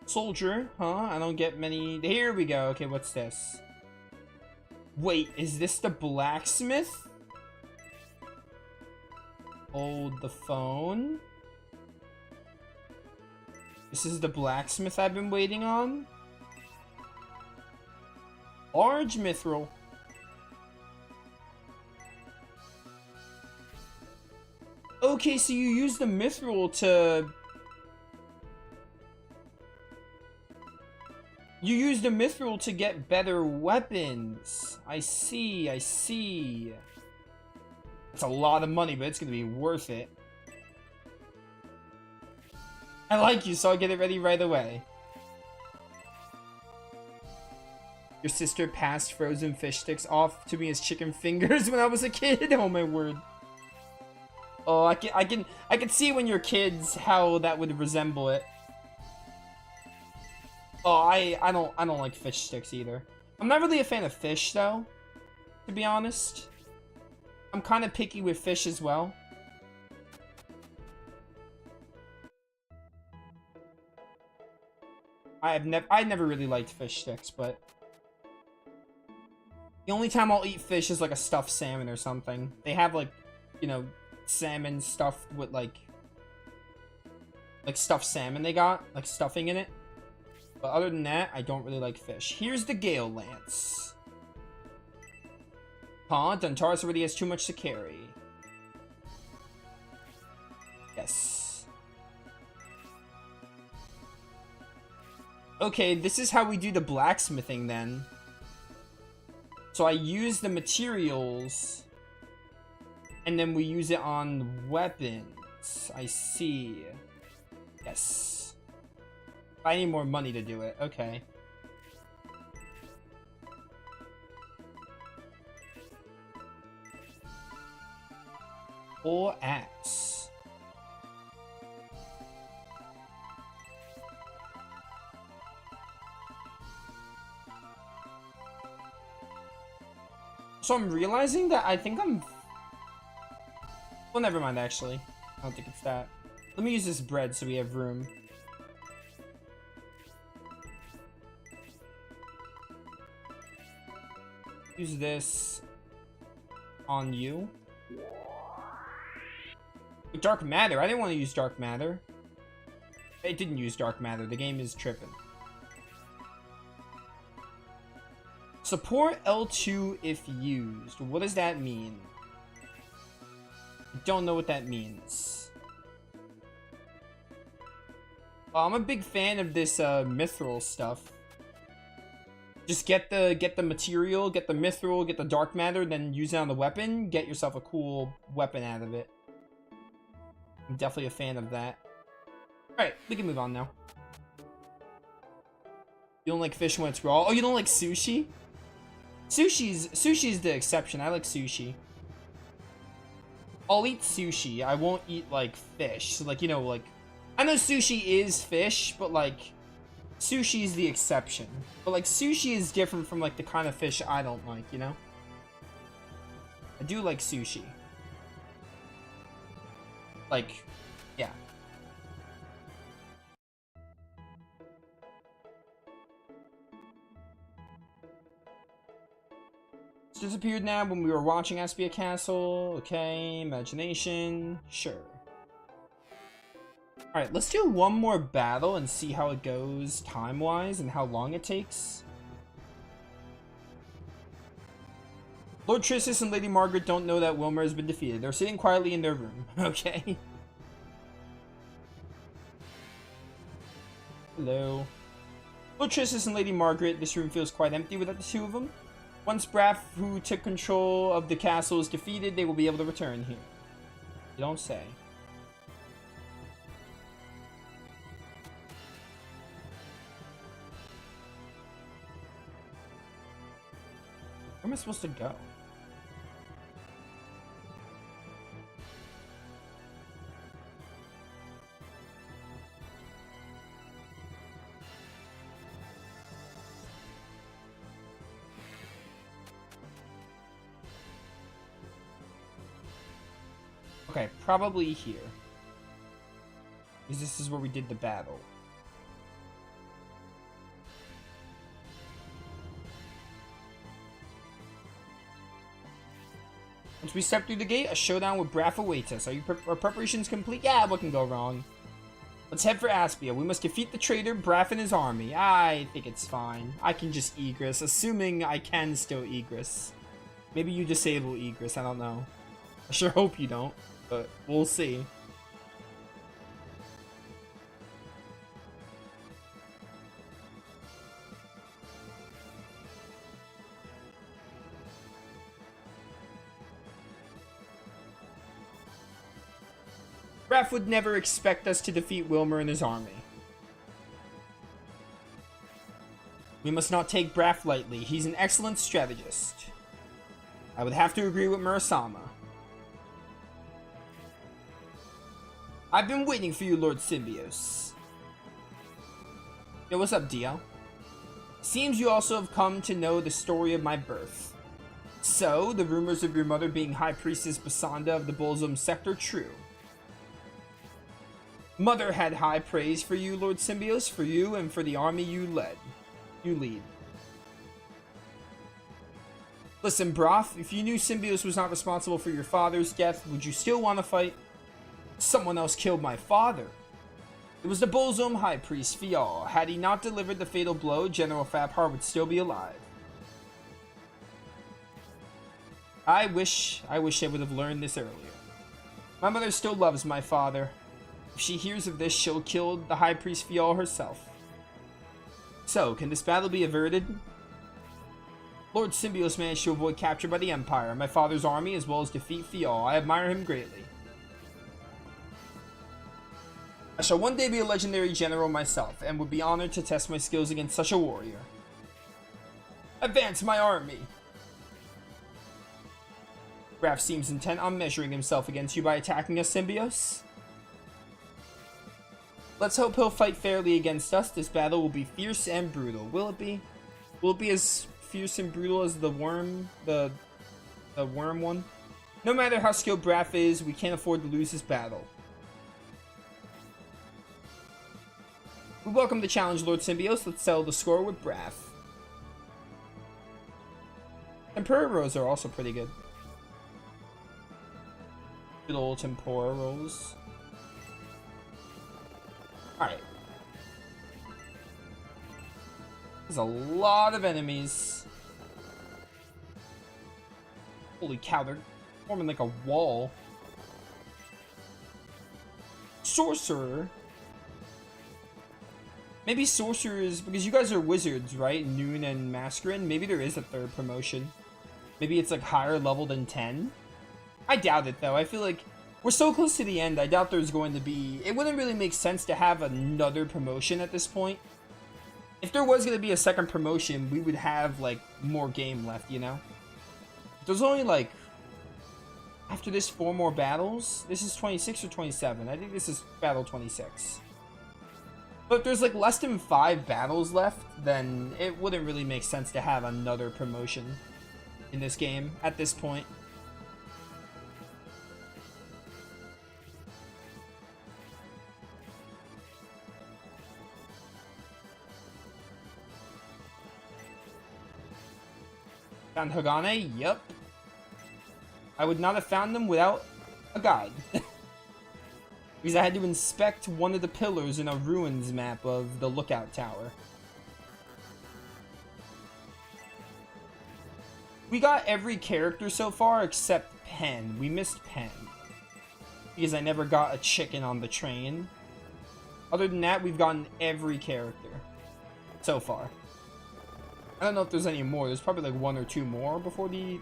Soldier, huh? I don't get many... Here we go. Okay, what's this? Wait, is this the blacksmith? Hold the phone. This is the blacksmith I've been waiting on? Large mithril. Okay, so you use the mithril to... You use the mithril to get better weapons. I see, I see. It's a lot of money, but it's gonna be worth it. I like you, so I'll get it ready right away. Your sister passed frozen fish sticks off to me as chicken fingers when I was a kid. Oh my word. Oh, I can see when you're kids how that would resemble it. Oh, I don't like fish sticks either. I'm not really a fan of fish though, to be honest. I'm kind of picky with fish as well. I never really liked fish sticks, but the only time I'll eat fish is like a stuffed salmon or something. They have like, you know, salmon stuffed with like stuffed salmon they got, like stuffing in it. But other than that, I don't really like fish. Here's the Gale Lance. Huh? Duntaris already has too much to carry. Yes. Okay, this is how we do the blacksmithing then. So I use the materials, and then we use it on weapons. I see. Yes. I need more money to do it. Okay. Full axe. So I'm realizing that I think I'm... Well, never mind, actually. I don't think it's that. Let me use this bread so we have room. Use this on you. Dark matter. I didn't want to use dark matter. It didn't use dark matter. The game is tripping. Support L2 if used. What does that mean? I don't know what that means. Well, I'm a big fan of this mithril stuff. Just get the material, get the mithril, get the dark matter, then use it on the weapon. Get yourself a cool weapon out of it. I'm definitely a fan of that. Alright, we can move on now. You don't like fish when it's raw? Oh, you don't like sushi? Sushi's the exception. I like sushi. I'll eat sushi. I won't eat, like, fish. So, like, you know, like... I know sushi is fish, but, like... Sushi's the exception. But, like, sushi is different from, like, the kind of fish I don't like, you know? I do like sushi. Like, yeah. It's disappeared now when we were watching Aspia Castle. Okay, imagination. Sure. Alright, let's do one more battle and see how it goes time-wise and how long it takes. Lord Tristus and Lady Margaret don't know that Wilmer has been defeated. They're sitting quietly in their room. Okay. Hello. Lord Tristus and Lady Margaret, this room feels quite empty without the two of them. Once Braff, who took control of the castle, is defeated, they will be able to return here. You don't say. Where am I supposed to go? Okay, probably here. Because this is where we did the battle. Once we step through the gate, a showdown with Braff awaits us. Are preparations complete? Yeah, what can go wrong? Let's head for Aspia. We must defeat the traitor, Braff and his army. I think it's fine. I can just egress, assuming I can still egress. Maybe you disable egress, I don't know. I sure hope you don't, but we'll see. Braff would never expect us to defeat Wilmer and his army. We must not take Braff lightly. He's an excellent strategist. I would have to agree with Murasama. I've been waiting for you, Lord Symbios. Yo, what's up, Dio? Seems you also have come to know the story of my birth. So, the rumors of your mother being High Priestess Basanda of the Bolzum sector true. Mother had high praise for you, Lord Symbios, for you and for the army you lead. Listen, Braff, if you knew Symbios was not responsible for your father's death, would you still want to fight? Someone else killed my father. It was the Bolzum High Priest, Fial. Had he not delivered the fatal blow, General Fabhar would still be alive. I wish I would have learned this earlier. My mother still loves my father. If she hears of this, she'll kill the High Priest Fial herself. So, can this battle be averted? Lord Symbios managed to avoid capture by the Empire, my father's army, as well as defeat Fial. I admire him greatly. I shall one day be a legendary general myself, and would be honored to test my skills against such a warrior. Advance my army! Braff seems intent on measuring himself against you by attacking us, Symbios. Let's hope he'll fight fairly against us. This battle will be fierce and brutal. Will it be? Will it be as fierce and brutal as the worm, the worm one? No matter how skilled Braff is, we can't afford to lose this battle. We welcome the challenge, Lord Symbios. Let's settle the score with Braff. Tempura rolls are also pretty good. Good old tempura rolls. Alright. There's a lot of enemies. Holy cow, they're forming like a wall. Sorcerer. Maybe sorcerers, because you guys are wizards, right? Noon and Mascarin. Maybe there is a third promotion. Maybe it's like higher level than 10. I doubt it though. I feel like we're so close to the end. I doubt there's going to be... It wouldn't really make sense to have another promotion at this point. If there was going to be a second promotion, we would have like more game left, you know? There's only like... After this, 4 more battles? This is 26 or 27? I think this is battle 26. But if there's like less than 5 battles left, then it wouldn't really make sense to have another promotion in this game at this point. Found Hagane? Yep. I would not have found them without a guide. Because I had to inspect one of the pillars in a ruins map of the lookout tower. We got every character so far except Pen. We missed Pen. Because I never got a chicken on the train. Other than that, we've gotten every character so far. I don't know if there's any more. There's probably like 1 or 2 more before the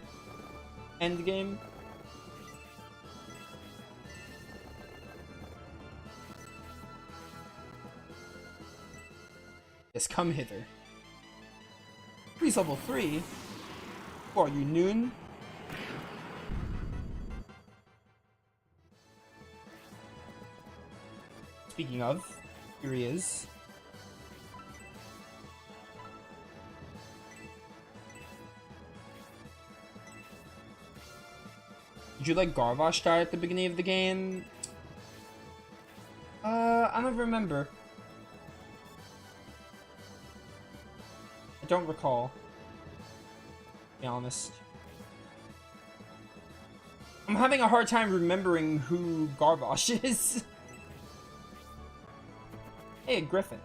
end game. Yes, come hither. Freeze level 3? Who are you, Noon? Speaking of, here he is. Did you like Garvosh die at the beginning of the game? I don't remember. I don't recall. To be honest. I'm having a hard time remembering who Garvosh is. Hey, a Griffin.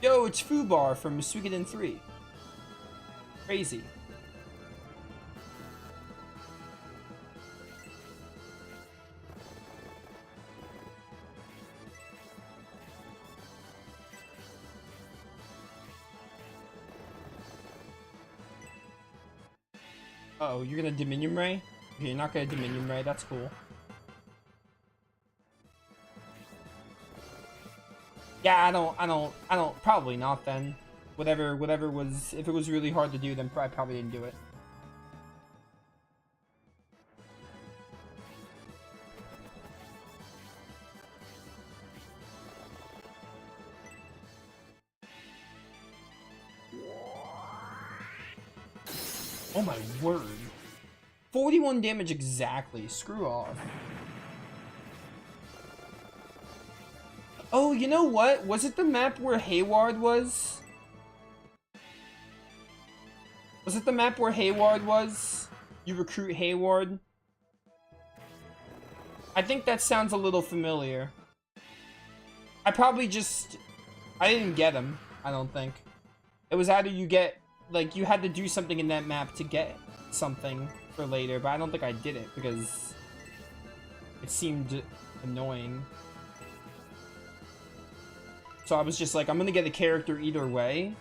Yo, it's Fubar from Suikoden 3. Crazy. Uh oh, you're gonna Dominion Ray? Okay, you're not gonna Dominion Ray, that's cool. Yeah, I don't, probably not then. Whatever was, if it was really hard to do, then I probably didn't do it. Oh my word. 41 damage exactly, screw off. Oh, you know what? Was it the map where Hayward was? Was it the map where Hayward was? You recruit Hayward? I think that sounds a little familiar. I probably just... I didn't get him, I don't think. It was either you get... Like, you had to do something in that map to get something for later, but I don't think I did it because it seemed annoying. So I was just like, I'm gonna get a character either way.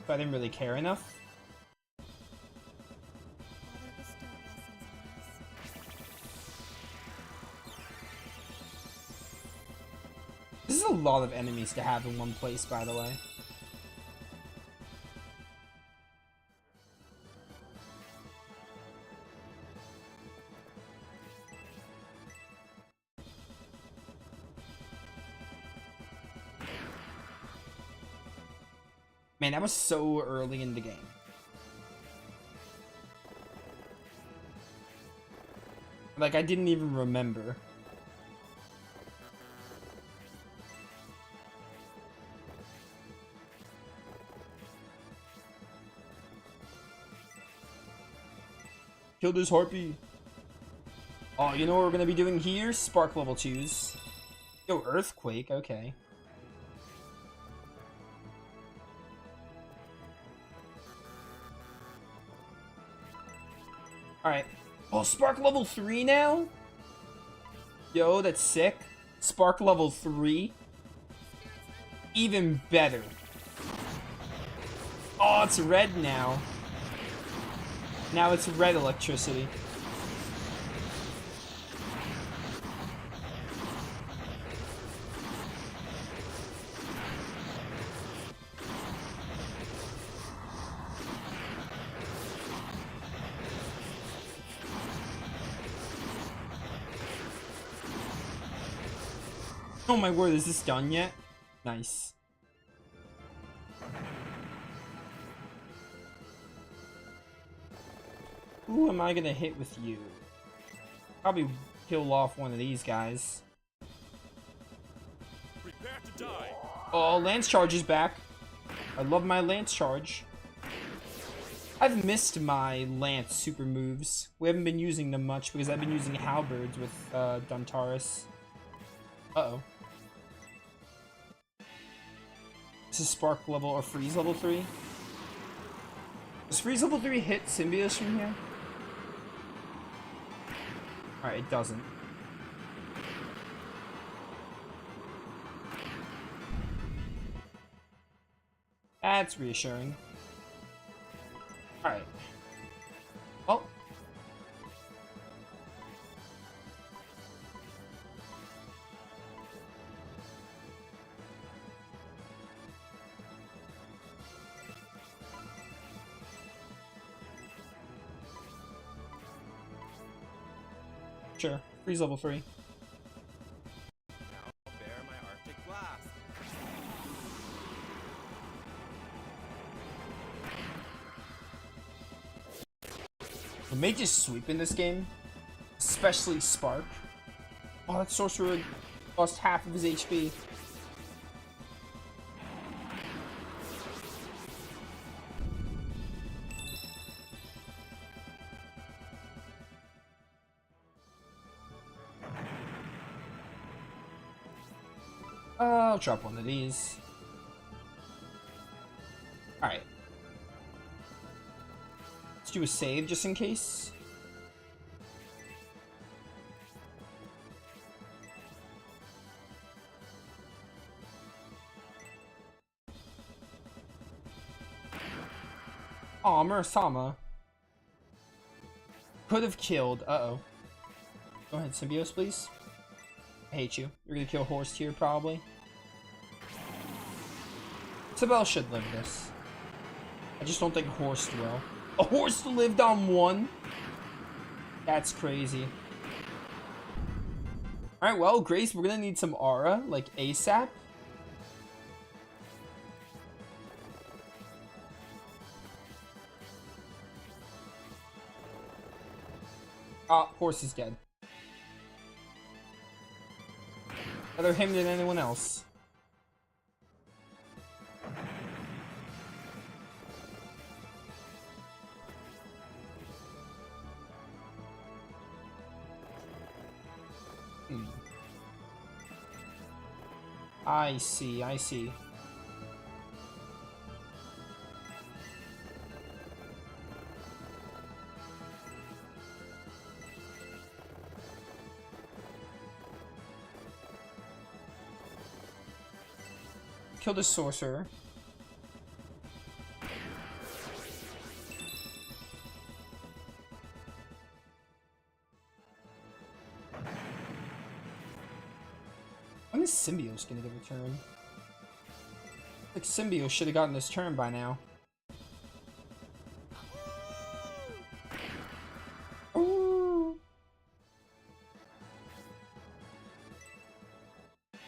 But I didn't really care enough. This is a lot of enemies to have in one place, by the way. Man, that was so early in the game. Like, I didn't even remember. Kill this harpy. Oh, you know what we're gonna be doing here? Spark level 2s. Yo, Earthquake, okay. Alright. Oh, Spark level 3 now? Yo, that's sick. Spark level 3. Even better. Oh, it's red now. Now it's red electricity. Oh my word, is this done yet? Nice. Who am I gonna hit with you? Probably kill off one of these guys. Prepare to die. Oh, Lance Charge is back. I love my Lance Charge. I've missed my Lance super moves. We haven't been using them much because I've been using Halberds with Duntaris. Uh-oh. This is Spark level or Freeze level 3. Does Freeze level 3 hit Symbios from here? Alright, it doesn't. That's reassuring. Alright. Oh. Sure. Freeze level 3. Now bear my Arctic blast. The mages sweep in this game, especially Spark. Oh, that sorcerer lost half of his HP. I'll drop one of these. Alright. Let's do a save just in case. Aw, Murasama. Could have killed. Uh-oh. Go ahead, Symbios, please. I hate you. You're gonna kill Horst here, probably. Isabel should live this. I just don't think Horst will. A Horst lived on 1? That's crazy. Alright, well, Grace, we're gonna need some aura, like ASAP. Ah, Horst is dead. Rather him than anyone else. I see, I see. Kill the sorcerer. When is Symbios gonna get a turn? Like Symbios should have gotten his turn by now. Ooh.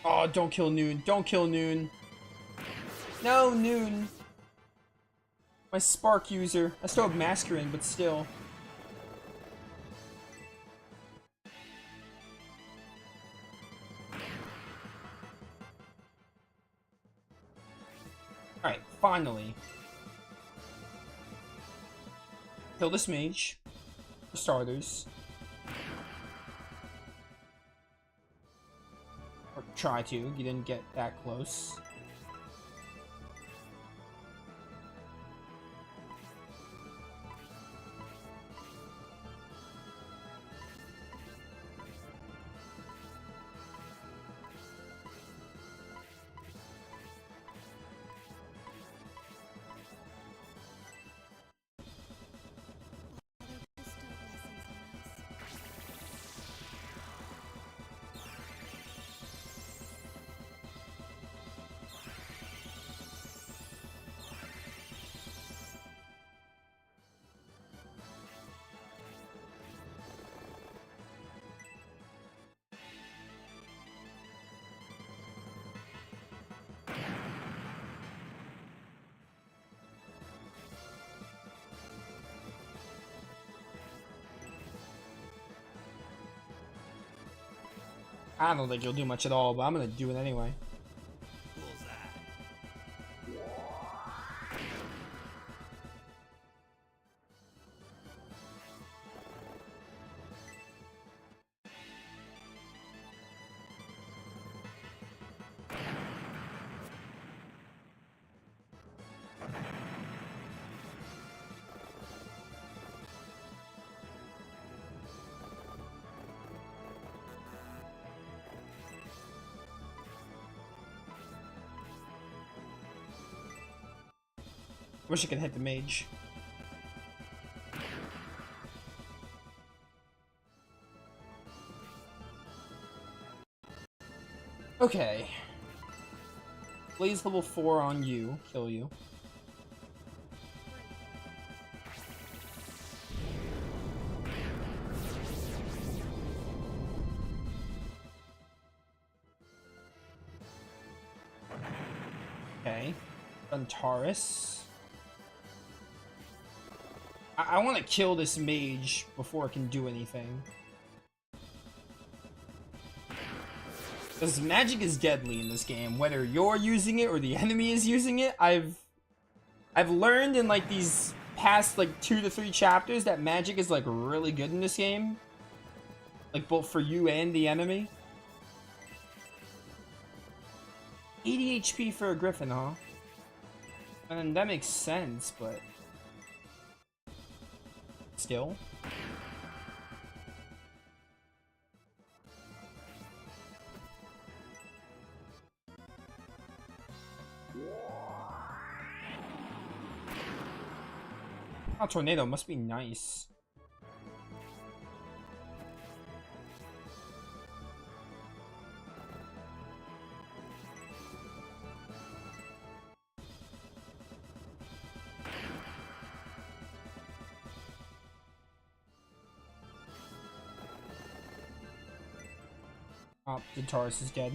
Oh, don't kill Noon. Don't kill Noon. No, Noon. My Spark user. I still have Masquerade, but still. Alright, finally. Kill this mage. For starters. Or try to. You didn't get that close. I don't think you'll do much at all, but I'm gonna do it anyway. Wish I could hit the mage. Okay. Blaze level 4 on you. Kill you. Okay. Antares. I want to kill this mage before it can do anything. Because magic is deadly in this game, whether you're using it or the enemy is using it. I've learned in like these past like 2 to 3 chapters that magic is like really good in this game. Like both for you and the enemy. 80 HP for a griffin, huh? And that makes sense, but still. Oh, tornado must be nice. Oh, the Taurus is dead.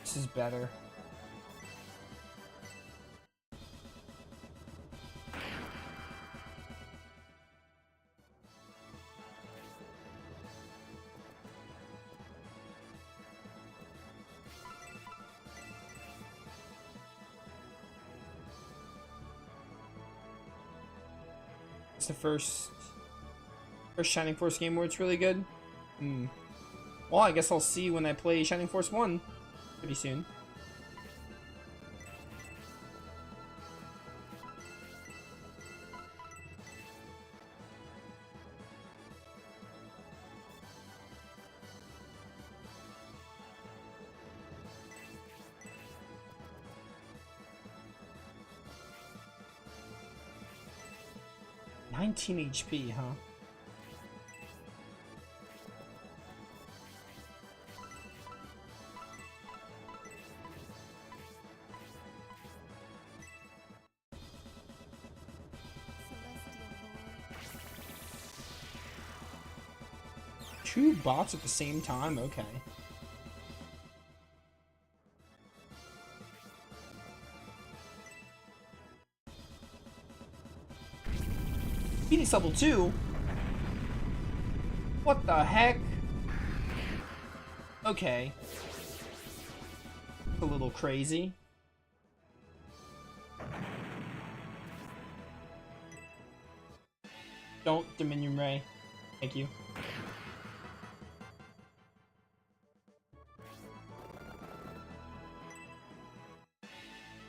This is better. It's the first Shining Force game where it's really good. Well, I guess I'll see when I play Shining Force 1 pretty soon. HP, huh? Two bots at the same time? Okay. Phoenix level 2? What the heck? Okay. A little crazy. Don't Dominion Ray. Thank you.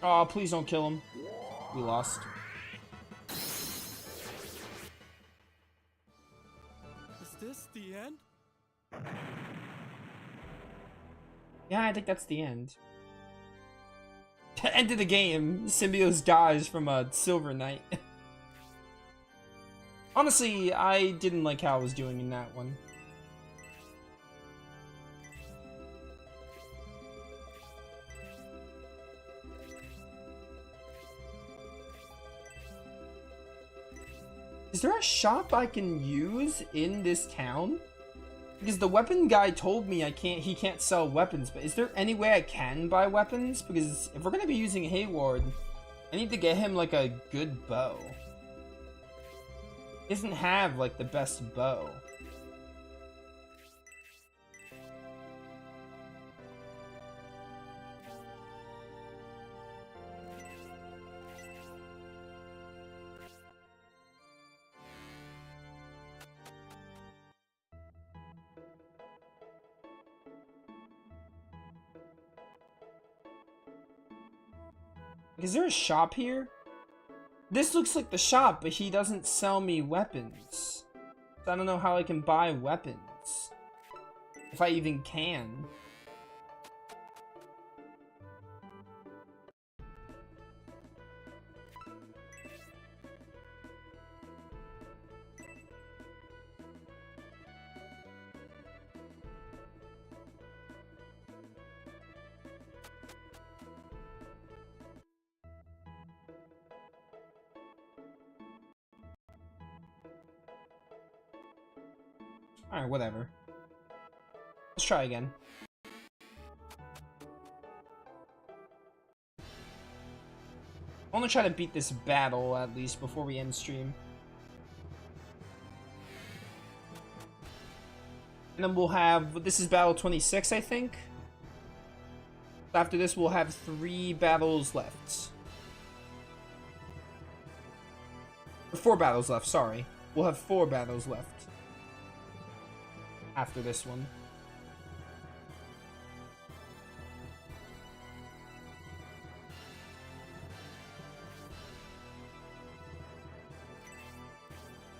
Oh, please don't kill him. We lost. Is this the end? Yeah, I think that's the end. End of the game. Symbios dies from a Silver Knight. Honestly, I didn't like how I was doing in that one. Is there a shop I can use in this town? Because the weapon guy told me he can't sell weapons, but is there any way I can buy weapons? Because if we're gonna be using Hayward, I need to get him like a good bow. He doesn't have like the best bow. Is there a shop here? This looks like the shop, but he doesn't sell me weapons. So I don't know how I can buy weapons. If I even can. Alright, whatever. Let's try again. I want to try to beat this battle, at least, before we end stream. And then we'll have... This is battle 26, I think? After this, we'll have 3 battles left. Or 4 battles left, sorry. We'll have 4 battles left. After this one.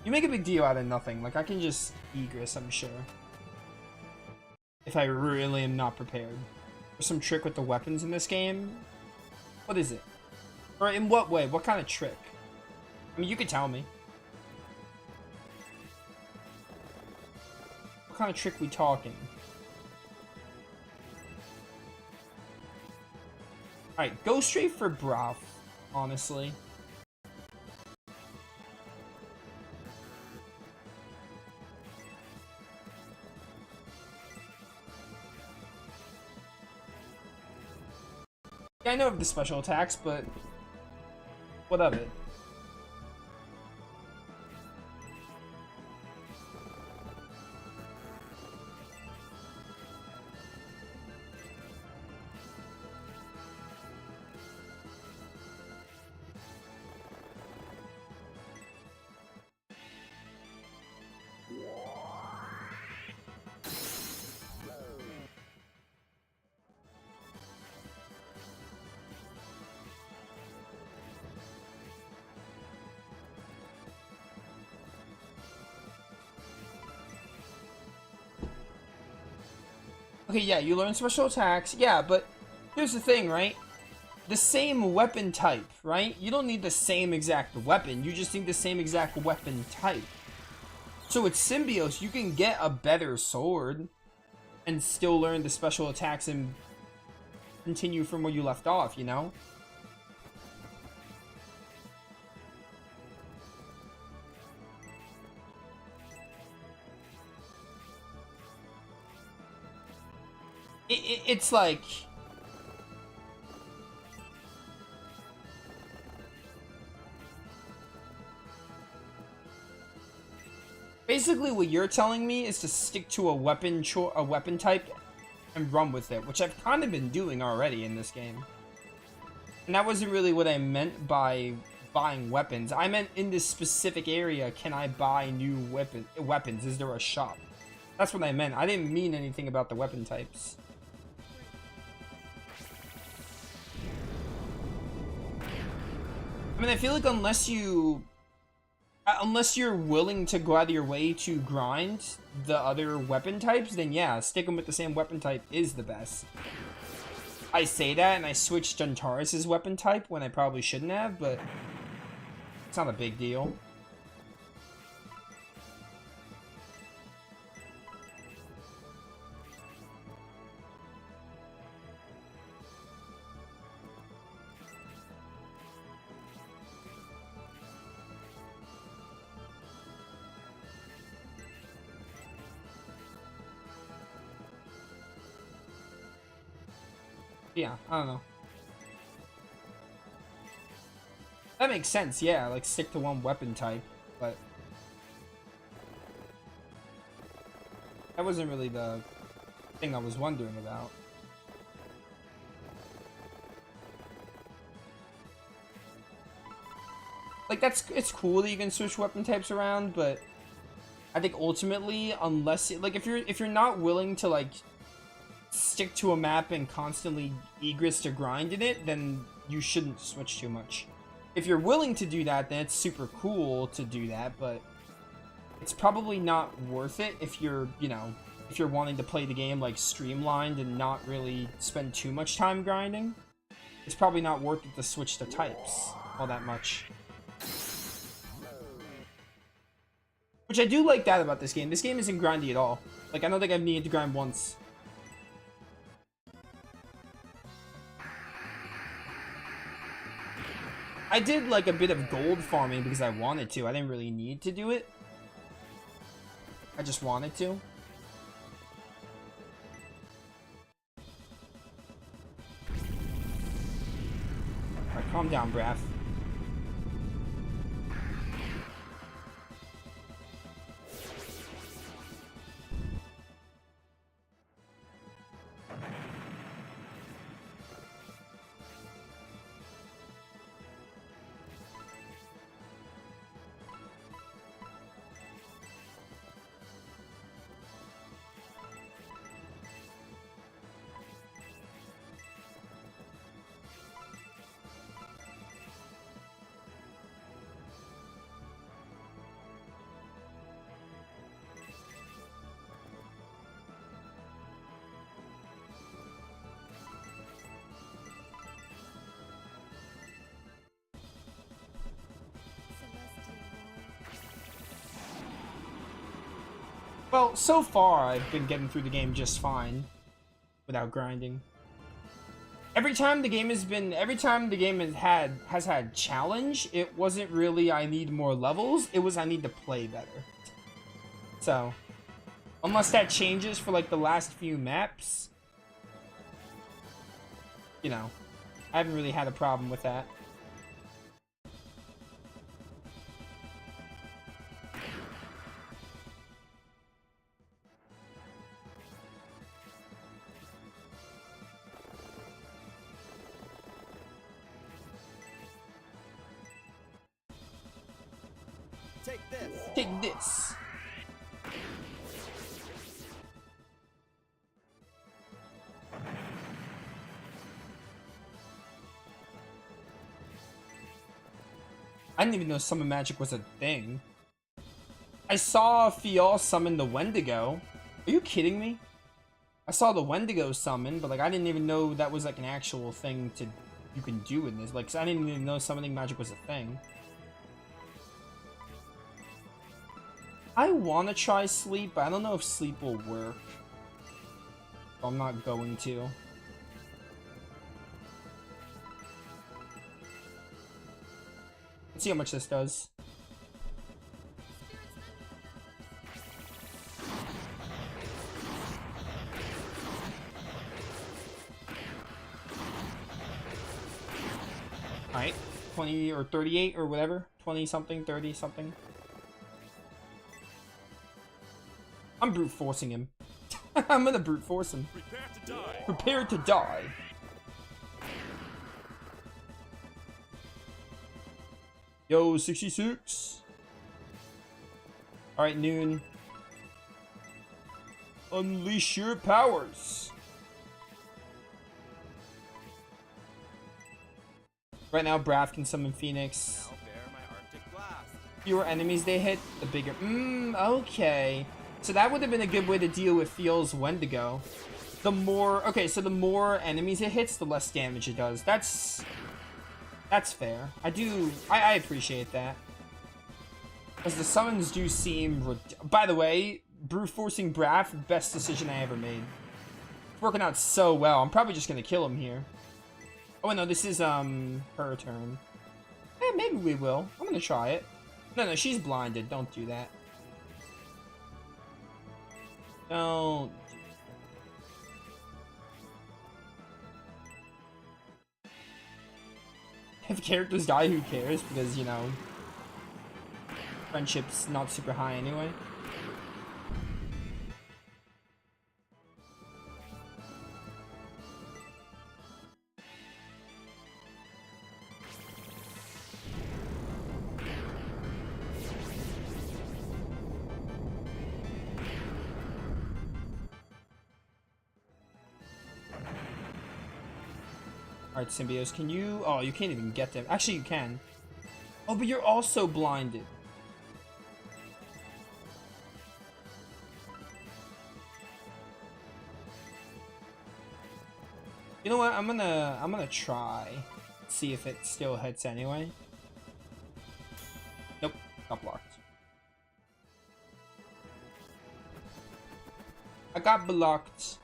You make a big deal out of nothing. Like, I can just egress, I'm sure. If I really am not prepared. There's some trick with the weapons in this game. What is it? Or in what way? What kind of trick? I mean, you could tell me. What kind of trick we talking? Alright, go straight for Broth, honestly. Yeah, I know of the special attacks, but what of it? Okay, yeah, you learn special attacks. Yeah, but here's the thing, right? The same weapon type, right? You don't need the same exact weapon. You just need the same exact weapon type. So with Symbios, you can get a better sword and still learn the special attacks and continue from where you left off, you know? It's like... Basically, what you're telling me is to stick to a weapon type and run with it, which I've kind of been doing already in this game. And that wasn't really what I meant by buying weapons. I meant in this specific area, can I buy new weapons? Is there a shop? That's what I meant. I didn't mean anything about the weapon types. I mean, I feel like unless you're willing to go out of your way to grind the other weapon types, then yeah, sticking with the same weapon type is the best. I say that and I switched Juntaris' weapon type when I probably shouldn't have, but it's not a big deal. Yeah, I don't know. That makes sense, yeah, like stick to one weapon type, but that wasn't really the thing I was wondering about. Like it's cool that you can switch weapon types around, but I think ultimately, unless like if you're not willing to like stick to a map and constantly egress to grind in it, then you shouldn't switch too much. If you're willing to do that, then it's super cool to do that, but it's probably not worth it if you're, you know, if you're wanting to play the game like streamlined and not really spend too much time grinding. It's probably not worth it to switch the types all that much. Which I do like that about this game. This game isn't grindy at all. Like, I don't think I've needed to grind once. I did like a bit of gold farming because I wanted to. I didn't really need to do it. I just wanted to. Alright, calm down, Braff. Well, so far I've been getting through the game just fine without grinding. Every time the game has had challenge, it wasn't really I need more levels, it was I need to play better. So, unless that changes for like the last few maps, you know, I haven't really had a problem with that. Take this. Take this. I didn't even know summon magic was a thing. I saw Fial summon the Wendigo. Are you kidding me? I saw the Wendigo summon, but like I didn't even know that was like an actual thing to you can do in this. Like I didn't even know summoning magic was a thing. I want to try sleep, but I don't know if sleep will work. So I'm not going to. Let's see how much this does. Alright, 20 or 38 or whatever. 20 something, 30 something. I'm brute forcing him. I'm gonna brute force him. Prepare to die. Prepare to die. Yo, 66. Alright, Noon. Unleash your powers. Right now, Braff can summon Phoenix. Now bear my Arctic blast. Fewer enemies they hit, the bigger. Okay. So that would have been a good way to deal with Fiel's Wendigo. The more, okay, so the more enemies it hits, the less damage it does. That's fair. I appreciate that. Because the summons do seem, by the way, brute forcing Braff, best decision I ever made. It's working out so well. I'm probably just gonna kill him here. Oh no, this is her turn. Maybe we will. I'm gonna try it. No, she's blinded. Don't do that. Don't. If characters die, who cares? Because, you know, friendship's not super high anyway. Alright, Symbios, can you... Oh, you can't even get them. Actually, you can. Oh, but you're also blinded. You know what? I'm gonna try. See if it still hits anyway. Nope, got blocked. I got blocked.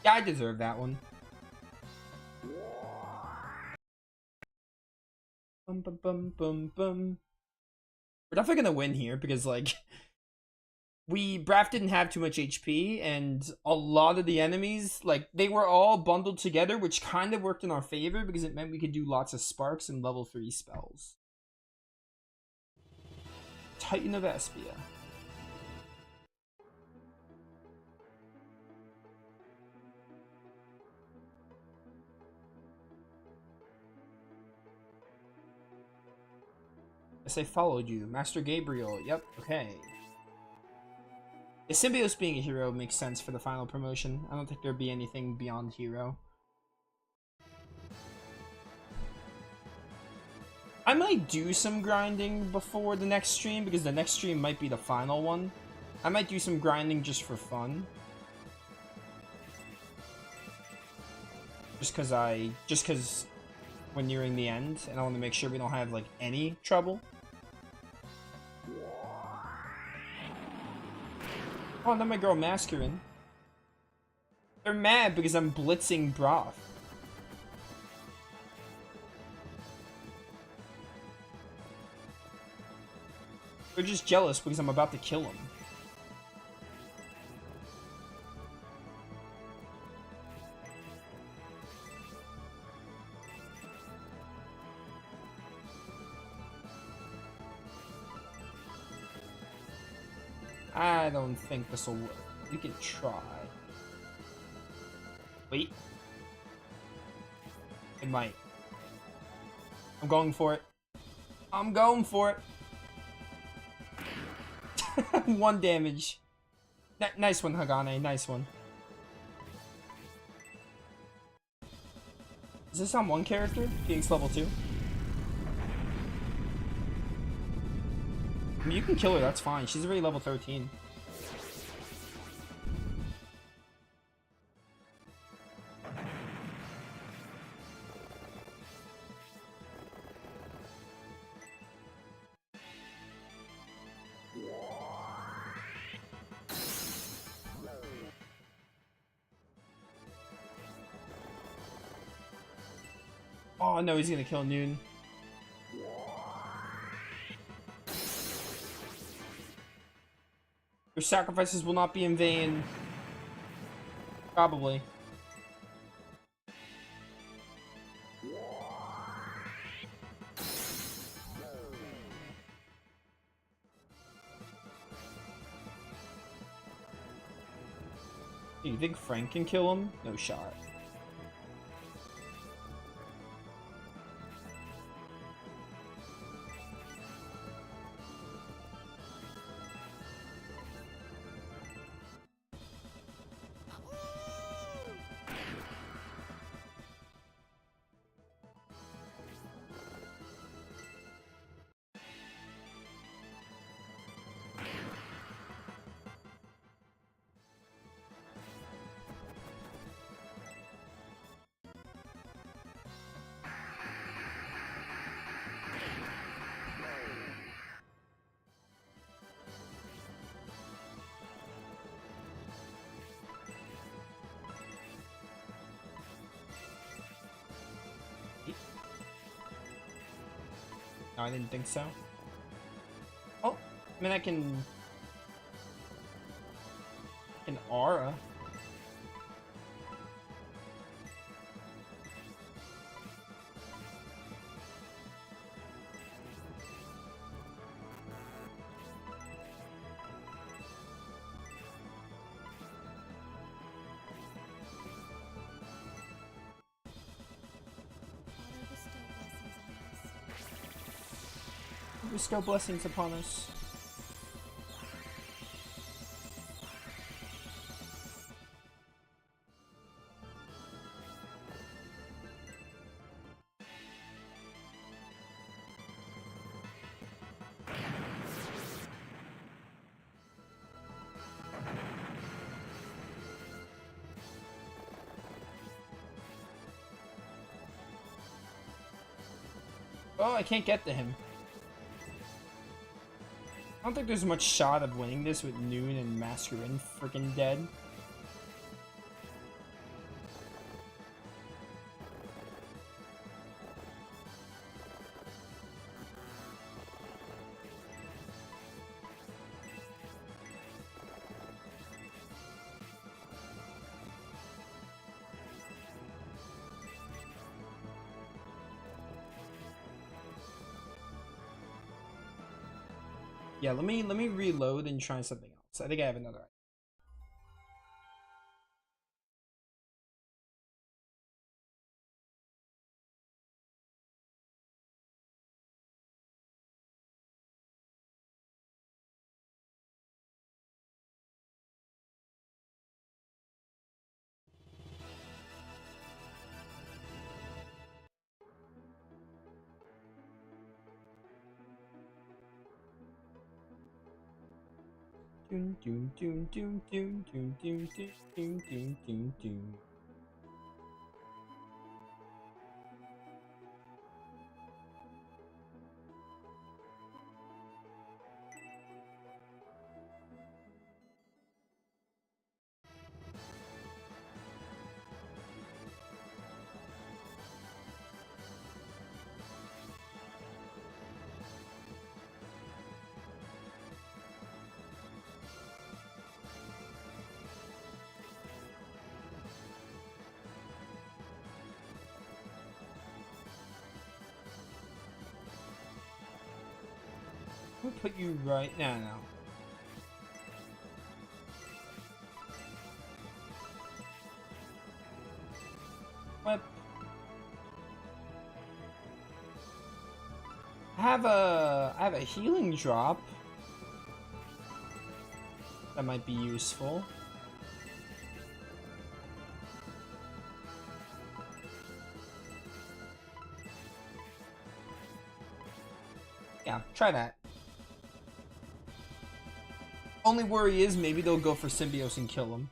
Yeah, I deserve that one. Bum bum bum bum bum. We're definitely gonna win here because, like, Braff didn't have too much HP, and a lot of the enemies, like, they were all bundled together, which kind of worked in our favor because it meant we could do lots of sparks and level 3 spells. Titan of Espia. Yes, I followed you. Master Gabriel. Yep, okay. The Symbios being a hero makes sense for the final promotion. I don't think there'd be anything beyond hero. I might do some grinding before the next stream, because the next stream might be the final one. I might do some grinding just for fun. Just cause we're nearing the end, and I want to make sure we don't have, like, any trouble. Oh, and then my girl Masculine. They're mad because I'm blitzing Broth. They're just jealous because I'm about to kill him. I don't think this will work. We can try. Wait. It might. I'm going for it. I'm going for it. 1 damage. Nice one, Hagane. Nice one. Is this on one character? Phoenix level 2? I mean, you can kill her, that's fine. She's already level 13. Oh no, he's gonna kill Noon. Your sacrifices will not be in vain. Probably. Do you think Frank can kill him? No shot. No, I didn't think so. Oh, I mean, I can... An aura. Bestow blessings upon us. Oh, I can't get to him. I don't think there's much shot of winning this with Noon and Masquerin freaking dead. Yeah, let me reload and try something else. I think I have another idea. Doom doom doom doom doom doom doom doom doom doom doom. We'll put you right now. What? I have a healing drop that might be useful. Yeah, try that. Only worry is maybe they'll go for Symbios and kill him.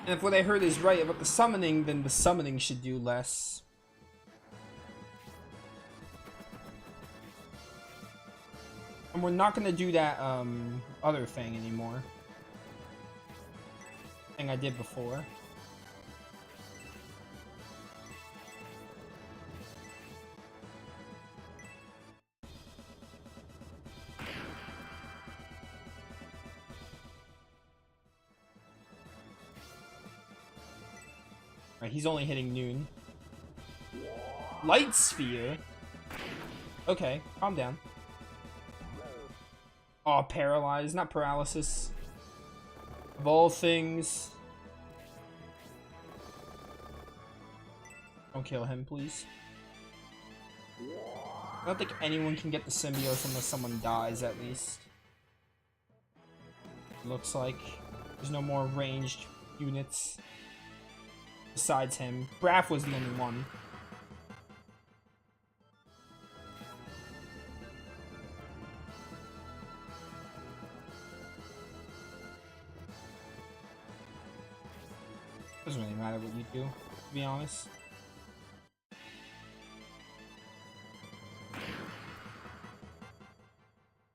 And if what I heard is right about the summoning, then the summoning should do less. And we're not gonna do that other thing anymore. Thing I did before. Right, he's only hitting Noon. Light Sphere? Okay, calm down. Oh, paralyzed, not paralysis. Of all things. Don't kill him, please. I don't think anyone can get the Symbios unless someone dies, at least. Looks like there's no more ranged units. Besides him. Braff was the only one. Doesn't really matter what you do, to be honest.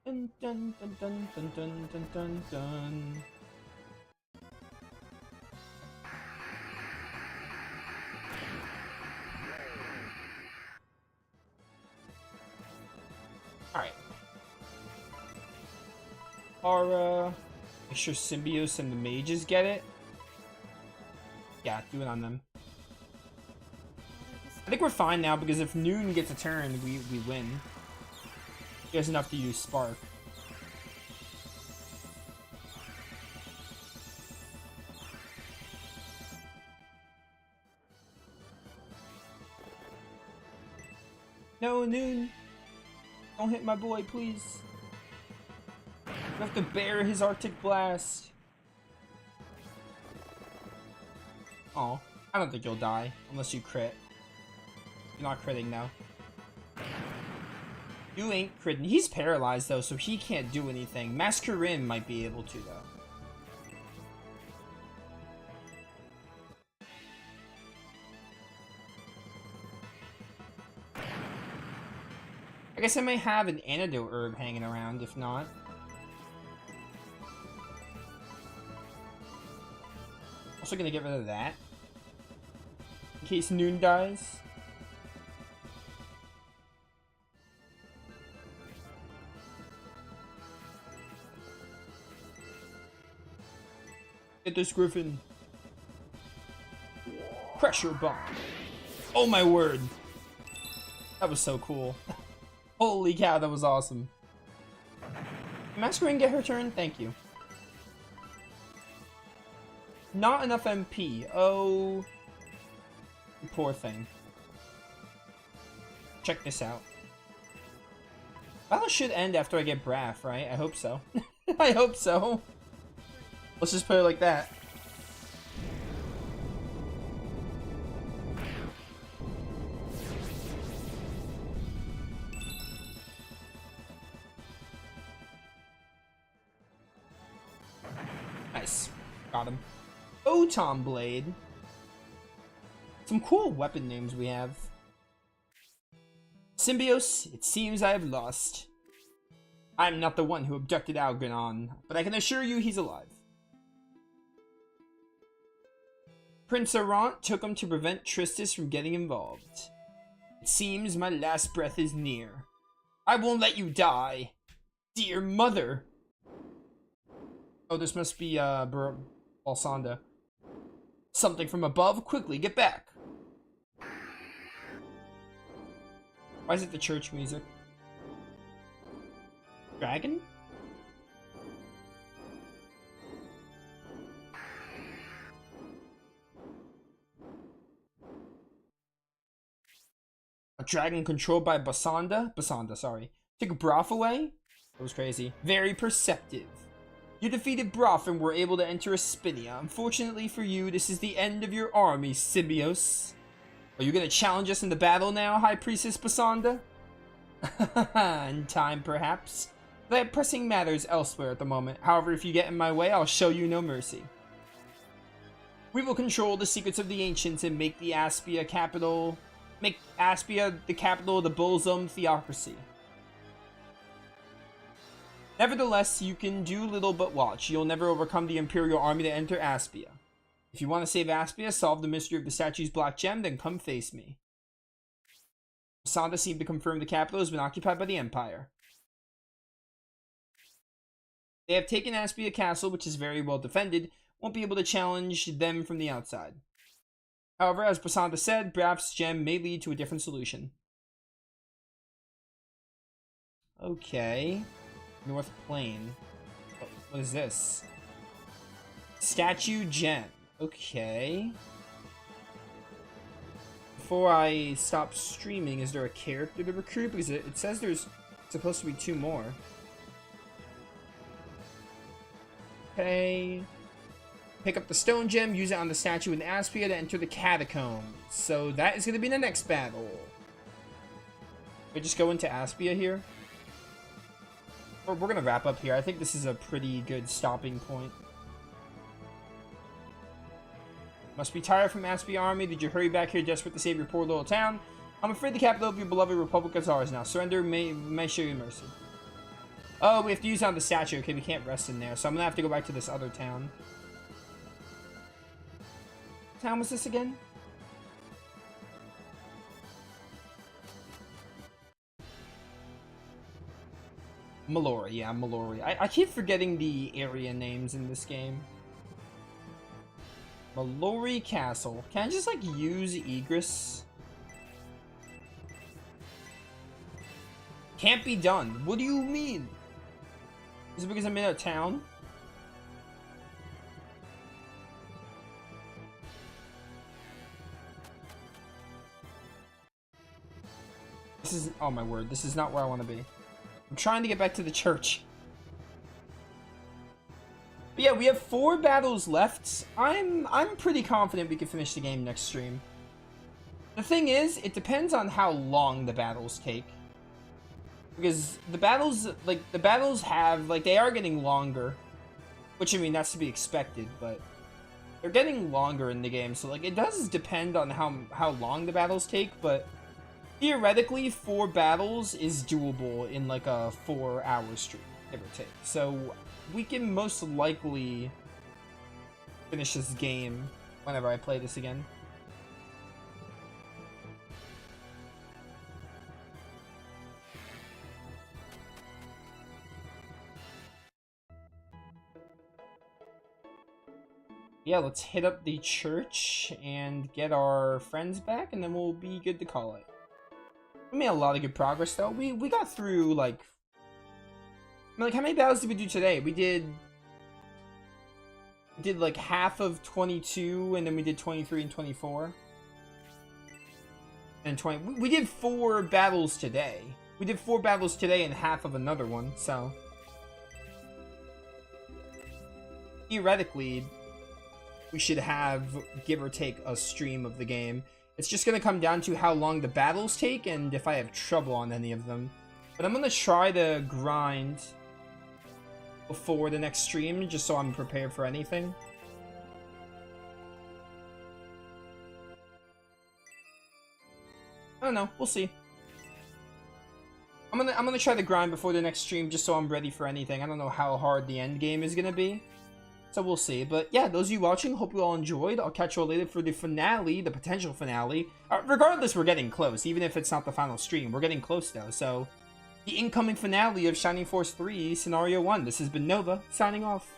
Dun dun dun dun dun dun dun dun dun. Aura. Make sure Symbios and the mages get it. Yeah, do it on them. I think we're fine now because if Noon gets a turn, we win. He has enough to use Spark. No, Noon. Don't hit my boy, please. You have to bear his Arctic Blast. Oh, I don't think you'll die unless you crit. You're not critting now. You ain't critting. He's paralyzed though, so he can't do anything. Masquerin might be able to though. I guess I may have an antidote herb hanging around, if not. Also gonna get rid of that. In case Noon dies. Get this Griffin. Pressure bomb. Oh my word. That was so cool. Holy cow, that was awesome. Can Masquerade get her turn? Thank you. Not enough MP. Oh. Poor thing. Check this out. Battle should end after I get Braff, right? I hope so. I hope so. Let's just put it like that. Nice. Got him. Photon Blade. Some cool weapon names we have. Symbios, it seems I have lost. I'm not the one who abducted Algernon, but I can assure you he's alive. Prince Arant took him to prevent Tristis from getting involved. It seems my last breath is near. I won't let you die. Dear mother. Oh, this must be, Balsanda. Something from above, quickly, get back. Why is it the church music? Dragon? A dragon controlled by Basanda, sorry. Took Broth away? That was crazy. Very perceptive. You defeated Broth and were able to enter Aspinia. Unfortunately for you, this is the end of your army, Symbios. Are you gonna challenge us in the battle now, High Priestess Basanda? In time, perhaps. But I have pressing matters elsewhere at the moment. However, if you get in my way, I'll show you no mercy. We will control the secrets of the ancients and make the Aspia capital... Make Aspia the capital of the Bullzum theocracy. Nevertheless, you can do little but watch. You'll never overcome the Imperial army to enter Aspia. If you want to save Aspia, solve the mystery of the statue's black gem, then come face me. Basanda seemed to confirm the capital has been occupied by the Empire. They have taken Aspia Castle, which is very well defended. Won't be able to challenge them from the outside. However, as Basanda said, Braff's gem may lead to a different solution. Okay. North Plain. What is this? Statue gem. Okay. Before I stop streaming, is there a character to recruit? Because it says there's supposed to be 2 more. Okay. Pick up the stone gem, use it on the statue in Aspia to enter the catacombs. So that is going to be the next battle. We just go into Aspia here. We're going to wrap up here. I think this is a pretty good stopping point. Must be tired from Aspia army. Did you hurry back here desperate to save your poor little town? I'm afraid the capital of your beloved Republic is ours now. Surrender may show you mercy. Oh, we have to use it on the statue. Okay, we can't rest in there. So I'm going to have to go back to this other town. What town was this again? Mallory, yeah, Mallory. I keep forgetting the area names in this game. Mallory Castle. Can I just, like, use Egress? Can't be done. What do you mean? Is it because I'm in a town? This is, oh my word, this is not where I want to be. I'm trying to get back to the church. But yeah, we have 4 battles left. I'm pretty confident we can finish the game next stream. The thing is, it depends on how long the battles take. Because the battles have, like, they are getting longer. Which, I mean, that's to be expected, but they're getting longer in the game. So, like, it does depend on how long the battles take, but theoretically, 4 battles is doable in, like, a 4-hour stream, give or take. So, we can most likely finish this game whenever I play this again. Yeah, let's hit up the church and get our friends back, and then we'll be good to call it. We made a lot of good progress, though. We got through, like... I mean, like, how many battles did we do today? We did, like, half of 22, and then we did 23 and 24. And 20... We did 4 battles today. We did 4 battles today and half of another one, so... Theoretically... we should have, give or take, a stream of the game. It's just going to come down to how long the battles take and if I have trouble on any of them. But I'm going to try to grind before the next stream, just so I'm prepared for anything. I don't know. We'll see. I'm gonna try to grind before the next stream, just so I'm ready for anything. I don't know how hard the end game is going to be. So we'll see. But yeah, those of you watching, hope you all enjoyed. I'll catch you all later for the finale, the potential finale. Regardless, we're getting close. Even if it's not the final stream, we're getting close though. So, the incoming finale of Shining Force 3 Scenario 1. This has been Nova, signing off.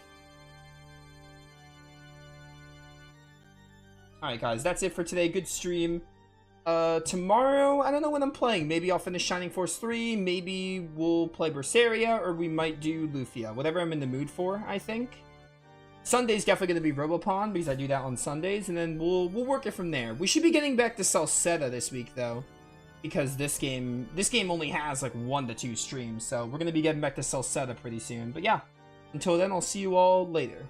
Alright guys, that's it for today. Good stream. Tomorrow, I don't know when I'm playing. Maybe I'll finish Shining Force 3. Maybe we'll play Berseria, or we might do Lufia. Whatever I'm in the mood for, I think. Sunday's definitely going to be Robopon, because I do that on Sundays, and then we'll work it from there. We should be getting back to Salsetta this week, though, because this game only has, like, 1 to 2 streams, so we're going to be getting back to Salsetta pretty soon. But yeah, until then, I'll see you all later.